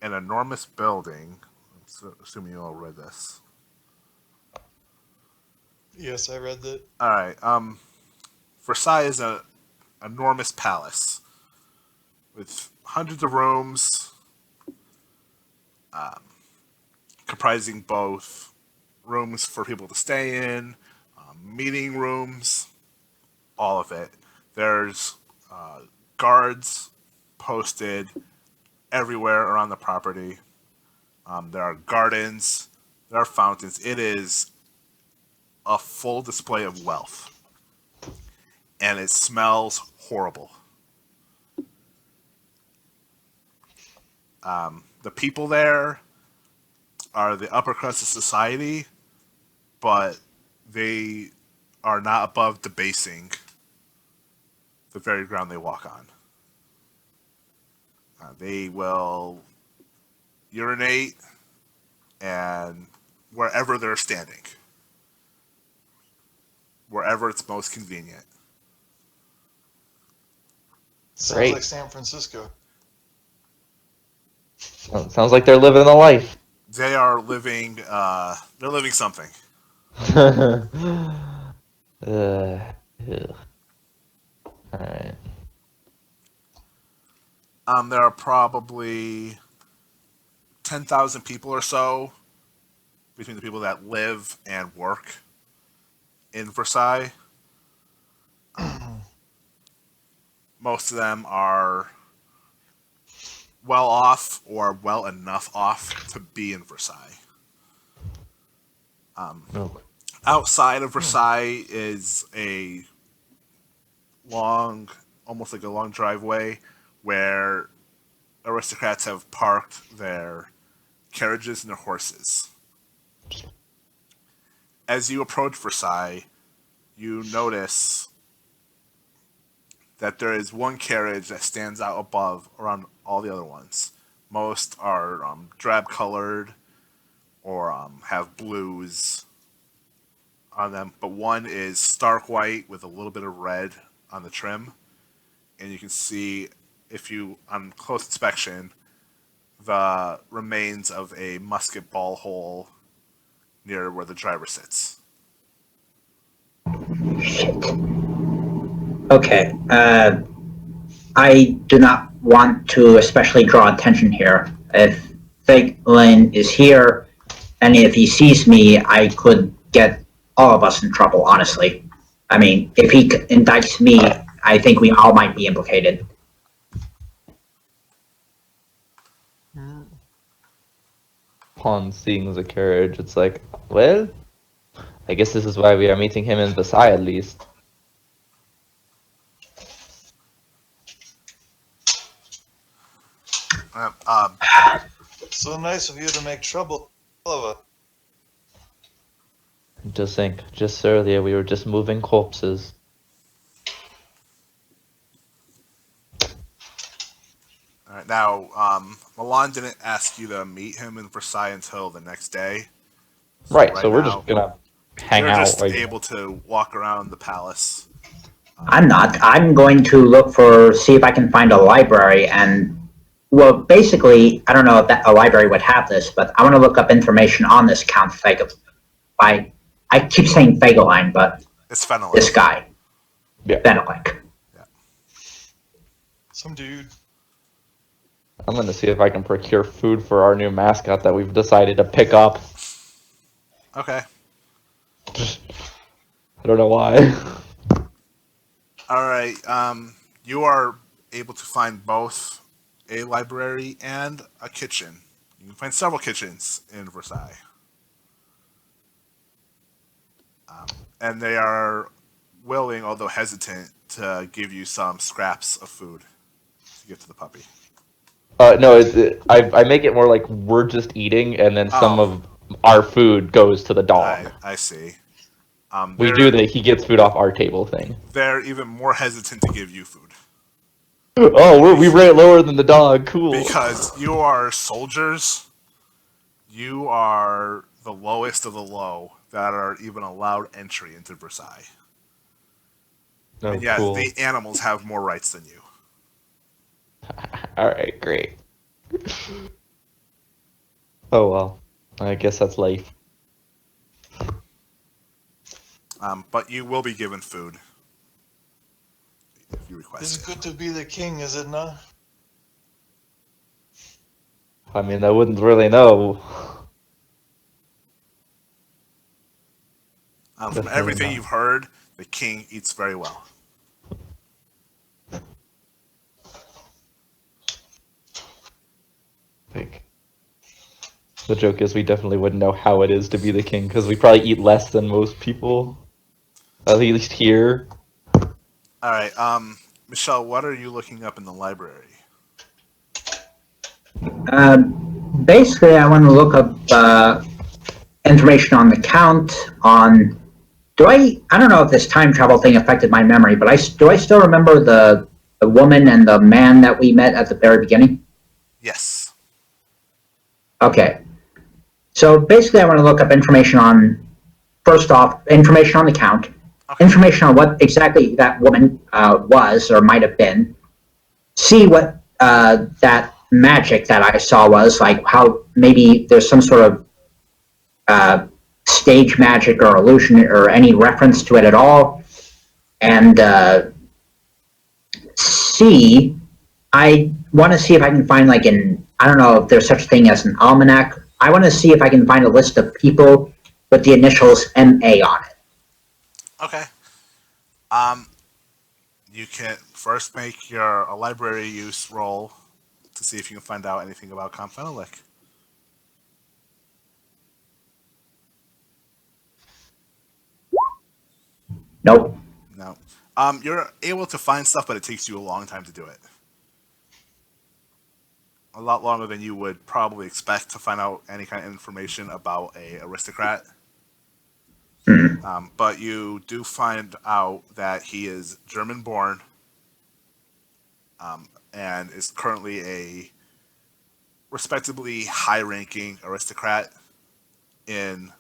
an enormous building. Assuming you all read this. Yes, I read that. All right. Versailles is an enormous palace with hundreds of rooms, comprising both rooms for people to stay in, meeting rooms, all of it. There's guards posted everywhere around the property. There are gardens. There are fountains. It is a full display of wealth. And it smells horrible. The people there are the upper crust of society, but they are not above debasing the very ground they walk on. They will urinate and wherever they're standing, wherever it's most convenient. Sounds Great. like San Francisco. Sounds like they're living the life. They are living. They're living something. Ugh. Alright. There are probably 10,000 people or so between the people that live and work in Versailles. Most of them are well off or well enough off to be in Versailles. No. Outside of Versailles is a long, almost like a long driveway where aristocrats have parked their carriages and their horses. As you approach Versailles, you notice that there is one carriage that stands out above around all the other ones. Most are drab colored or have blues on them, but one is stark white with a little bit of red on the trim, and you can see, if you on close inspection, the remains of a musket ball hole near where the driver sits. Okay. I do not want to especially draw attention here. If Feiglin is here, and if he sees me, I could get all of us in trouble, honestly. I mean, if he indicts me, I think we all might be implicated. Upon seeing the carriage, it's like, well, I guess this is why we are meeting him in Versailles at least. So nice of you to make trouble, all of us. Just think, just earlier we were just moving corpses. All right, now, Milan didn't ask you to meet him in Versailles until the next day. Right, so we're now, just gonna hang you're out. just Like, able to walk around the palace. I'm not. I'm going to look see if I can find a library and, well, basically, I don't know if a library would have this, but I want to look up information on this Count Fenalik. I keep saying Feiglin, but It's Fenalik. this guy. Yeah. Fenalik. Some dude. I'm gonna see if I can procure food for our new mascot that we've decided to pick up. Okay. I don't know why. All right. You are able to find both a library and a kitchen. You can find several kitchens in Versailles. And they are willing, although hesitant, to give you some scraps of food to give to the puppy. No, I make it more like we're just eating, and then some of our food goes to the dog. I see. We do the he gets food off our table thing. They're even more hesitant to give you food. Oh, we rate lower than the dog. Cool. Because you are soldiers. You are the lowest of the low that are even allowed entry into Versailles. Oh, And yes, cool. the animals have more rights than you. All right, great. Oh well, I guess that's life. But you will be given food if you It's request it. good to be the king, is it not? I mean, I wouldn't really know. From Definitely everything not. you've heard, the king eats very well. Like, the joke is we definitely wouldn't know how it is to be the king because we probably eat less than most people, at least here. All right, Michelle, what are you looking up in the library? Basically, I want to look up information on the Count, on... I don't know if this time travel thing affected my memory, but do I still remember the woman and the man that we met at the very beginning? Yes. Okay. So basically, I want to look up information on, first off, information on the Count, Okay. information on what exactly that woman was or might have been, see what that magic that I saw was, like how maybe there's some sort of stage magic or illusion or any reference to it at all, and I want to see if I can find like I don't know if there's such a thing as an almanac. I want to see if I can find a list of people with the initials MA on it. Okay. You can first make a library use roll to see if you can find out anything about Comte Fenalik. Nope. No. You're able to find stuff, but it takes you a long time to do it. A lot longer than you would probably expect to find out any kind of information about a aristocrat. But you do find out that he is German-born and is currently a respectably high-ranking aristocrat in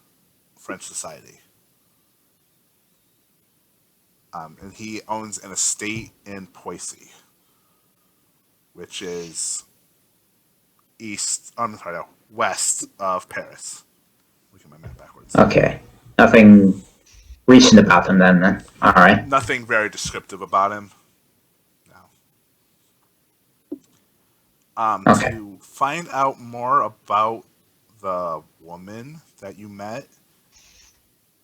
French society. And he owns an estate in Poissy, which is west of Paris. Look at my map backwards. Okay. Nothing recent about them then. All right. Nothing very descriptive about him. No. Okay. To find out more about the woman that you met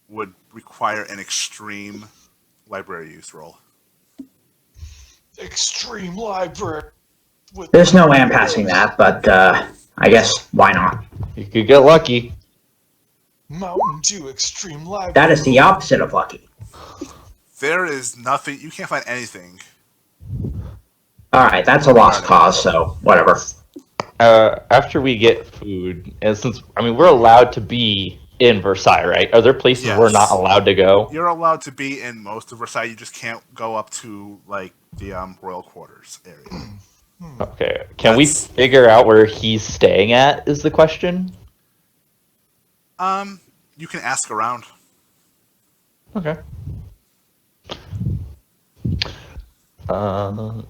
would require an extreme library use roll. Extreme library. There's no way I'm passing that, but I guess why not? You could get lucky. Mountain Dew Extreme Library. That is the opposite of lucky. There is nothing. You can't find anything. All right, that's a lost cause, so whatever. After we get food, and since we're allowed to be in Versailles, right? Are there places Yes. we're not allowed to go? You're allowed to be in most of Versailles. You just can't go up to like the royal quarters area. Okay. Can we figure out where he's staying at? Is the question. You can ask around. Okay. I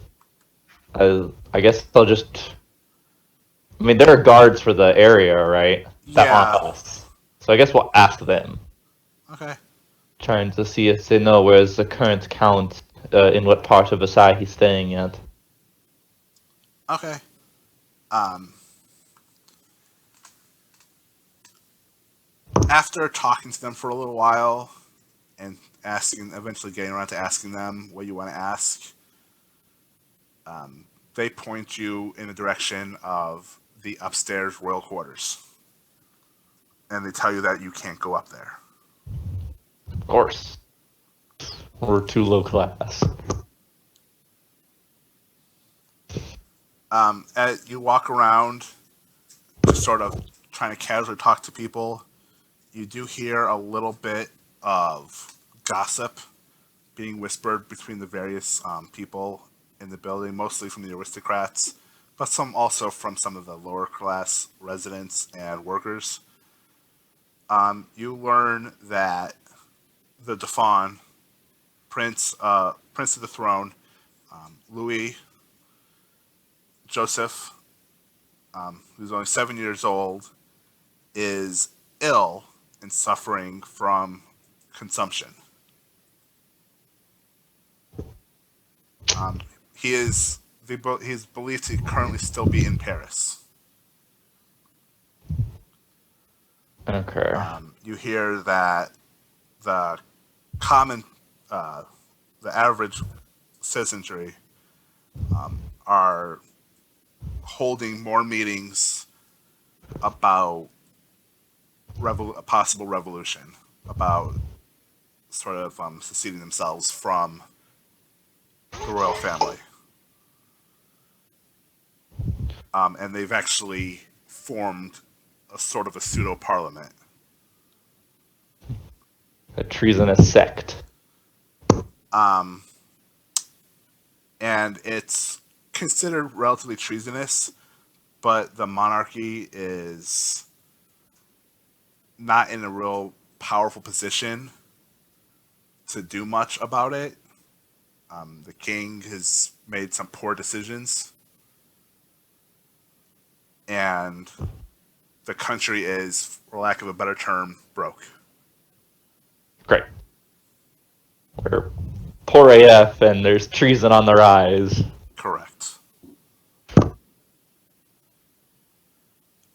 guess I'll just. There are guards for the area, right? That aren't us. So I guess we'll ask them. Okay. Trying to see if they know where's the current count, in what part of Versailles he's staying at. Okay. After talking to them for a little while and eventually getting around to asking them what you want to ask, they point you in the direction of the upstairs royal quarters. And they tell you that you can't go up there. Of course. We're too low class. As you walk around, just sort of trying to casually talk to people, you do hear a little bit of gossip being whispered between the various people in the building, mostly from the aristocrats, but some also from some of the lower class residents and workers. You learn that the Dauphin, Prince of the Throne, Louis Joseph, who's only 7 years old, is ill and suffering from consumption. He's believed to currently still be in Paris. Okay. You hear that the average citizenry are holding more meetings about a possible revolution, about sort of seceding themselves from the royal family. And they've actually formed a sort of a pseudo-parliament. A treasonous sect. And it's considered relatively treasonous, but the monarchy is not in a real powerful position to do much about it. The king has made some poor decisions, and the country is, for lack of a better term, broke. Great. We're poor AF, and there's treason on the rise. Correct.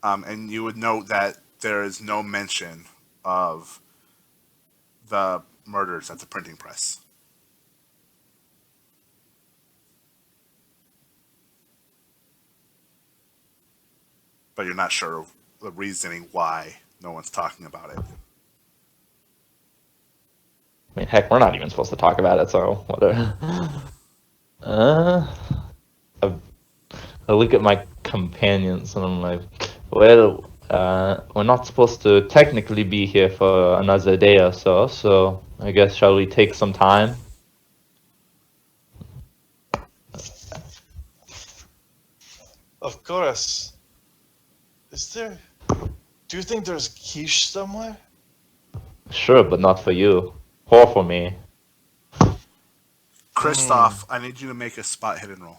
And you would note that there is no mention of the murders at the printing press. But you're not sure of the reasoning why no one's talking about it. I mean, heck, we're not even supposed to talk about it, so whatever. I look at my companions and I'm like, well, we're not supposed to technically be here for another day or so, so I guess shall we take some time? Of course. Do you think there's quiche somewhere? Sure, but not for you. Or for me. Christoph, I need you to make a spot hidden roll.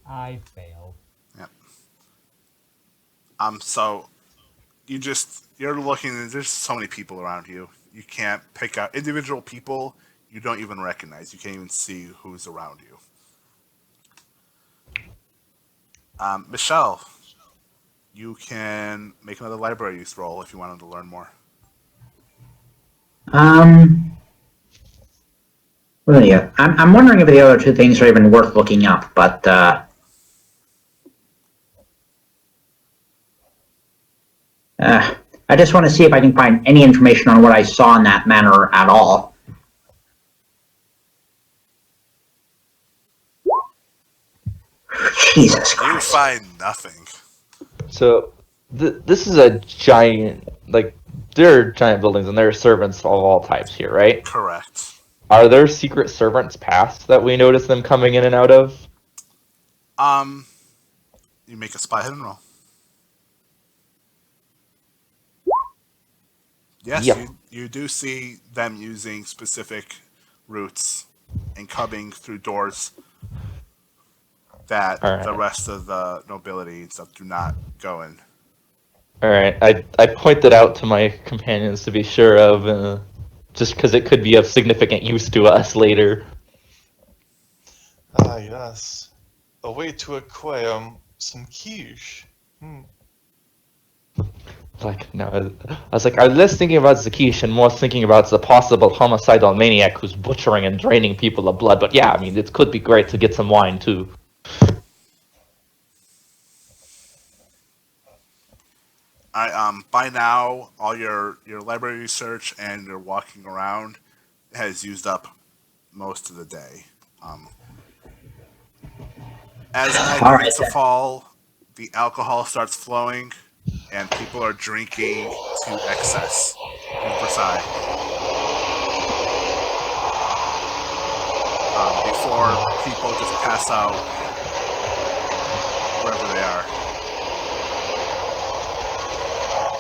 I fail. Yep. So you're looking, there's so many people around you. You can't pick out individual people you don't even recognize. You can't even see who's around you. Michelle, you can make another library use roll if you wanted to learn more. Well, yeah. I'm wondering if the other two things are even worth looking up, but I just want to see if I can find any information on what I saw in that manor at all. Jesus You Christ. find nothing. So, this is a giant, like, there are giant buildings and there are servants of all types here, right? Correct. Are there secret servants past that we notice them coming in and out of? You make a spot hidden roll. Yes, Yep. you do see them using specific routes and coming through doors that All right. the rest of the nobility and stuff do not go in. Alright, I pointed out to my companions to be sure of, just because it could be of significant use to us later. Ah, yes. A way to acquire some quiche. Like, no, I was like, I was less thinking about Zakish and more thinking about the possible homicidal maniac who's butchering and draining people of blood. But yeah, I mean, it could be great to get some wine too. By now, all your library research and your walking around has used up most of the day. As night All begins right, to fall, the alcohol starts flowing, and people are drinking to excess in Versailles. Before people just pass out wherever they are.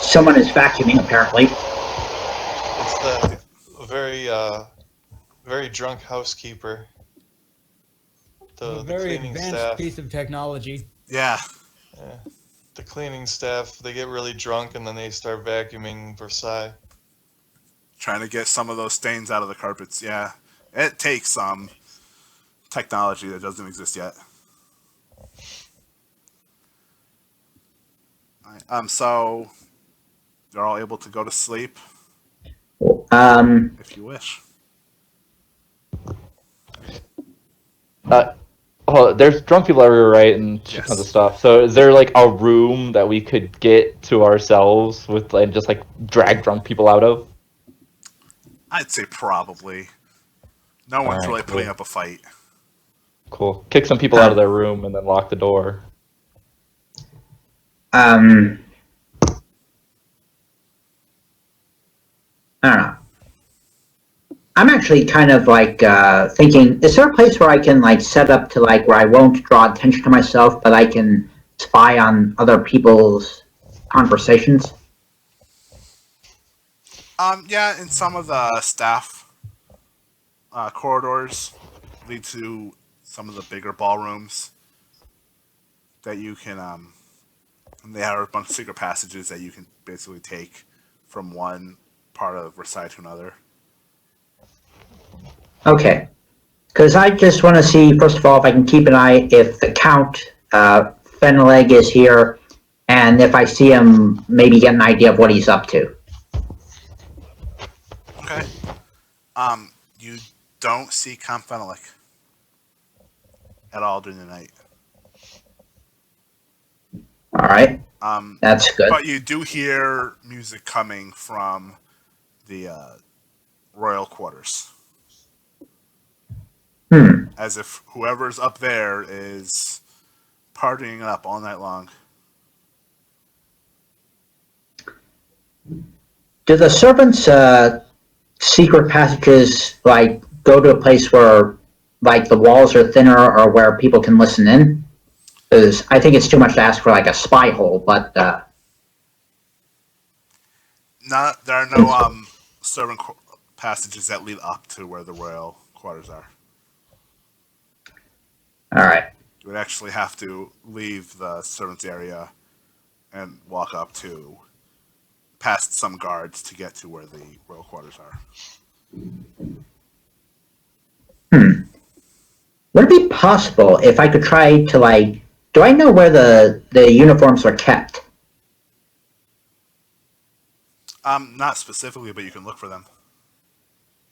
Someone is vacuuming, apparently. It's the very drunk housekeeper. A The very cleaning advanced staff. piece of technology. Yeah, Yeah. The cleaning staff, they get really drunk and then they start vacuuming Versailles. trying to get some of those stains out of the carpets. Yeah, it takes some technology that doesn't exist yet. So you're all able to go to sleep if you wish. Oh, there's drunk people everywhere, right? And Yes. tons of stuff. So is there like a room that we could get to ourselves with and just like drag drunk people out of? I'd say probably. No one's Alright, really putting cool. up a fight. Cool. Kick some people out of their room and then lock the door. I don't know. I'm actually kind of like thinking, is there a place where I can like set up to like where I won't draw attention to myself, but I can spy on other people's conversations? Yeah, in some of the staff corridors lead to some of the bigger ballrooms that you can. And they have a bunch of secret passages that you can basically take from one part of Versailles to another. Okay. Because I just want to see, first of all, if I can keep an eye if the Count Fenalik is here, and if I see him, maybe get an idea of what he's up to. Okay. You don't see Comte Fenalik at all during the night. All right. That's good. But you do hear music coming from the royal quarters. As if whoever's up there is partying it up all night long. Do the servants' secret passages like go to a place where like the walls are thinner or where people can listen in? Because I think it's too much to ask for like a spy hole, but There are no servant passages that lead up to where the royal quarters are. all right. You would actually have to leave the servants area and walk up to past some guards to get to where the royal quarters are. Would it be possible if I could try to like, do I know where the uniforms are kept? Not specifically, but you can look for them.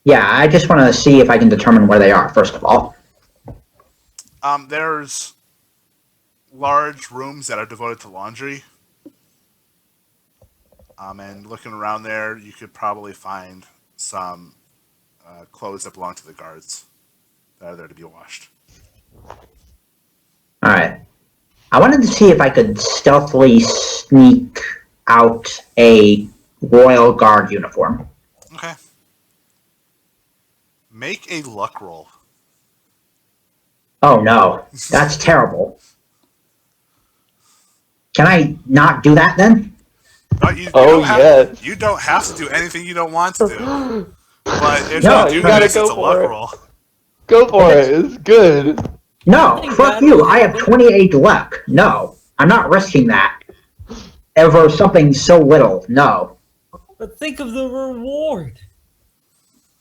Yeah, I just want to see if I can determine where they are, first of all. There's large rooms that are devoted to laundry. And looking around there, you could probably find some clothes that belong to the guards that are there to be washed. All right. I wanted to see if I could stealthily sneak out a Royal Guard uniform. Okay. Make a luck roll. Oh no, that's terrible. Can I not do that then? No, you yes. You don't have to do anything you don't want to do. But if No, you you do gotta this, go it's a luck for it. roll. Go for it. It's good. No, fuck you. I have 28 luck. No, I'm not risking that. Ever something so little. No. But think of the reward.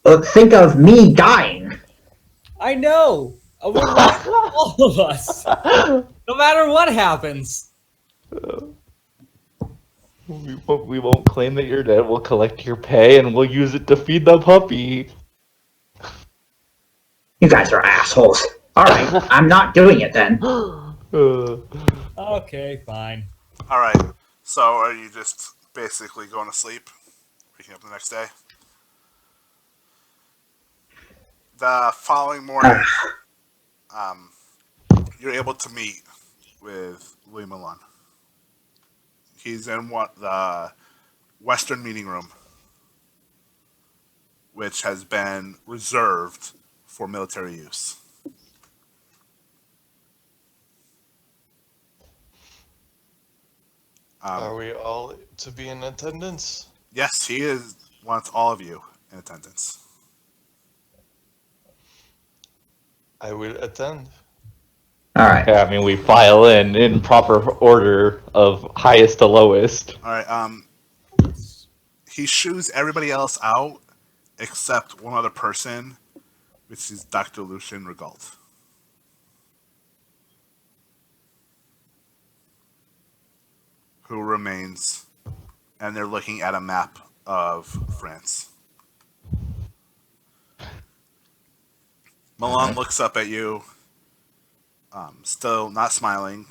Think of me dying. I know. A reward for all of us. No matter what happens. We won't claim that you're dead. We'll collect your pay and we'll use it to feed the puppy. You guys are assholes. All right, I'm not doing it then. Okay, fine. All right. So are you just basically going to sleep, waking up the next day? The following morning, you're able to meet with Louis Milan. He's in the Western meeting room, which has been reserved for military use. Are we all to be in attendance? Yes, he wants all of you in attendance. I will attend. All right. Yeah, I mean, we file in proper order of highest to lowest. All right. He shoos everybody else out except one other person, which is Dr. Lucien Rigault. Who remains, and they're looking at a map of France. Milan looks up at you, still not smiling,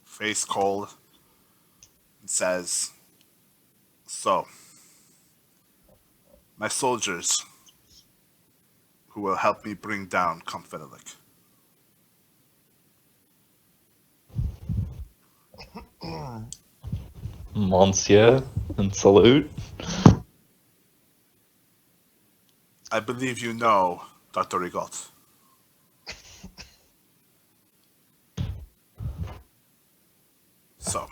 face cold, and says, "So, my soldiers who will help me bring down Comte Fenalik." Monsieur, and salute. I believe you know Dr. Rigault. So,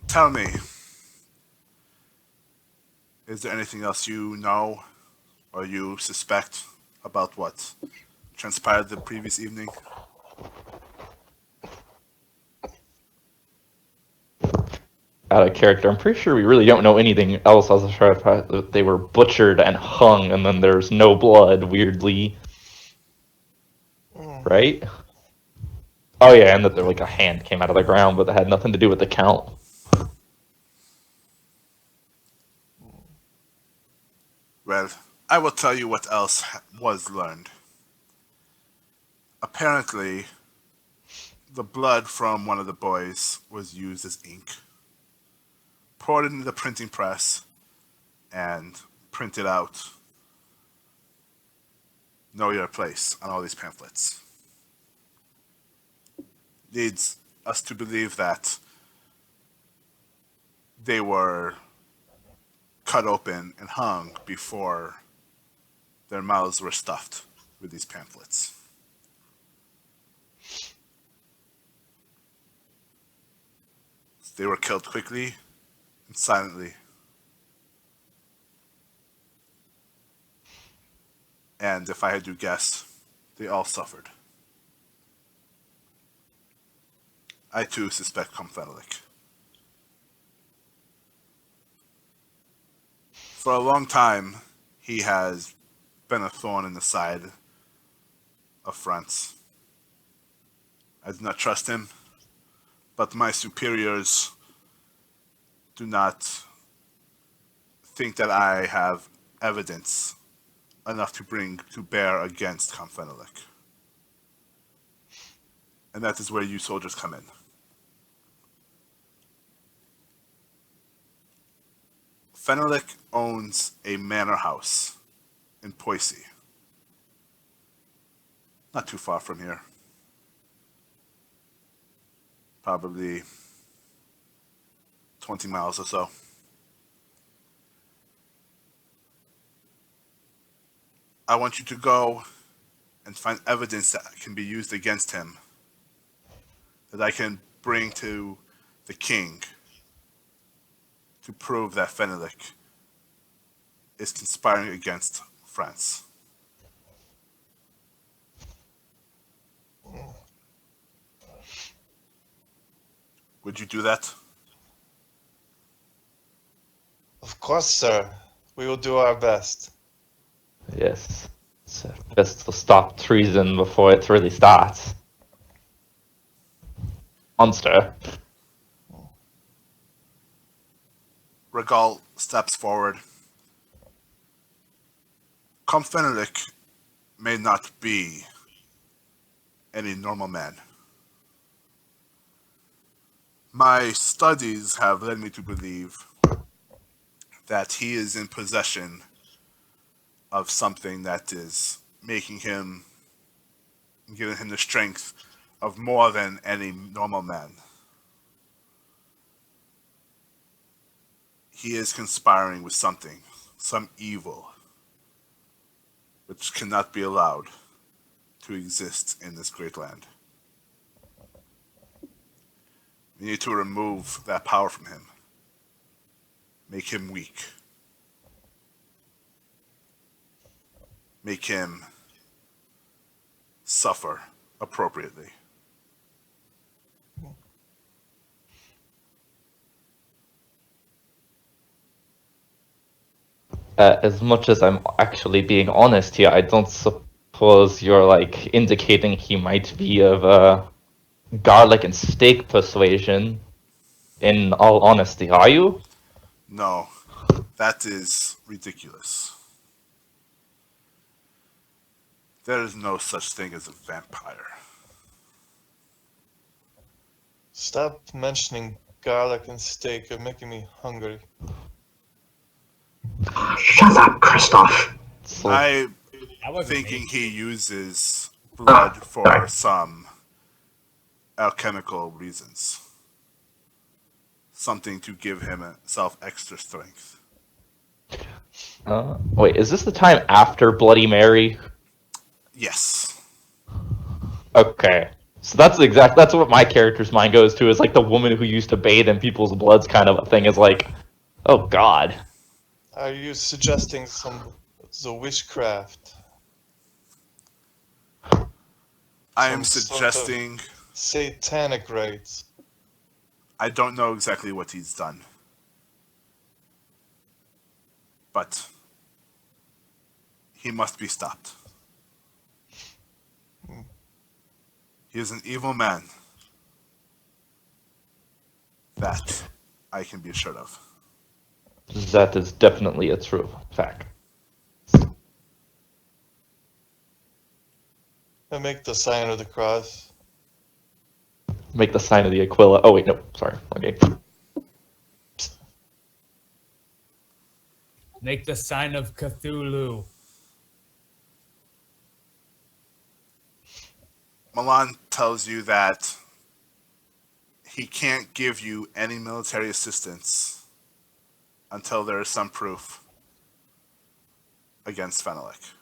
tell me, is there anything else you know or you suspect about what transpired the previous evening? Out of character, I'm pretty sure we really don't know anything else other than the fact that they were butchered and hung, and then there's no blood, weirdly. Right? Oh yeah, and that there like a hand came out of the ground, but that had nothing to do with the count. Well, I will tell you what else was learned. Apparently, the blood from one of the boys was used as ink, poured into the printing press, and printed out Know Your Place on all these pamphlets. Leads us to believe that they were cut open and hung before their mouths were stuffed with these pamphlets. They were killed quickly and silently. And if I had to guess, they all suffered. I too suspect Comte Fenalik. For a long time, he has been a thorn in the side of France. I do not trust him, but my superiors do not think that I have evidence enough to bring to bear against Comte Fenalik. And that is where you soldiers come in. Fenalik owns a manor house in Poissy, not too far from here. Probably 20 miles or so. I want you to go and find evidence that can be used against him, that I can bring to the king to prove that Fenalik is conspiring against France. Would you do that? Of course, sir. We will do our best. Yes. It's best to stop treason before it really starts. Monster. Regal steps forward. Comte Fenalik may not be any normal man. My studies have led me to believe that he is in possession of something that is making him, giving him the strength of more than any normal man. He is conspiring with something, some evil, which cannot be allowed to exist in this great land. We need to remove that power from him, make him weak, make him suffer appropriately. As much as I'm actually being honest here, I don't suppose you're like indicating he might be of garlic and steak persuasion. In all honesty, are you? No, that is ridiculous. There is no such thing as a vampire. Stop mentioning garlic and steak. You're making me hungry. Shut up, Christoph. So, I'm That wasn't thinking me. he uses blood for sorry. some alchemical reasons. Something to give himself extra strength. Wait, is this the time after Bloody Mary? Yes. Okay. So that's what my character's mind goes to, is like the woman who used to bathe in people's bloods kind of a thing, is like, oh god. Are you suggesting the witchcraft? I am Some sort of suggesting. satanic rites. I don't know exactly what he's done. But he must be stopped. He is an evil man. That I can be assured of. That is definitely a true fact. And make the sign of the cross. Make the sign of the Aquila. Oh wait, no, sorry. Okay. Make the sign of Cthulhu. Milan tells you that he can't give you any military assistance until there is some proof against Fenalik.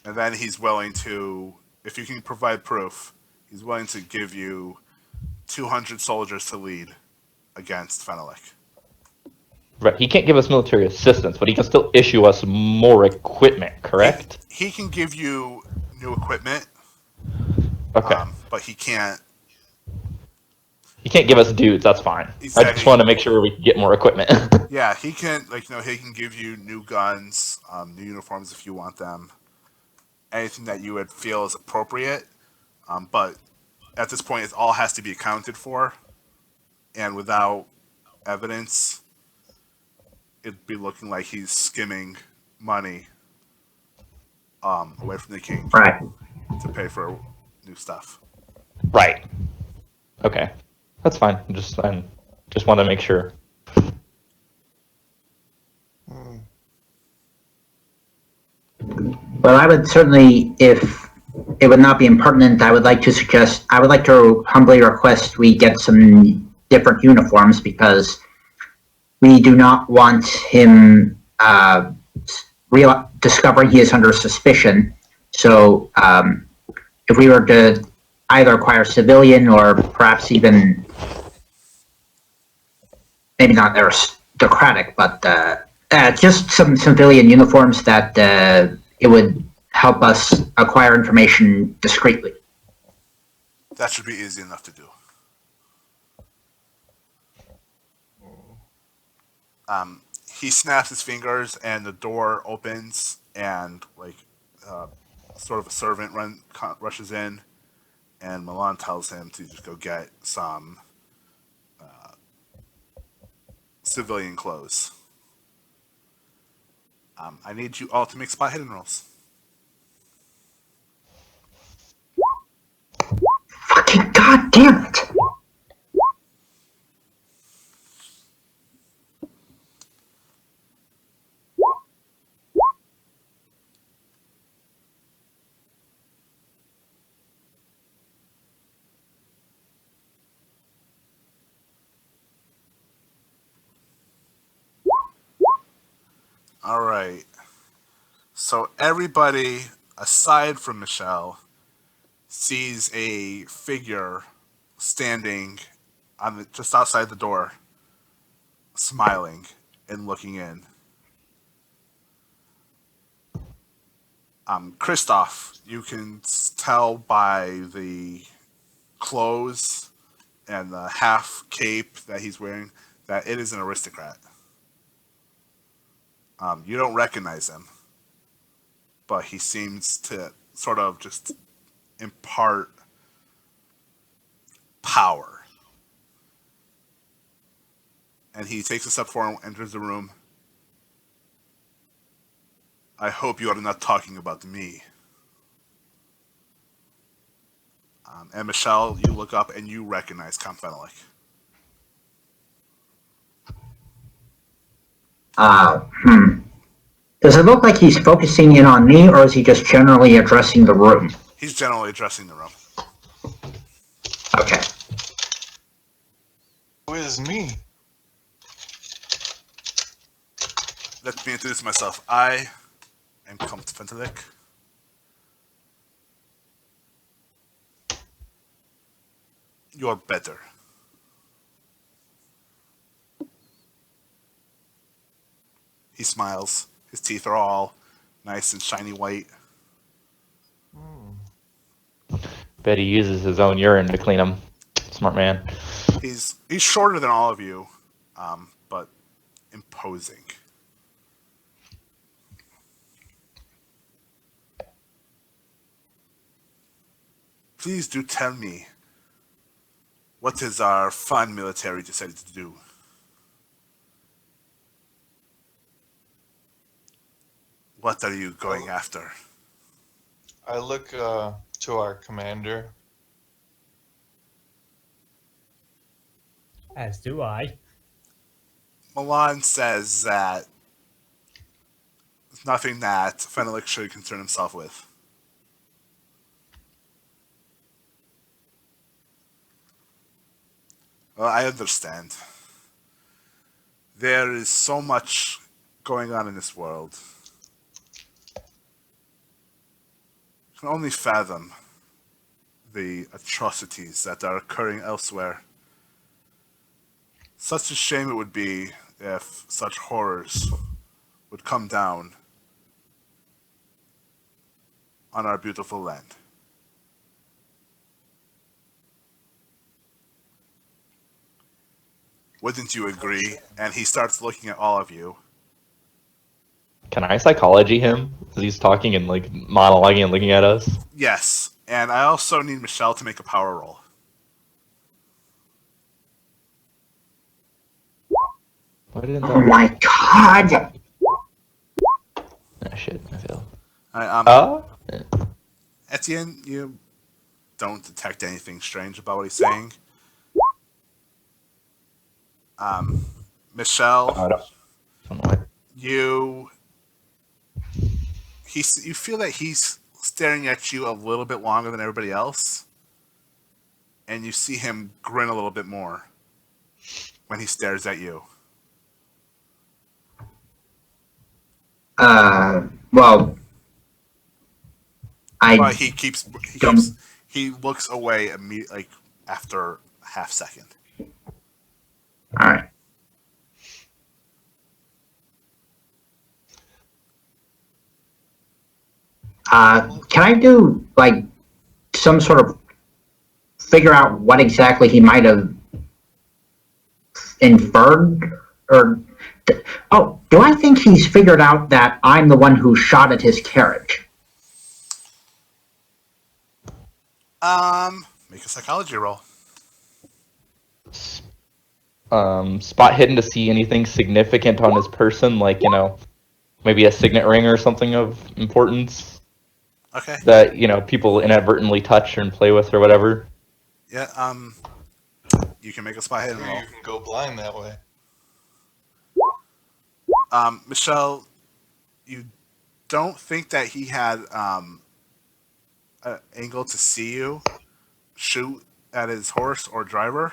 And then he's willing to, if you can provide proof, he's willing to give you 200 soldiers to lead against Fenalik. Right, he can't give us military assistance, but he can still issue us more equipment, correct? He can give you new equipment, Okay. but he can't. He can't give us dudes, that's fine. I Exactly. just want to make sure we can get more equipment. Yeah, he can, he can give you new guns, new uniforms if you want them. Anything that you would feel is appropriate. But at this point, it all has to be accounted for. And without evidence, it'd be looking like he's skimming money away from the king Right. to pay for new stuff. Right. Okay. That's fine. Just want to make sure. Well, I would certainly, if it would not be impertinent, I would like to humbly request we get some different uniforms, because we do not want him discovering he is under suspicion. So if we were to either acquire civilian, or perhaps even, maybe not aristocratic, but just some civilian uniforms, that it would help us acquire information discreetly. That should be easy enough to do. He snaps his fingers, and the door opens, and sort of a servant rushes in, and Milan tells him to just go get some civilian clothes. I need you all to make spot hidden rolls. Fucking goddamn it! All right. So everybody, aside from Michelle, sees a figure standing just outside the door, smiling and looking in. Christoph, you can tell by the clothes and the half cape that he's wearing that it is an aristocrat. You don't recognize him, but he seems to sort of just impart power. And he takes a step forward and enters the room. I hope you are not talking about me. And Michelle, you look up and you recognize Comte Fenalik. Does it look like he's focusing in on me, or is he just generally addressing the room? He's generally addressing the room. Okay. Who is me? let me introduce myself. I am Comte Fenalik. You are better. He smiles. His teeth are all nice and shiny white. Bet he uses his own urine to clean them. Smart man. He's shorter than all of you, but imposing. Please do tell me, what is our fine military decided to do? What are you going after? I look to our commander. As do I. Milan says that it's nothing that Fenalik should concern himself with. Well, I understand. There is so much going on in this world. I can only fathom the atrocities that are occurring elsewhere. Such a shame it would be if such horrors would come down on our beautiful land. Wouldn't you agree? And he starts looking at all of you. Can I psychology him as he's talking and like monologuing and looking at us? Yes, and I also need Michelle to make a power roll. Why didn't Oh that? my god! Oh shit! I failed. Etienne, you don't detect anything strange about what he's saying. Michelle, I don't know why. you feel that he's staring at you a little bit longer than everybody else, and you see him grin a little bit more when he stares at you. Well, But I he he looks away immediately, like after a half second. alright. Can I do, like, some sort of figure out what exactly he might have inferred? Or, oh, do I think he's figured out that I'm the one who shot at his carriage? Make a psychology roll. Spot hidden to see anything significant on his person, like, you know, maybe a signet ring or something of importance Okay. that, you know, people inadvertently touch and play with or whatever. Yeah. You can make a spot hidden roll. You can go blind that way. Michelle, you don't think that he had an angle to see you shoot at his horse or driver.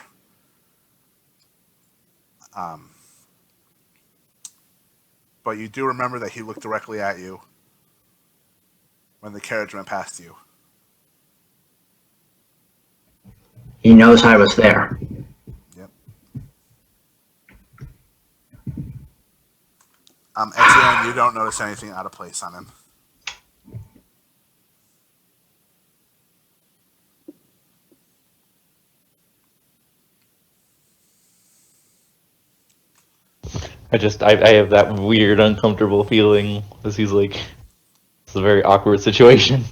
But you do remember that he looked directly at you when the carriage went past you. He knows I was there. Yep. Etienne, you don't notice anything out of place on him. I have that weird, uncomfortable feeling as he's like, it's a very awkward situation.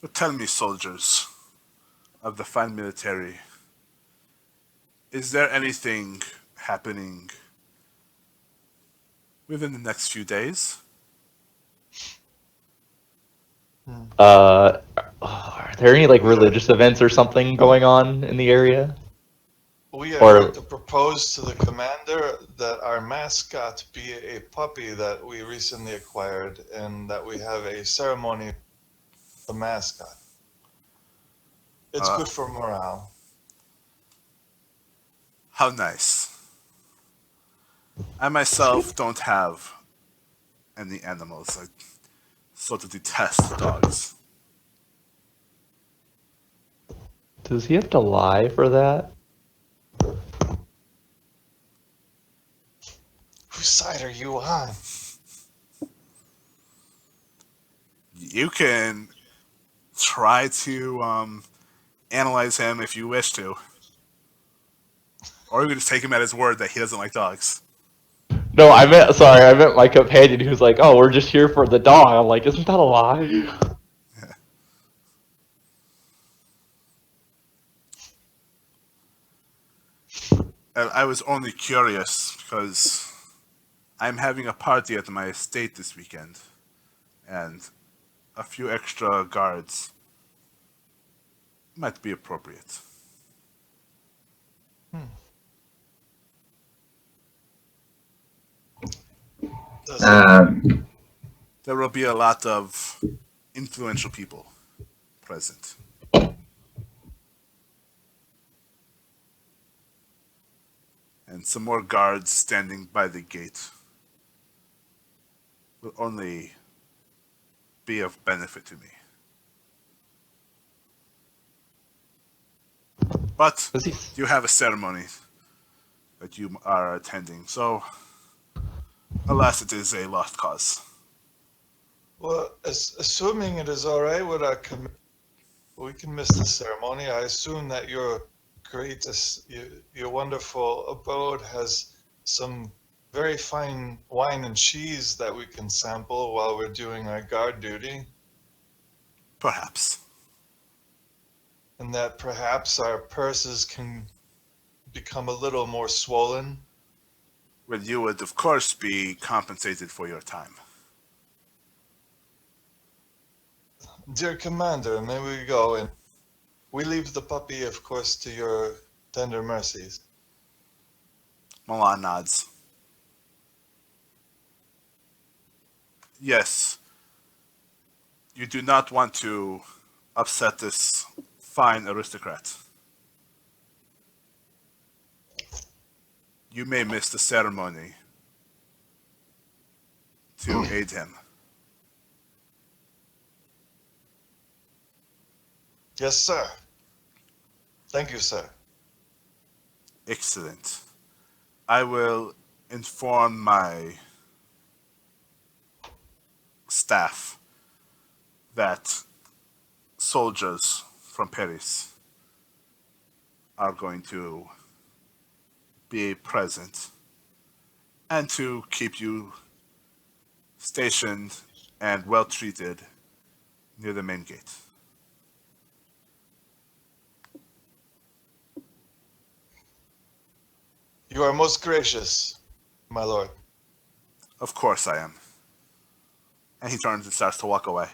But tell me, soldiers of the fine military, is there anything happening within the next few days? Are there any like religious events or something going on in the area? We are Or- going to propose to the commander that our mascot be a puppy that we recently acquired, and that we have a ceremony with the mascot. It's good for morale. How nice. I myself don't have any animals. I sort of detest dogs. Does he have to lie for that? Whose side are you on? You can try to analyze him if you wish to. Or you can just take him at his word that he doesn't like dogs. No, I meant my companion who's like, oh, we're just here for the dog. I'm like, isn't that a lie? And I was only curious because I'm having a party at my estate this weekend. And a few extra guards might be appropriate. There will be a lot of influential people present. And some more guards standing by the gate will only be of benefit to me. But you have a ceremony that you are attending, so alas, it is a lost cause. Well, assuming it is all right with our we can miss the ceremony. I assume that your your wonderful abode has some very fine wine and cheese that we can sample while we're doing our guard duty. Perhaps. And that perhaps our purses can become a little more swollen. Well, you would, of course, be compensated for your time. Dear Commander, may we go and we leave the puppy, of course, to your tender mercies. Milan nods. Yes. You do not want to upset this fine aristocrat. You may miss the ceremony to aid him. Yes, sir. Thank you, sir. Excellent. I will inform my staff that soldiers from Paris are going to be present and to keep you stationed and well treated near the main gate. You are most gracious, my lord. Of course I am. And he turns and starts to walk away.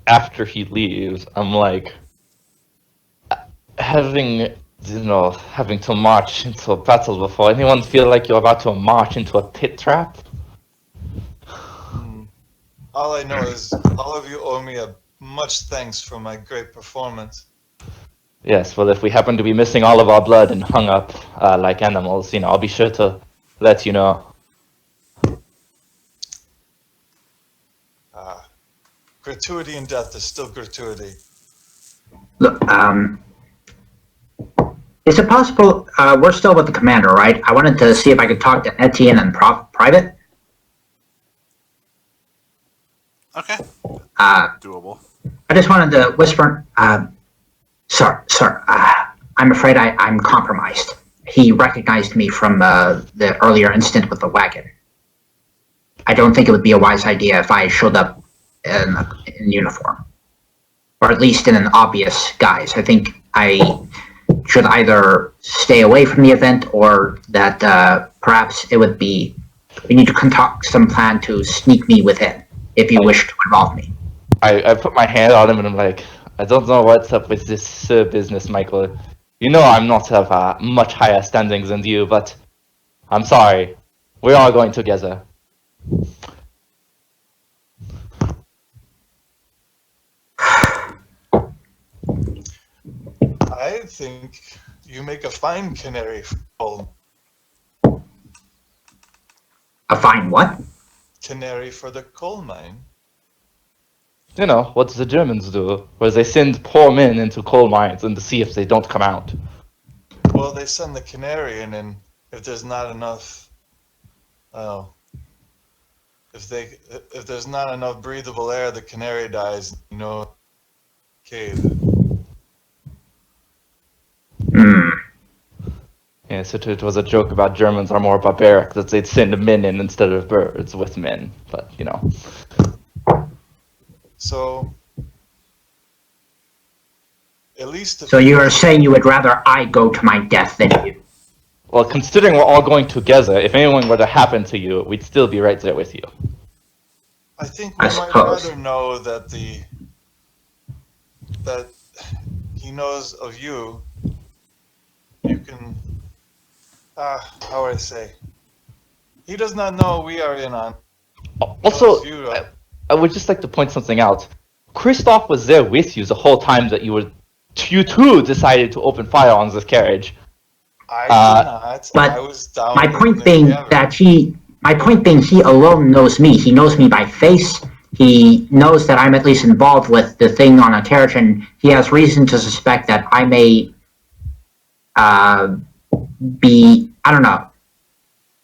After he leaves, I'm like, having to march into a battle before. Anyone feel like you're about to march into a pit trap? All I know is all of you owe me a much thanks for my great performance. Yes, well, if we happen to be missing all of our blood and hung up like animals, I'll be sure to let you know. Gratuity in death is still gratuity. Look, is it possible, we're still with the commander, right? I wanted to see if I could talk to Etienne in private. Okay. Doable. I just wanted to whisper, sir, I'm afraid I'm compromised. He recognized me from the earlier incident with the wagon. I don't think it would be a wise idea if I showed up in uniform, or at least in an obvious guise. I think I should either stay away from the event, or that perhaps it would be, we need to concoct some plan to sneak me within, if you wish to involve me. I put my hand on him and I'm like, I don't know what's up with this business, Michael. I'm not of much higher standings than you, but I'm sorry. We're all going together. I think you make a fine canary for coal. A fine what? Canary for the coal mine. You know, what the Germans do, where they send poor men into coal mines and to see if they don't come out. Well, they send the canary in, and if there's not enough, oh, if there's not enough breathable air, the canary dies. You know, cave. Hmm. Yes, it was a joke about Germans are more barbaric, that they'd send men in instead of birds with men. But, you know. So, at least. So you are saying you would rather I go to my death than you? Well, considering we're all going together, if anyone were to happen to you, we'd still be right there with you. I think we I might suppose. rather know that that he knows of you. You can. How would I say? He does not know we are in on. Also, knows you, I would just like to point something out. Christoph was there with you the whole time that you two decided to open fire on this carriage. I did not. but I was down. My in point the being cavern. that he alone knows me. He knows me by face. He knows that I'm at least involved with the thing on a carriage, and he has reason to suspect that I may be. I don't know.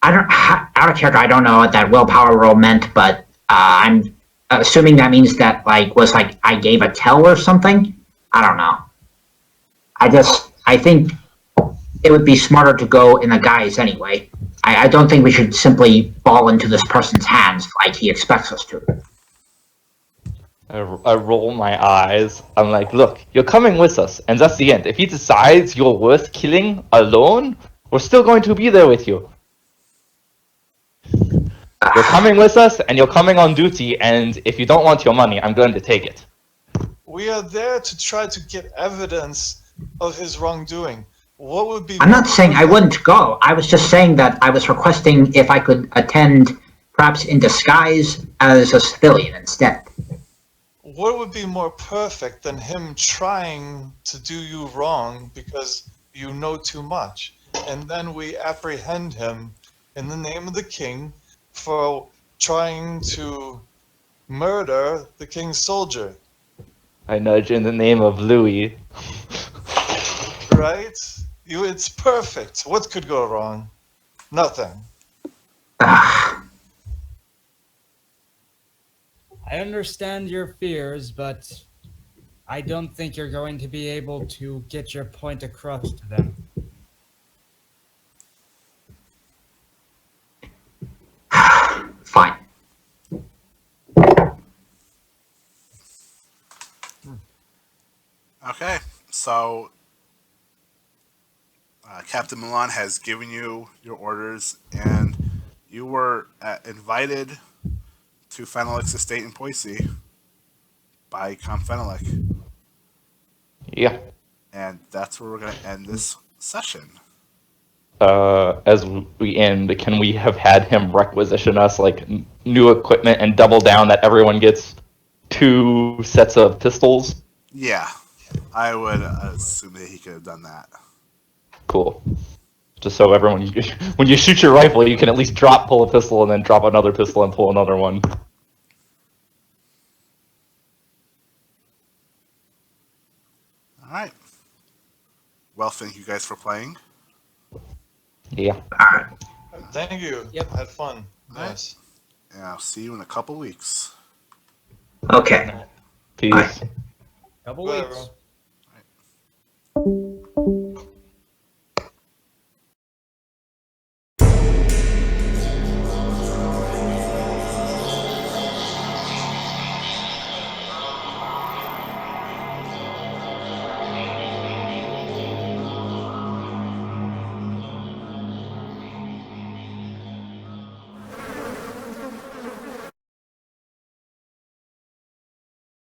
Out of character. I don't know what that willpower roll meant, but I'm assuming that means that I gave a tell or something. I don't know. I think it would be smarter to go in a guise anyway. I don't think we should simply fall into this person's hands like he expects us to. I roll my eyes. I'm like, look, you're coming with us, and that's the end. If he decides you're worth killing alone, we're still going to be there with you. You're coming with us, and you're coming on duty, and if you don't want your money, I'm going to take it. We are there to try to get evidence of his wrongdoing. What would be? I'm not saying I wouldn't go. I was just saying that I was requesting if I could attend, perhaps in disguise, as a civilian instead. What would be more perfect than him trying to do you wrong because you know too much, and then we apprehend him in the name of the king for trying to murder the king's soldier? I nudge in the name of Louis. Right? It's perfect. What could go wrong? Nothing. Ah, I understand your fears, but I don't think you're going to be able to get your point across to them. fine. Okay, so Captain Milan has given you your orders, and you were invited to Fenalik's estate in Poissy by Comte Fenalik. Yeah. And that's where we're going to end this session. As we end, can we have had him requisition us like new equipment and double down that everyone gets 2 sets of pistols? Yeah, I would assume that he could have done that. Cool. Just so everyone, when you shoot your rifle, you can at least pull a pistol, and then drop another pistol and pull another one. All right. Well, thank you guys for playing. Yeah. Thank you. Yep. Had fun. Alright. Yes. And I'll see you in a couple weeks. Okay. Peace. Bye. Couple Whatever. weeks.